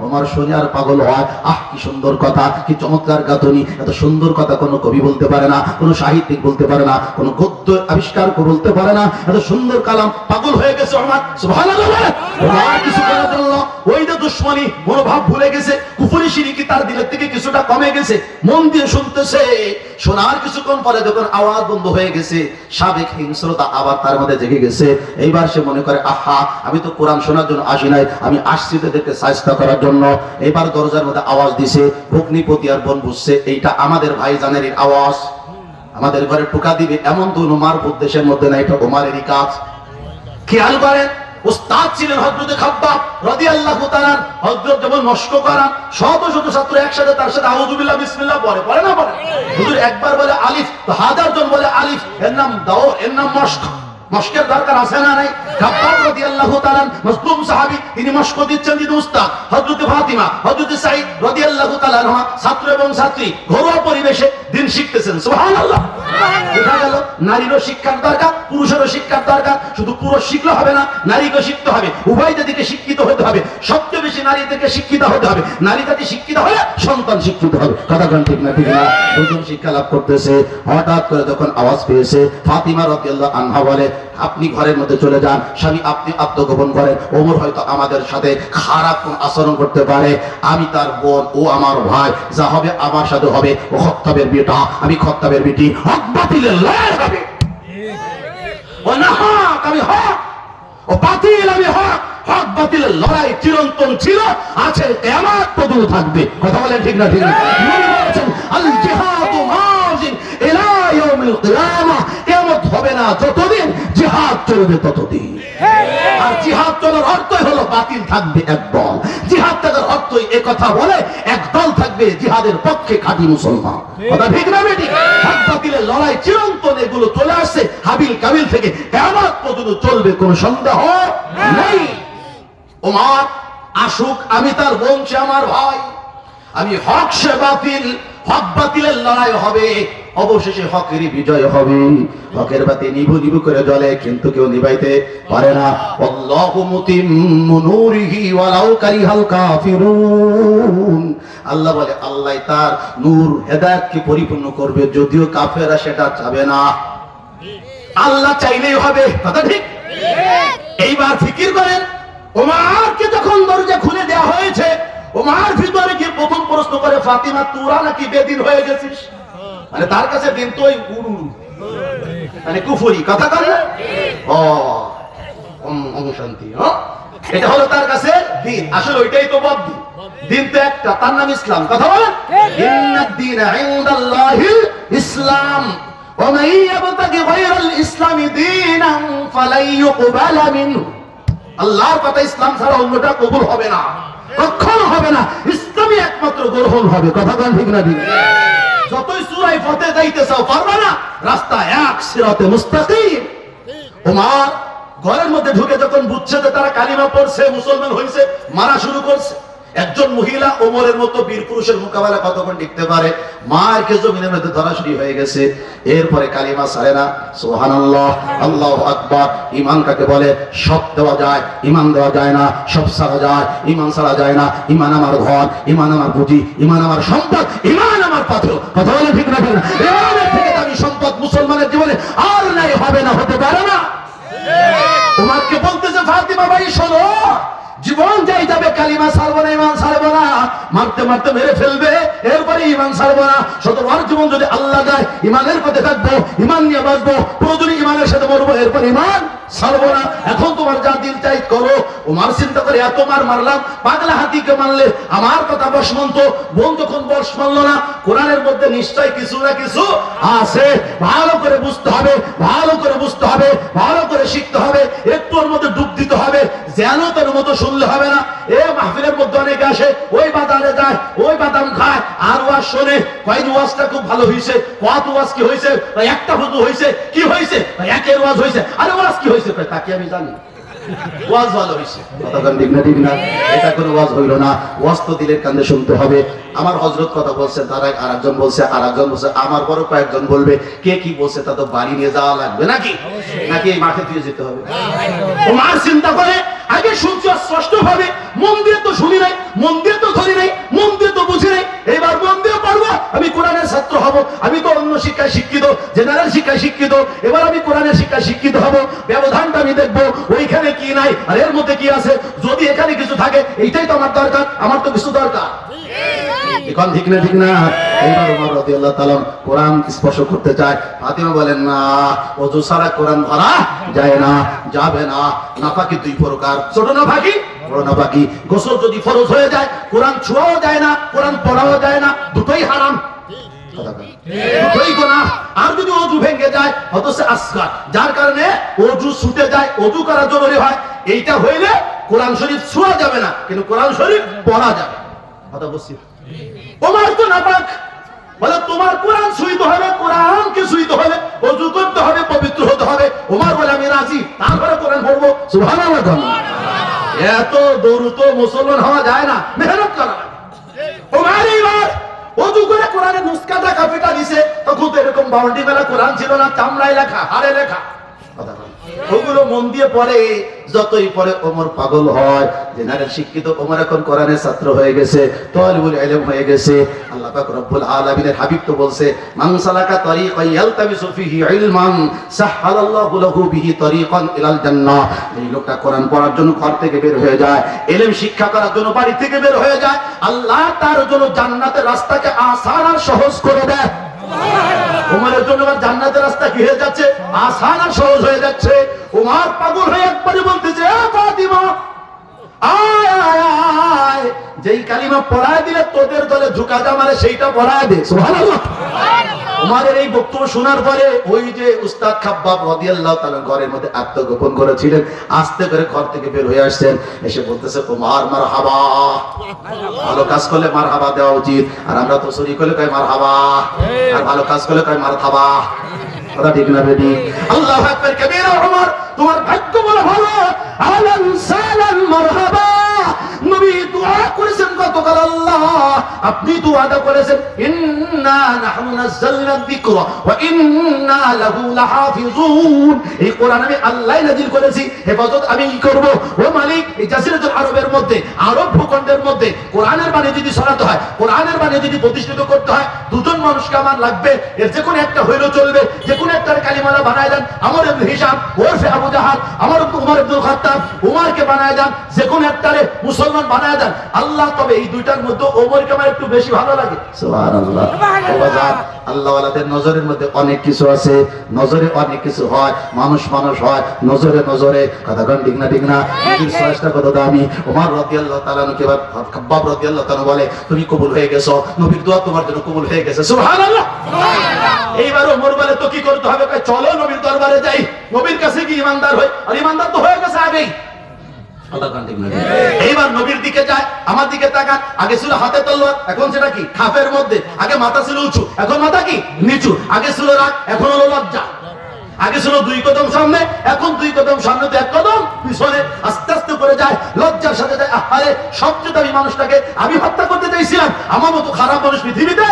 ওমর শুনে আর পাগল হয়, আহ কি সুন্দর কথা, কি চমৎকার গাঁথনি, এত সুন্দর কথা কোনো কবি বলতে পারে না, কোনো সাহিত্যিক বলতে পারে না, কোনো গদ্য আবিষ্কার করে বলতে পারে না, এত সুন্দর কালাম। পাগল হয়ে গেছে ওমর, সুবহানাল্লাহ। ওমর কিছু করার জন্য ওই যে দুশমনী মনোভাব ভুলে গেছে, কুফরি শিরকি তার দিলের থেকে কিছুটা কমে গেছে, মন দিয়ে শুনতেছে। শোনার কিছুক্ষণ পরে যখন আওয়াজ বন্ধ হয়ে গেছে, সাবেক হিংস্রতা আবার তার মধ্যে জেগে গেছে। এইবার সে মনে করে, আহা আমি তো কোরআন শোনার জন্য আসি নাই, আমি আসছি তাদেরকে সাজদা করার জন্য। এবার দরজার মধ্যে আওয়াজ দিছে, ভগ্নিপতি আর বোন বুঝছে এইটা আমাদের ভাইজানেরই আওয়াজ, আমাদের ঘরে টোকা দিবে এমন তো ওমর উদ্দেশ্যের মধ্যে না, এটা ওমরেরই কাজ। খেয়াল করেন, উস্তাদ ছিলেন হযরত খাব্বাব রাদিয়াল্লাহু তাআলা। হযরত যেমন মস্ক করান, শত শত ছাত্র একসাথে তার সাথে আউযু বিল্লাহ বিসমিল্লাহ পড়ে, পড়ে না পড়ে? হুজুর একবার বলে আলিফ, তো হাজার জন বলে আলিফ, এর নাম দাও, এর নাম মস্ক। মস্কের দরকার আছে না নাই? খাব্বাব রাদিয়াল্লাহু তাআলা মজলুম সাহাবী, তিনি মস্ক দিচ্ছেন যিনি উস্তাদ। হযরত ফাতিমা, হযরত সাঈদ রাদিয়াল্লাহু তাআলা আনহা ছাত্র এবং ছাত্রী ঘরোয়া পরিবেশে দিন শিখতেছেন। সুবহানাল্লাহ। দেখা গেল নারীরও শিক্ষার দরকার, পুরুষেরও শিক্ষার দরকার। শুধু পুরুষ শিখলে হবে না, নারীকে শিখতে হবে, উভয় জাতিকে শিক্ষিত হতে হবে। সবচেয়ে বেশি নারীদেরকে শিক্ষিত হতে হবে, নারী জাতি শিক্ষিত হলে সন্তান শিক্ষিত হবে। কথা কোন ঠিক না ঠিক না? দুজন শিক্ষা লাভ করতেছে, হঠাৎ করে যখন আওয়াজ পেয়েছে, ফাতিমা রাদিয়াল্লাহু আনহা বলে, আপনি ঘরের মধ্যে চলে যান, স্বামী আপনি আত্মগোপন করেন। ওমর হয়তো আমাদের সাথে খারাপ কোন আচরণ করতে পারে, আমি তার বোন, ও আমার ভাই, যা হবে আমার সাথে হবে। ও খত্তাবের বেটা, আমি খত্তাবের বেটি, হক বাতিলের লড়াই হবে। ও না হক, আমি হক, ও বাতিল, আমি হক। হক বাতিলের লড়াই চিরন্তন ছিল, আছে, কিয়ামত পর্যন্ত থাকবে। কথা বলেন ঠিক না ঠিক না? নবী বলেছেন, আল জিহাদু মাজিন ইলা ইয়াউমিল কিয়ামাহ। কিয়ামত হবে না যতদিন জিহাদ চলবে ততদিন। আর জিহাদ চলার অর্থই হলো বাতিল থাকবে একদল, জিহাদ থাকার অর্থই এ কথা বলে একদল থাকবে জিহাদের পক্ষে খাঁটি মুসলমান। কথা ঠিক না বেটি? হক বাতিলের লড়াই চিরন্তন, এগুলো চলে আসছে হাবিল কাবিল থেকে, কিয়ামত পর্যন্ত চলবে, কোনো সন্দেহ নেই। ওমর আসুক, আমি তার বোন, সে আমার ভাই, আমি হক সে বাতিল, হক বাতিলের লড়াই হবে, অবশেষে হকেরই বিজয় হবে। হকের বাতি নিভু নিভু করে জ্বলে, কিন্তু কেউ নিভাইতে পারে না। আল্লাহু মুতিম্মু নূরিহি ওয়ালাউ কারিহাল কাফিরুন। আল্লাহ বলে, আল্লাহ তার নূর হেদায়েতকে পরিপূর্ণ করবে, যদিও কাফেররা সেটা চাবে না। আল্লাহ চাইলেই হবে। কথা ঠিক? এইবার ফিকির করেন, ওমরকে যখন দরজা খুলে দেওয়া হয়েছে, ওমর ভিতরে গিয়ে প্রথম প্রশ্ন করে, ফাতিমা তোরা নাকি বেদিন হয়ে গেছিস? মানে তার কাছে দিন তো ওই গুরু, মানে কুফরি। কথা বল না? শান্তি, এটা হলো তার কাছে দিন। আসলে ওইটাই তো বদ দিন, দিন তো একটা, তার নাম ইসলাম। কথা বলেন, ইন্নাদ দীনা ইনদাল্লাহিল ইসলাম ওয়া মান ইয়াবতাগি গায়রাল ইসলামি দীনান ফালাই ইউকবালা মিনহু। আল্লাহর কথা ইসলাম ছাড়া অন্যটা কবুল হবে না, কখনো হবে না। ইসলামই একমাত্র গ্রহণ হবে। কথা বলেন ঠিক না ঠিক? যতই সূরা ফাতে যাইতে চাও পারবে না, রাস্তা এক, সিরাতে মুস্তাকিম। ওমর ঘরের মধ্যে ঢুকে যখন বুঝছে যে তারা কালিমা পড়ছে, মুসলমান হয়েছে, মারা শুরু করছে। একজন মহিলা ওমরের মতো বীর পুরুষের মোকাবেলা কতক্ষণ টিকতে পারে? মারকে জমিনের মধ্যে ধরাশায়ী হয়ে গেছে। এরপরে কালিমা ছাড়ে না। সুবহানাল্লাহ, আল্লাহু আকবার। ঈমান কাকে বলে? সব দেওয়া যায়, ঈমান দেওয়া যায় না। সব ছাড়া যায়, ঈমান ছাড়া যায় না। ঈমান আমার ঘর, ঈমান আমার পুঁজি, ঈমান আমার সম্পদ, ঈমান আমার পাথর। কথা বলে ঠিক না ঠিক না? ঈমানের থেকে দামি সম্পদ মুসলমানের জীবনে আর নাই, হবে না, হতে পারে না। ওমরকে বলতেছে, ফাতিমা ভাই শোনো, জীবন যাই যাবে, কালিমা ছাড়বো না, ঈমান ছাড়বো না, মারতে মারতে মেরে ফেলবে, এরপরে ঈমান ছাড়বো না। শতবার জীবন যদি আল্লাহ দেয়, ঈমানের পথে থাকবো, ঈমান নিয়ে বাঁচবো, প্রয়োজনে ঈমানের সাথে মরবো, এরপর ঈমান ছাড়বো না। এখন তোমার যা দিল চাই করো। ওমর চিন্তা করে, এত মার মারলাম, পাগলা হাতিকে মারলে আমার কথা বশ মানতো, বোন যখন বশ মানলো না, কোরআনের মধ্যে নিশ্চয় কিছু না কিছু আছে। ভালো করে বুঝতে হবে, ভালো করে বুঝতে হবে, ভালো করে শিখতে হবে, একটু ওর মধ্যে ডুব দিতে হবে, যেন তার মতো শুনলে হবে না। এ মাহফিলের মধ্যে অনেকে আসে, ওই বাজারে যায়, ওই বাদাম খায়, আর ওয়াজ শোনে, কয় ওয়াজটা খুব ভালো হয়েছে, কত ওয়াজ কি হয়েছে, একটা হুজু হয়েছে, কি হয়েছে, একের ওয়াজ হয়েছে, আরে ওয়াজ কি হয়েছে, তাকে আমি জানি। ওয়াজ ভালো হইছে, কথা কোন ঠিক না ঠিক না? এটা কোনো ওয়াজ হইল না, ওয়াজ তো দিলের কান্দে শুনতে হবে। আমার হযরত কথা বলছেন, তার আরেকজন বলছে, আরেকজন বলছে, আমার পরে কয়েকজন বলবে, কে কি বলছে তা তো বাড়ি নিয়ে যাওয়া লাগবে নাকি, নাকি এই মাঠে দিয়ে যেতে হবে? ওমর চিন্তা করে, আগে শুনছি স্পষ্ট ভাবে, মন দিয়ে তো শুনি নাই, মন দিয়ে তো ধরি নাই, মন দিয়ে তো বুঝি নাই, এবার মন দিয়ে পারবো, আমি কোরআনের ছাত্র হব। আমি তো অন্য শিক্ষায় শিক্ষিত, জেনারেল শিক্ষায় শিক্ষিত, এবার আমি কোরআনের শিক্ষায় শিক্ষিত হব। ব্যবধানটা আমি দেখবো, ওইখানে কি নাই আর এর মধ্যে কি আছে। যদি এখানে কিছু থাকে, এইটাই তো আমার দরকার, আমার তো কিছু দরকার। এখন ঠিক না ঠিক না? এইবার ওমর রাদিয়াল্লাহু তাআলা কোরআন স্পর্শ করতে চায়। ফাতিমা বলেন, না, ওযু ছাড়া কোরআন ধরা যায় না, যাবে না। নাপাকি দুই প্রকার, ছোট নাপাকি, বড় নাপাকি। গোসল যদি ফরজ হয়ে যায়, কোরআন ছোঁয়াও যায় না, কোরআন পড়াও যায় না, দুটোই হারাম, দুটোই গুনাহ। আর যদি ওযু ভেঙে যায়, অথচ আসগার, যার কারণে ওযু ছুটে যায়, ওযু করা জরুরি হয়, এইটা হইলে কোরআন শরীফ ছোঁয়া যাবে না, কিন্তু কোরআন শরীফ পড়া যাবে। কথা বলছি, ওমর তো নাপাক, বলে তোমার কোরআন ছুঁইতে হবে, কোরআনকে ছুঁইতে হবে, ওযু করতে হবে, পবিত্র হতে হবে। ওমর বলে আমি রাজি, তারপরে কোরআন পড়বো। সুবহানাল্লাহ। এত দ্রুত মুসলমান হওয়া যায় না, মেহনত করা লাগে। ওমর এইবার ওযু করে কোরআনের নুসখাটা কাফিটা দিছে। তখন তো এরকম বাউন্ডি মেলা কোরআন ছিল না, চামড়ায় লেখা, হাড়ে লেখা। ওগুলো মন দিয়ে পড়ে, যতই পড়ে ওমর পাগল হয়। জেনারেল শিক্ষিত ওমর এখন কোরআনের ছাত্র হয়ে গেছে, তালিবুল ইলম হয়ে গেছে। আল্লাহ পাক রব্বুল আলামিনের হাবিব তো বলছে, মান সালাকা তরিকান ইয়ালতামিসু ফিহি ইলমান সাহহালাল্লাহু লাহু বিহি তরিকান ইলাল জান্নাহ। এই লোকটা কোরআন পড়ার জন্য ঘর থেকে বের হয়ে যায়, ইলম শিক্ষা করার জন্য বাড়ি থেকে বের হয়ে যায়, আল্লাহ তার জন্য জান্নাতের রাস্তাকে আসান আর সহজ করে দেয়। ওমরের জন্য জান্নাতের রাস্তা কি হয়ে যাচ্ছে? আসান আর সহজ হয়ে যাচ্ছে। ওমর পাগল হয়ে একবারে বলতেছে, ফাতিমা আয় আয় আয়, যেই কালিমা পড়ায় দিলে তোদের দলে ঝুঁকা জামারে সেইটা পড়ায় দে। সুবহানাল্লাহ। ওমরের এই বক্তব্য শোনার পরে ওই যে উস্তাদ খাব্বাব রাদিয়াল্লাহু তাআলা ঘরের মধ্যে আত্মগোপন করেছিলেন, আস্তে করে ঘর থেকে বের হয়ে আসছেন, এসে বলতেছে, ওমর মারহাবা। ভালো কাজ করলে মারহাবা দেওয়া উচিত, আর আমরা তো চুরি করলে কই মারহাবা, আর ভালো কাজ করলে কই মারহাবা। কথা ঠিক না বেটি? আল্লাহু আকবার কবীরা। ওমর, তোমার ভাগ্য বড় ভালো, আলান সালান মারহাবা। নবী দোয়া করেছেন গতকাল, আল্লাহ আপনি তো ওয়াদা করেছেন, ইন্না নাহনু নাযালনা যিকরা ওয়া ইন্না লাহু লাহাফিজুন। এই কোরআন আমি আল্লাহ নাযিল করেছি, হেফাজত আমি করব। ও মালিক, এই জাসিরাতুল আরবের মধ্যে, আরব ভূখণ্ডের মধ্যে কোরআনের বাণী যদি ছড়াতে হয়, কোরআনের বাণী যদি প্রতিষ্ঠিত করতে হয়, দুজন মানুষকে আমার লাগবে। এর যে কোনো একটা হইলেও চলবে, যে কোনো একটা কালিমালা বানায় দেন। আমর ইবনে হিশাম ওরফে আবু জাহাল, আমার উমর ইবনুল খাত্তাব, উমরকে বানায় দেন, যে কোনো একটারে মুসলমান বানায় দেন। আল্লাহ, তবে এই দুইটার মধ্যে ওমরকে আমার একটু বেশি ভালো লাগে। সুবহানাল্লাহ। আল্লাহ ওয়ালাদের নজরের মধ্যে অনেক কিছু আছে, নজরে অনেক কিছু হয়, মানুষ মানুষ হয়, নজরে নজরে। কথা কোন ঠিক না ঠিক না? নবীর সরেসটা কত দামি। ওমর রাদিয়াল্লাহু তাআলা কে খাব্বাব রাদিয়াল্লাহু তাআলা বলে, তুমি কবুল হয়ে গেছো, নবীর দোয়া তোমার জন্য কবুল হয়ে গেছে। সুবহানাল্লাহ। এইবার ওমর বলে, তো কি করতে হবে? কয় চলো নবীর দরবারে যাই, নবীর কাছে কি ইমানদার হই। আর ইমানদার তো হয়ে গেছে আগেই। এইবার নবীর দিকে যায়, আমার দিকে তাকান। আগে ছিল হাতে তলোয়ার, এখন সেটা কি? খাপের মধ্যে। আগে মাথা ছিল উঁচু, এখন মাথা কি? নিচু। আগে ছিল রাগ, এখন হলো লজ্জা। আগে ছিল 2 কদম সামনে, এখন 2 কদম সামনে তো 1 কদম পিছনে। আস্তে আস্তে করে যায়, লজ্জার সাথে যায়। আরে সবচেয়ে দামি মানুষটাকে আমি হত্যা করতে চাইছিলাম, আমার মতো খারাপ মানুষ পৃথিবীতে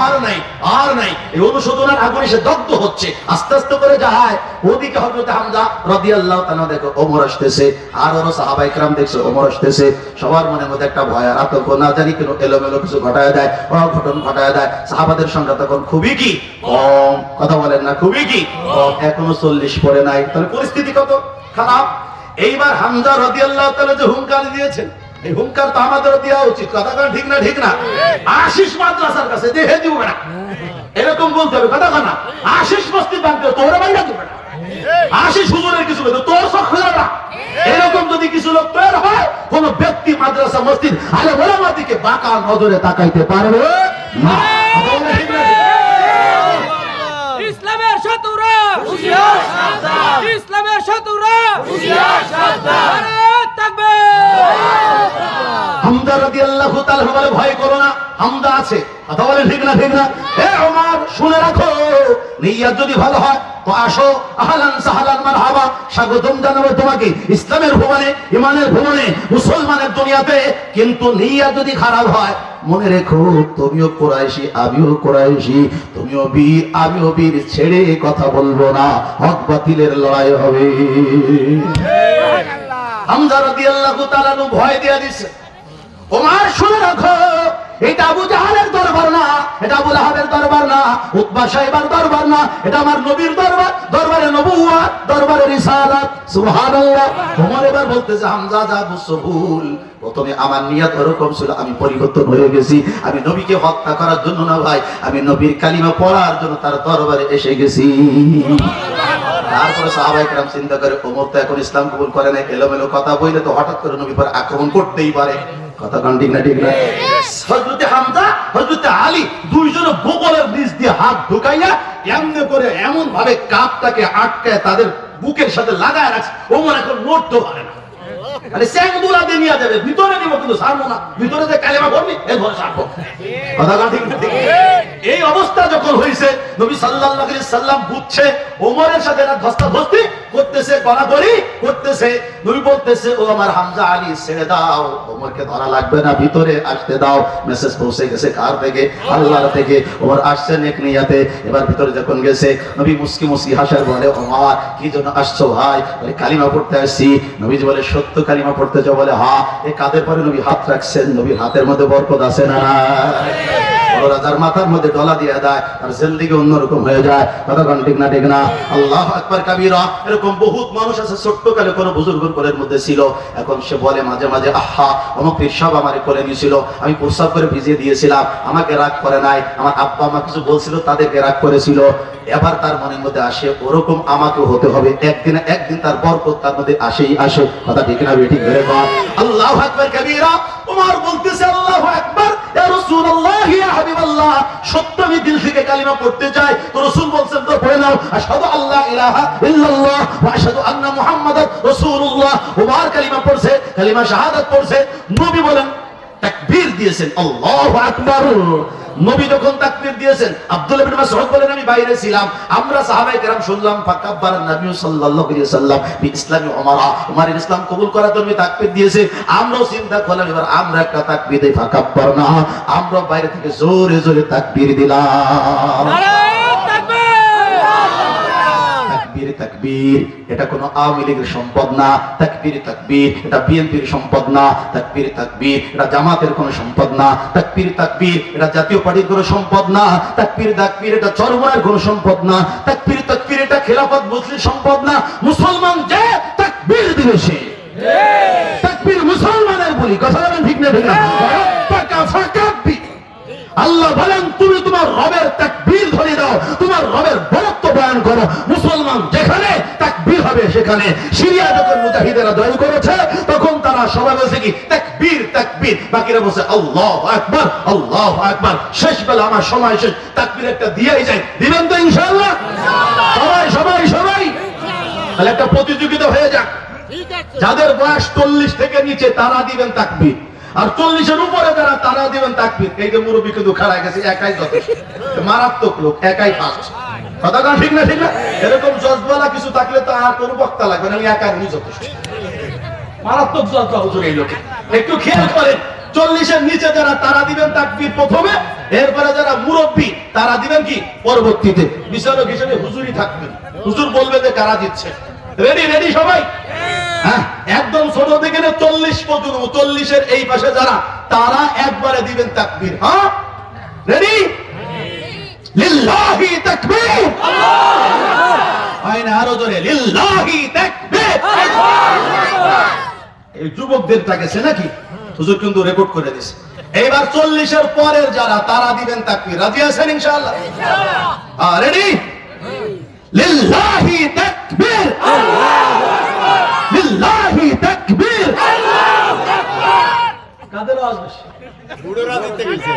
আর নাই, আর নাই। এই অনুশোচনার আগুনে সে দগ্ধ হচ্ছে। আস্তে আস্তে করে যায়, ওদিকে হযরত হামজা রাদিয়াল্লাহু তাআলা দেখো ওমর আসতেছে, আর ওর সাহাবায়ে কেরাম দেখছে ওমর আসতেছে। সবার মনের মধ্যে একটা ভয় আর আতঙ্ক, না জানি কেন এলোমেলো কিছু ঘটায় দেয়, অঘটন ঘটায় দেয়। সাহাবাদের সংখ্যা তখন খুবই কি কম। কথা বলেন না, খুবই কি কম। এখনো 40 পড়ে নাই, তাহলে পরিস্থিতি কত খারাপ। এইবার হামজা রাদিয়াল্লাহু তাআলা যে হুঙ্কার দিয়েছেন, এই হুঙ্কার তো আমাদেরও দেওয়া উচিত। কথা কোন ঠিক না ঠিক না? আশিস মাদ্রাসার কাছে দেখে দিব না, এরকম বলতে হবে। কথা কোন না? আশিস মসজিদ বানতে তোরা বাইরে দিব না, আশিস হুজুরের কিছু বলতে তোর সব খোলা না। এরকম যদি কিছু লোক তৈরি হয়, কোন ব্যক্তি মাদ্রাসা মসজিদ আলে ওলামার দিকে বাঁকা নজরে তাকাইতে পারবে না। ইসলামের শত্রুরা হুঁশিয়ার, সাবধান। ইসলামের শত্রুরা হুঁশিয়ার, সাবধান। নারে তাকবীর। হামজা রাদিয়াল্লাহু তাআলা বলে, ভয় করো না, হামজা আছে। কথা বলেন ঠিক না ঠিক না? এ ওমর, শুনে রাখো, নিয়ত যদি ভালো হয় তো আসো, আহলান সাহলান মারহাবা, স্বাগতম জানাবো তোমাকে ইসলামের ভুবনে, ইমানের ভুবনে, মুসলমানের দুনিয়াতে। কিন্তু নিয়ত যদি খারাপ হয়, মনে রেখো তুমিও কুরাইশি, আমিও কুরাইশি, তুমিও বীর, আমিও বীর, ছেড়ে কথা বলবো না, হক বাতিলের লড়াই হবে। হামজা রাদিয়াল্লাহু তাআলা ভয় দিয়ে দিছে, ওমর শুনে রাখো, এটা আবু জাহালের দরবার না, এটা আবু লাহাবের দরবার না, উতবা সাহেবের দরবার না, এটা আমার নবীর দরবার, দরবারে নবুয়ত, দরবারে রিসালাত। সুবহানাল্লাহ। ওমর এবার বলতেছে, হামজা যা বুঝছো ভুল, প্রথমে আমার নিয়ত ওরকম ছিল, আমি পরিবর্তন হয়ে গেছি। আমি নবীকে হত্যা করার জন্য না ভাই, আমি নবীর কালিমা পড়ার জন্য তার দরবারে এসে গেছি। তারপরে সাহাবায়ে কেরাম চিন্তা করে, ওমর তো এখন ইসলাম কবুল করে না, এলোমেলো কথা বললে তো হঠাৎ করে নবী পর আক্রমণ করতেই পারে। কথা কান ঠিক না? ঠিক না? হযরত হামজা, হযরত আলী দুইজন বগলের নিচ দিয়ে হাত ঢুকাইয়া এমনি করে এমন ভাবে কাপটাকে আটকায় তাদের বুকের সাথে লাগায় রাখছে, ওমর এখন নড়তে পারে না। আরে স্যাংদুলা দিয়ে নিয়ে যাবে, ভিতরে নিব কিন্তু ছাড়বো না, ভিতরে যে কালেমা পড়বি এর ঘরে ছাড়বো। কথা কান ঠিক না? ঠিক। এই অবস্থা যখন হয়েছে, নবী সাল্লাল্লাহু আলাইহি সাল্লাম বুঝছে ওমরের সাথে না ধস্তাধস্তি করতেছে, গড়াগড়ি করতেছে। নবী বলতেছে, ও আমার হামজা আলী ছেড়ে দাও, ওমরকে ধরা লাগবে না, ভিতরে আসতে দাও। মেসেজ পৌঁছে গেছে কার থেকে? আল্লাহর থেকে। ওমর আসছে নেক নিয়াতে। এবার ভিতরে যখন গেছে, নবী মুস্কি মুস্কি হাসার বলে, ওমর কি জন্য আসছো ভাই? বলে কালিমা পড়তে আসছি। নবীজি বলে, সত্য কালিমা পড়তে যাও? বলে হ্যাঁ। এই কাঁধের পরে নবী হাত রাখছেন, নবীর হাতের মধ্যে বরকত আছে না? রাজার মাথার মধ্যে ডলা দিয়ে দেয়, আর জিন্দেগি অন্যরকম হয়ে যায়। কথা কান ঠিক না? ঠিক না? আল্লাহু আকবার কাবীরা। এরকম বহুত মানুষ আছে, ছোট্ট কালে কোনো বুজুর্গের কোলের মধ্যে ছিল, এখন সে বলে মাঝে মাঝে, আহা অমুক পেশাব আমারে কোলে নিয়েছিল, আমি প্রস্রাব করে ভিজিয়ে দিয়েছিলাম, আমাকে রাগ করে নাই, আমার আব্বা মা কিছু বলছিল, তাদেরকে রাগ করেছিল। এবার তার মনের মধ্যে আসে, ওরকম আমাকেও হতে হবে, একদিন একদিন তার বরকত তার মধ্যে আসেই আসে। কথা ঠিক না? ঠিক ধরে বল। আল্লাহু আকবার কাবীরা। ওমর বলতেছে, আল্লাহু আকবার, ইয়া রাসূলুল্লাহ, ইয়া হাবিবাল্লাহ, সত্য আমি দিল থেকে কালিমা পড়তে চাই। তো রাসূল বলছেন, তো পড়ে নাও, আশহাদু আল্লা ইলাহা ইল্লাল্লাহ ওয়া আশহাদু আন্না মুহাম্মাদার রাসূলুল্লাহ। ওমর কালিমা পড়ছে, কালিমা শাহাদাত পড়ছে। নবী বলেন, তাকবীর দিয়েছেন, আল্লাহু আকবার। নবী যখন তাকবীর দিয়েছেন, আব্দুল্লাহ ইবনে মাসউদ বলেন, আমি বাইরে ছিলাম, আমরা সাহাবায়ে কেরাম শুনলাম, ফাকাব্বারা নবী সাল্লাল্লাহু আলাইহি ওয়াসাল্লাম বিইসলামি ওমরা, ওমরের ইসলাম কবুল করার জন্য তাকবীর দিয়েছে। আমরাও চিন্তা করলাম, এবার আমরা একটা তাকবীর দেই, ফাকাব্বারনা, আমরা বাইরে থেকে জোরে জোরে তাকবীর দিলাম। তাকবীর তাকবীর এটা কোনো আওয়ামী লীগের সম্পদ না, তাকবীর তাকবীর এটা বিএনপির সম্পদ না, তাকবীর তাকবীর এটা জামাতের কোনো সম্পদ না, তাকবীর তাকবীর এটা জাতীয় পার্টির কোনো সম্পদ না, তাকবীর তাকবীর এটা চরমনার কোনো সম্পদ না, তাকবীর তাকবীর এটা খেলাফত মুসলিম সম্পদ না। মুসলমান যে তাকবীর দিবে সে তাকবীর মুসলমানের বলি। কথা বলেন ঠিক না? ঠিক না? আল্লাহ বলেন, তুমি তোমার রবের তাকবীর ধরে দাও, তোমার রবের বরত্ব বয়ান করো। মুসলমান যেখানে তাকবীর হবে সেখানে। সিরিয়া যখন মুজাহিদেরা জয় করেছে, তখন তারা সবাই বলছে কি তাকবীর তাকবীর, বাকিরা বলছে আল্লাহু আকবার আল্লাহু আকবার। শেষ বেলা আমার সময় শেষ, তাকবীর একটা দিয়েই যায়। দিবেন তো ইনশাআল্লাহ? সবাই সবাই সবাই। তাহলে একটা প্রতিযোগিতা হয়ে যাক, যাদের বয়স 40 থেকে নিচে তারা দিবেন তাকবীর, আর 40-এর উপরে যারা তারা দিবেন তাকবীর। এই যে মুরব্বী কিন্তু খাড়া গেছে, একাই যথেষ্ট, মারাত্মক লোক, একাই ফাস্ট। কথা না? ঠিক না? ঠিক না? এরকম জজবালা কিছু থাকলে তো আর কোনো বক্তা লাগবে না, আমি একাই যথেষ্ট। মারাত্মক জজবা হুজুর এই লোকে। একটু খেয়াল করেন, 40-এর নিচে যারা তারা দিবেন তাকবীর প্রথমে, এরপরে যারা মুরব্বী তারা দিবেন কি পরবর্তীতে। বিচারক হিসেবে হুজুরই থাকবেন, হুজুর বলবে যে কারা দিচ্ছে। রেডি? রেডি সবাই? হ্যাঁ, একদম ছোট থেকে 40 পর্যন্ত, 40-এর এই পাশে যারা তারা একবারে দিবেন তাকবীর। হ্যাঁ, রেডি? লিল্লাহি তাকবীর, আল্লাহু আরো জোরে, লিল্লাহি তাকবীর। এই যুবকদের তাকেছে নাকি হুজুর কিন্তু রেকর্ড করে দিয়েছে। এইবার 40-এর পরের যারা তারা দিবেন তাকবীর। রাজি আছেন ইনশাআল্লাহ? ইনশাআল্লাহ। রেডি? লিল্লাহি তাকবীর, আল্লাহু আকবার, লিল্লাহি তাকবীর, আল্লাহু আকবার। কাদের আওয়াজ বেশি? বুড়োরা জিততে গেছে।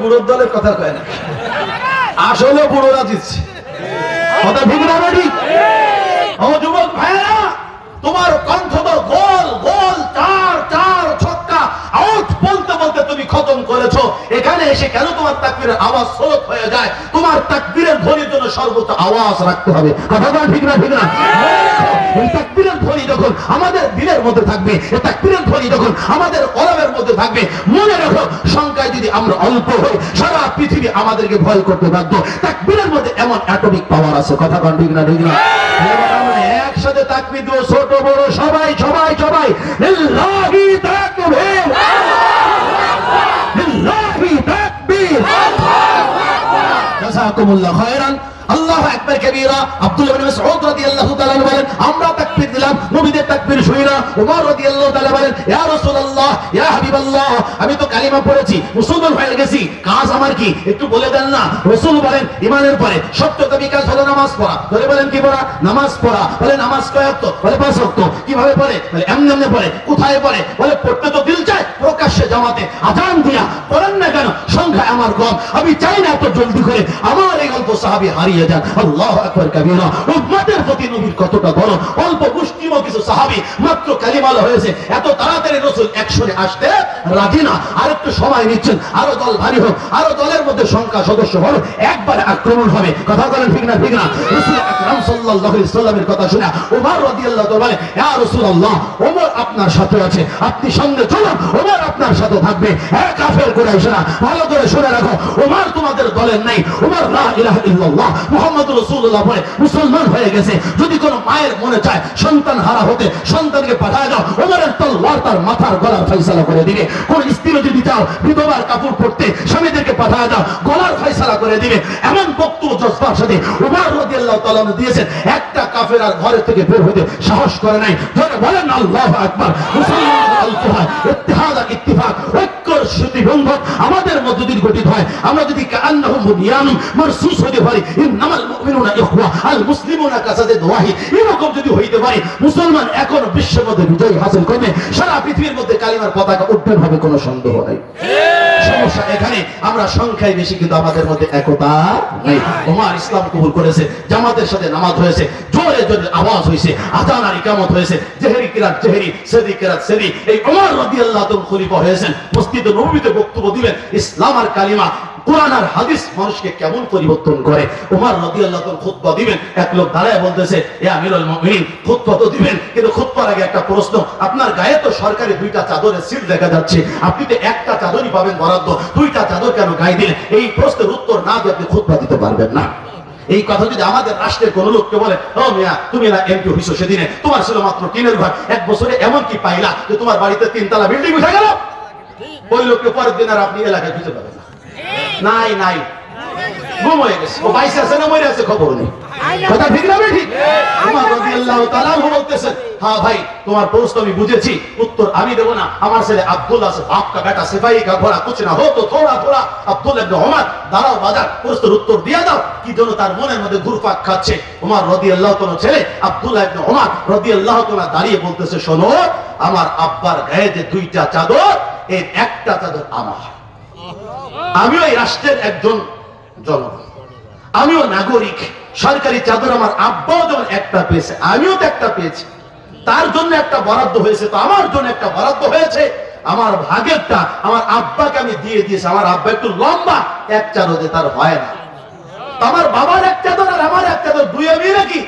বুড়োর দলের কথা কয় না, আসলে বুড়োরা জিতছে। কথা ঠিক না? রেডি? ও যুবক ভাইরা, তোমার কণ্ঠ তো গোল গোল, চার চার ছক্কা আউট বলতে বলতে তুমি খতম করেছো, এখানে এসে কেন তোমার তাকবীরের আওয়াজ স্রোত হয়ে যায়? তোমার তাকবীরের ধ্বনির জন্য সর্বোচ্চ আওয়াজ রাখতে হবে। কথা বল ঠিক না? ঠিক না? এই তাকবীরের ধ্বনি যখন আমাদের দিলের মধ্যে থাকবে, এই তাকবীরের ধ্বনি যখন আমাদের কলমের মধ্যে থাকবে, মনে রাখো সংখ্যায় যদি আমরা অল্প হই, সারা পৃথিবী আমাদেরকে ভয় করতে বাধ্য। তাকবীরের মধ্যে এমন অ্যাটমিক পাওয়ার আছে। কথা বল ঠিক না? ঠিক না? এবার আমরা একসাথে তাকবীর দেব, ছোট বড় সবাই সবাই সবাই লিল্লাহি তাকবীর, লিল্লাহি তাকবীর। জাযাকুমুল্লাহ খায়রান। আল্লাহু আকবার কবীরা। আব্দুল্লাহ ইবনে মাসউদ রাদিয়াল্লাহু তাআলা বলেন, আমরা তাকবীর দিলাম, নবীদের তাকবীর শুনি না। ওমর রাদিয়াল্লাহু তাআলা বলেন, ইয়া রাসূলুল্লাহ, ইয়া হাবিবাল্লাহ, আমি তো কালিমা পড়েছি, মুসলমান হয়ে গেছি, কাজ আমার কি একটু বলে দেন না। রাসূল বলেন, ঈমানের পরে সপ্তম বিকাশ হলো নামাজ পড়া। ধরে বলেন কি পড়া? নামাজ পড়া। বলে নামাজ কয় ওয়াক্ত? বলে 5 ওয়াক্ত। কিভাবে পড়ে? বলে এমনি এমনি পড়ে। কোথায় পড়ে? বলে পড়তে তো দিল চায়, প্রকাশ্যে জামাতে আযান দিয়া পড়েন না কেন? সংখ্যা আমার কম, আমি চাই না এত জলদি করে আমার এই অল্প সাহাবী হারিয়ে যান। আল্লাহু আকবার কবীরা। উম্মতের প্রতি নবীর কতটা বড়। অল্প মুষ্টিম কিছু সাহাবী মাত্র কালিমালা হয়েছে, এত তাড়াতাড়ি রাসূল একশনে আসতে রাজি না, আর একটু সময় নিচ্ছেন, আরো দল ভারী হোক, আরো দলের মধ্যে সংখ্যা সদস্য হল, একবারে আক্রমণ হবে। কথা বলেন ঠিক না? ঠিক না? রাসূল আকরাম সাল্লাল্লাহু আলাইহি সাল্লামের কথা শুনে ওমর রাদিয়াল্লাহু তাআলা বলে, ইয়া রাসূলুল্লাহ, ওমর আপনার সাথে আছে, আপনি সঙ্গে চলুন, ওমর আপনার সাথে থাকবে। এক কাফের কুরাইশ না, ভালো করে শুনে রাখো, ওমর তোমাদের দলের নাই। ওমর লা ইলাহা ইল্লাল্লাহ মুহাম্মদুর রাসূলুল্লাহ বলে মুসলমান হয়ে গেছে। যদি কোনো মায়ের মনে চায় সন্তান হারা হতে, সন্তানকে পাঠায় দাও, ওমরের তলোয়ার তার মাথার গলার ফয়সালা করে দিবে। কোন স্ত্রী যদি চাও বিধবার কাপড় পরতে, স্বামীদেরকে পাঠায় দাও, গলার ফয়সালা করে দিবে। এমন বক্তব্য জজবার সাথে ওমর রাদিয়াল্লাহু তাআলা দিয়েছেন, একটা কাফের আর ঘরের থেকে বের হতে সাহস করে নাই। ধরে বলেন আল্লাহু আকবার। মুসলমানদের আলফাহ ইত্তিহাদ আর ইত্তিফাক, ঐক্যর সুতিবন্ধন আমাদের মধ্যে যদি গঠিত হয়, আমরা যদি কাআন্নাহুম বুনিয়ানুন মারসুস হতে পারি, ইন্নামাল মুমিনুনা ইখওয়া আল মুসলিমুনা কাসাদিদ ওয়াহিদ, এরকম যদি হইতে পারি, মুসলমান এখন বিশ্বের মধ্যে বিজয় হাসিল করবে, সারা পৃথিবীর মধ্যে কালিমার পতাকা উড্ডয়ন হবে, কোনো সন্দেহ নাই। সমস্যা এখানে আমরা সংখ্যায় বেশি, কিন্তু আমাদের মধ্যে একতা নেই। ওমর ইসলাম কবুল করেছে, জামাতের সাথে নামাজ হয়েছে, জোরে জোরে আওয়াজ হয়েছে, আযান আর ইকামত হয়েছে, জেহরি কিরাত জেহরি, সেদি কিরাত সেদি। এই ওমর রাদিয়াল্লাহু তাআলা খলিফা হয়েছেন, মসজিদে নববীতে বক্তব্য দিলেন, ইসলাম আর কালিমা, কোরআন আর হাদিস মানুষকে কেমন পরিবর্তন করে। ওমর রাদিয়াল্লাহু তাআলা খুতবা দিবেন, এক লোক দাঁড়ায় বলতেছে, এ আমিরুল মুমিনিন, খুতবা তো দিবেন, কিন্তু খুতবার আগে একটা প্রশ্ন, আপনার গায়ে তো সরকারি 2টা চাদরের সিল দেখা যাচ্ছে, আপনি তো একটা চাদরই পাবেন বরাদ্দ, 2টা চাদর কেন গায়ে দিলেন? এই প্রশ্নের উত্তর না দিয়ে আপনি খুতবা দিতে পারবেন না। এই কথা যদি আমাদের রাষ্ট্রের কোন লোককে বলে, ও মিয়া তুমি না এমপি হইছো সেদিনে, তোমার ছিল মাত্র টিনের ঘর, 1 বছরে এমন কি পাইলা যে তোমার বাড়িতে 3 তলা বিল্ডিং উঠে গেল, ওই লোককে পরের দিন আর আপনি এলাকায় খুঁজে পাবেন না। নাই নাই, গুম হয়ে গেছে, ও বাইসে আছে না মরে আছে খবর নেই। কথা ঠিক না? ঠিক। ওমর রাদিয়াল্লাহু তাআলা বলতেছেন, হ্যাঁ ভাই তোমার প্রশ্ন আমি বুঝেছি, উত্তর আমি দেব না, আমার ছেলে আব্দুল্লাহ আছে, বাপ কা বেটা সিপাহি কা ঘোড়া কুছ না হো তো থোড়া থোড়া। আব্দুল্লাহ ইবনে ওমর, দাঁড়াও বাজার, প্রশ্নের উত্তর দিয়ে দাও। কি জন্য তার মনের মধ্যে ঘুরপাক খাচ্ছে। ওমর রাদিয়াল্লাহু তাআলা ছেলে আব্দুল্লাহ ইবনে ওমর রাদিয়াল্লাহু তাআলা দাঁড়িয়ে বলতেছে, শোনো, আমার আব্বার গায়ে যে 2টা চাদর, এর একটা চাদর আমার, আমিও এই রাষ্ট্রের একজন জনগণ, আমিও নাগরিক, সরকারি চাদর আমার আব্বাও যেমন একটা পেয়েছে, আমিও তো একটা পেয়েছি, তার জন্য একটা বরাদ্দ হয়েছে, তো আমার জন্য একটা বরাদ্দ হয়েছে, আমার ভাগেরটা আমার আব্বাকে আমি দিয়ে দিয়েছি। আমার আব্বা একটু লম্বা, 1 চাদরে তার হয় না, আমার বাবার 1 চাদর আর আমার 1 চাদর, 2 মিলে কি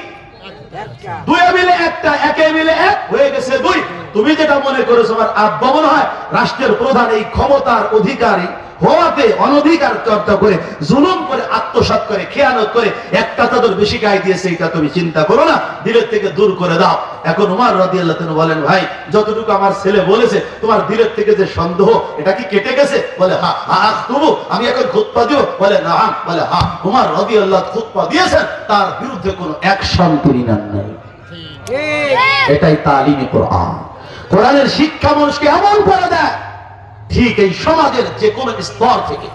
2 মিলে 1টা, 1 মিলে 1 হয়ে গেছে 2। তুমি যেটা মনে করেছো আমার আব্বা মনে হয় রাষ্ট্রের প্রধান, এই ক্ষমতার অধিকারী হওয়াতে অনধিকার চর্চা করে, জুলুম করে, আত্মসাৎ করে, খেয়ানত করে 1টা চাদর বেশি গায়ে দিয়েছে, এটা তুমি চিন্তা করো না, দিলের থেকে দূর করে দাও। এখন ওমর রাদিয়াল্লাহু তাআলা বলেন, ভাই যতটুকু আমার ছেলে বলেছে, তোমার দিলের থেকে যে সন্দেহ, এটা কি কেটে গেছে? বলে হ্যাঁ। তবু আমি এখন খুতবা দিব? বলে না। বলে হ্যাঁ। ওমর রাদিয়াল্লাহু খুতবা দিয়েছেন, তার বিরুদ্ধে কোনো অ্যাকশন তিনি নেন নাই। এটাই তালিমে কোরআন। কোরআনের শিক্ষা মানুষকে এমন করে দেয়, ঠিক এই সমাজের যে কোনো স্তর থেকে,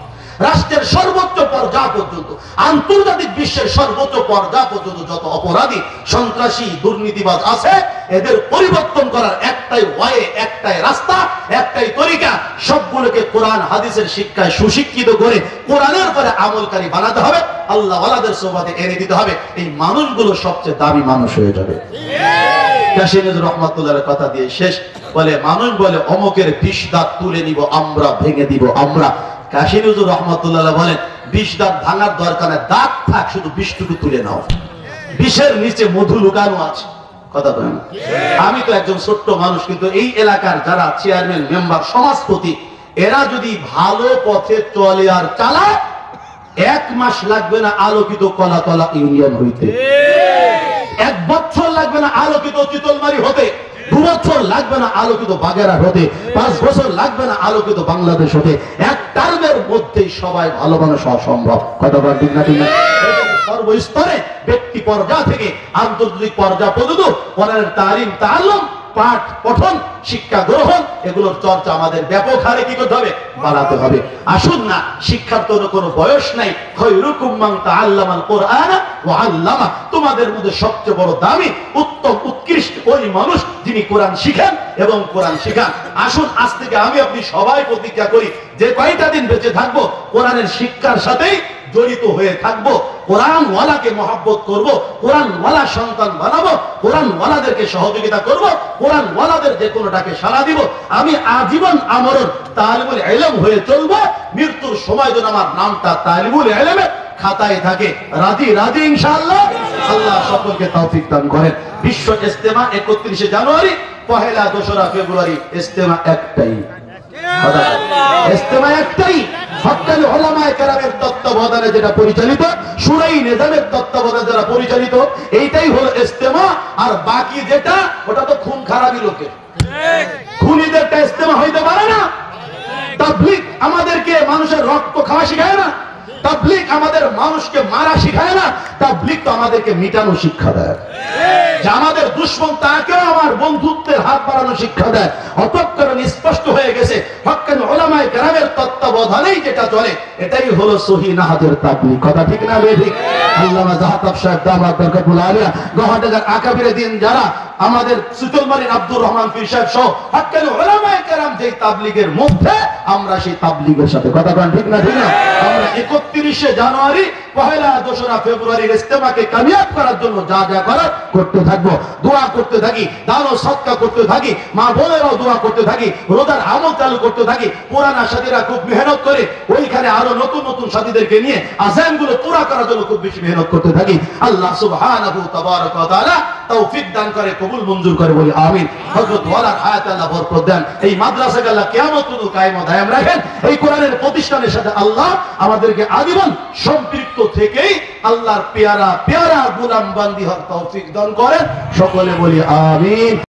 রাষ্ট্রের সর্বোচ্চ পর্যায় পর্যন্ত, আন্তর্জাতিক বিশ্বের সর্বোচ্চ পর্যায় পর্যন্ত যত অপরাধী, সন্ত্রাসী, দুর্নীতিবাজ আছে, এদের পরিবর্তন করার একটাই ওয়ে, একটাই রাস্তা, একটাই তরিকা, সবগুলোকে কোরআন হাদিসের শিক্ষায় সুশিক্ষিত করে কোরআনের পরে আমলকারী বানাতে হবে, আল্লাহ ওয়ালাদের সোহবতে এনে দিতে হবে। এই মানুষগুলো সবচেয়ে দামি মানুষ হয়ে যাবে। কাশী নজরুল রহমাতুল্লাহর কথা দিয়ে শেষ, বলে মানুষ বলে অমুকের 20 দাঁত তুলে নিব আমরা, ভেঙে দিব আমরা। কাশী নজরুল রহমাতুল্লাহ বলেন 20 দাঁত ভাঙার দরকার নেই, দাঁত থাক, শুধু 20টুকু তুলে নাও, 20-এর নিচে মধু লুকানো আছে। কথা বলেন। আমি তো একজন ছোট্ট মানুষ, কিন্তু এই এলাকার যারা চেয়ারম্যান, মেম্বার, সমাজপতি, এরা যদি ভালো পথে চলে আর চালায়, 1 মাস লাগবে না আলোকিত কলাতলা ইউনিয়ন হইতে, 1 বছর লাগবে না আলোকিত চিতলমারি হতে, 2 বছর লাগবে না আলোকিত বাগেরা হতে, 5 বছর লাগবে না আলোকিত বাংলাদেশ হতে। 1 টার্মের মধ্যেই সবাই ভালো মানুষ হওয়া সম্ভব। কথা বল ঠিক না ঠিক না? সর্বস্তরে, ব্যক্তি পর্যায় থেকে আন্তর্জাতিক পর্যায় পর্যন্ত কোরআনের তালিম, তাআল্লুম, পাঠ পঠন, শিক্ষা গ্রহণ, এগুলোর চর্চা আমাদের ব্যাপক হারে কি করতে হবে? বাড়াতে হবে। আসুন না, শিক্ষার তো কোনো বয়স নাই। খায়রুকুম মান তাআল্লামাল কুরআন ওয়া আল্লামা, তোমাদের মধ্যে সবচেয়ে বড় দামি, উত্তম, উৎকৃষ্ট ওই মানুষ যিনি কোরআন শিখেন এবং কোরআন শেখান। আসুন আজ থেকে আমি আপনি সবাই প্রতিজ্ঞা করি, যে কয়টা দিন বেঁচে থাকবো কোরআনের শিক্ষার সাথেই জড়িত হয়ে থাকবো, কোরআন ওয়ালাকে মহব্বত করব, কোরআন ওয়ালা সন্তান বানাবো, কোরআন ওয়ালাদেরকে সহযোগিতা করব, কোরআন ওয়ালাদের যে কোনোটাকে সাড়া দিব। আমি আজীবন আমরণ তালিবুল ইলম হয়ে চলবো, মৃত্যুর সময় যেন আমার নামটা তালিবুল ইলমের খাতায় থাকে। রাজি রাজি ইনশাআল্লাহ। আল্লাহ সকলকে তৌফিক দান করেন। বিশ্ব ইজতেমা 31 জানুয়ারি, 1লা 2রা ফেব্রুয়ারি, ইজতেমা একটাই, ইজতেমা একটাই। হক্কানি উলামায়ে কেরামের তত্ত্বাবধানে যেটা পরিচালিত, শুরাই নিজামের তত্ত্বাবধানে যারা পরিচালিত, এইটাই হলো ইজতেমা। আর বাকি যেটা, ওটা তো খুন খারাপি লোকের, খুনিদেরটা ইজতেমা হইতে পারে না। তাবলীগ আমাদেরকে মানুষের রক্ত খাওয়া শিখায় না, তাবলীগ আমাদের মানুষকে মারা শিখায় না, তাবলীগ তো আমাদেরকে মিটানো শিক্ষা দেয়। যে আমাদের দুশ্মন তাকেও আমার বন্ধুত্বের হাত বাড়ানো শিক্ষা দেয়। অতঃকরণ স্পষ্ট হয়ে গেছে, হক্কানি উলামায়ে কেরামের তত্ত্বাবধানেই যেটা চলে, এটাই হলো সহিহ নাহাজের তাবলীগ। কথা ঠিক না ঠিক? আল্লামা জাহাতাব সাহেব দামাত বরকতুল আলিয়া, গহাটাগার আকাবিরে দিন যারা, আমাদের চিতলমারীর আব্দুর রহমান পীর সাহেব সহ হক্কানি উলামায়ে কেরাম যেই তাবলীগের মধ্যে, আমরা সেই তাবলীগের সাথে। কথা বলেন ঠিক না ঠিক না? আমরা 31 জানুয়ারি, 1লা 2রা ফেব্রুয়ারির ইজতেমাকে কামিয়াব করার জন্য যা যা করার করতে থাকবো, দোয়া করতে থাকি, দান ও সদকা করতে থাকি, মা বোনেরাও দোয়া করতে থাকি, রোজার আমল চালু করতে থাকি। পুরানা সাথীরা খুব মেহনত করে ওইখানে আরো নতুন নতুন সাথীদেরকে নিয়ে আযানগুলো পুরা করার জন্য খুব বেশি মেহনত করতে থাকি। আল্লাহ সুবহানাহু তাবারাক ওয়া তাআলা তৌফিক দান করে, কবুল মঞ্জুর করে, বলি আমিন। হযরত ওয়ালার হায়াত আল্লাহ বরকত দেন, এই মাদ্রাসাকে আল্লাহ কিয়ামত পর্যন্ত কায়েম ও দায়েম রাখেন। এই কোরআনের প্রতিষ্ঠানের সাথে আল্লাহ আমাদেরকে আজীবন সম্পৃক্ত থেকেই আল্লাহর পেয়ারা পেয়ারা গোলাম বান্দি হওয়ার তৌফিক দান করেন। সকলে বলি আমিন।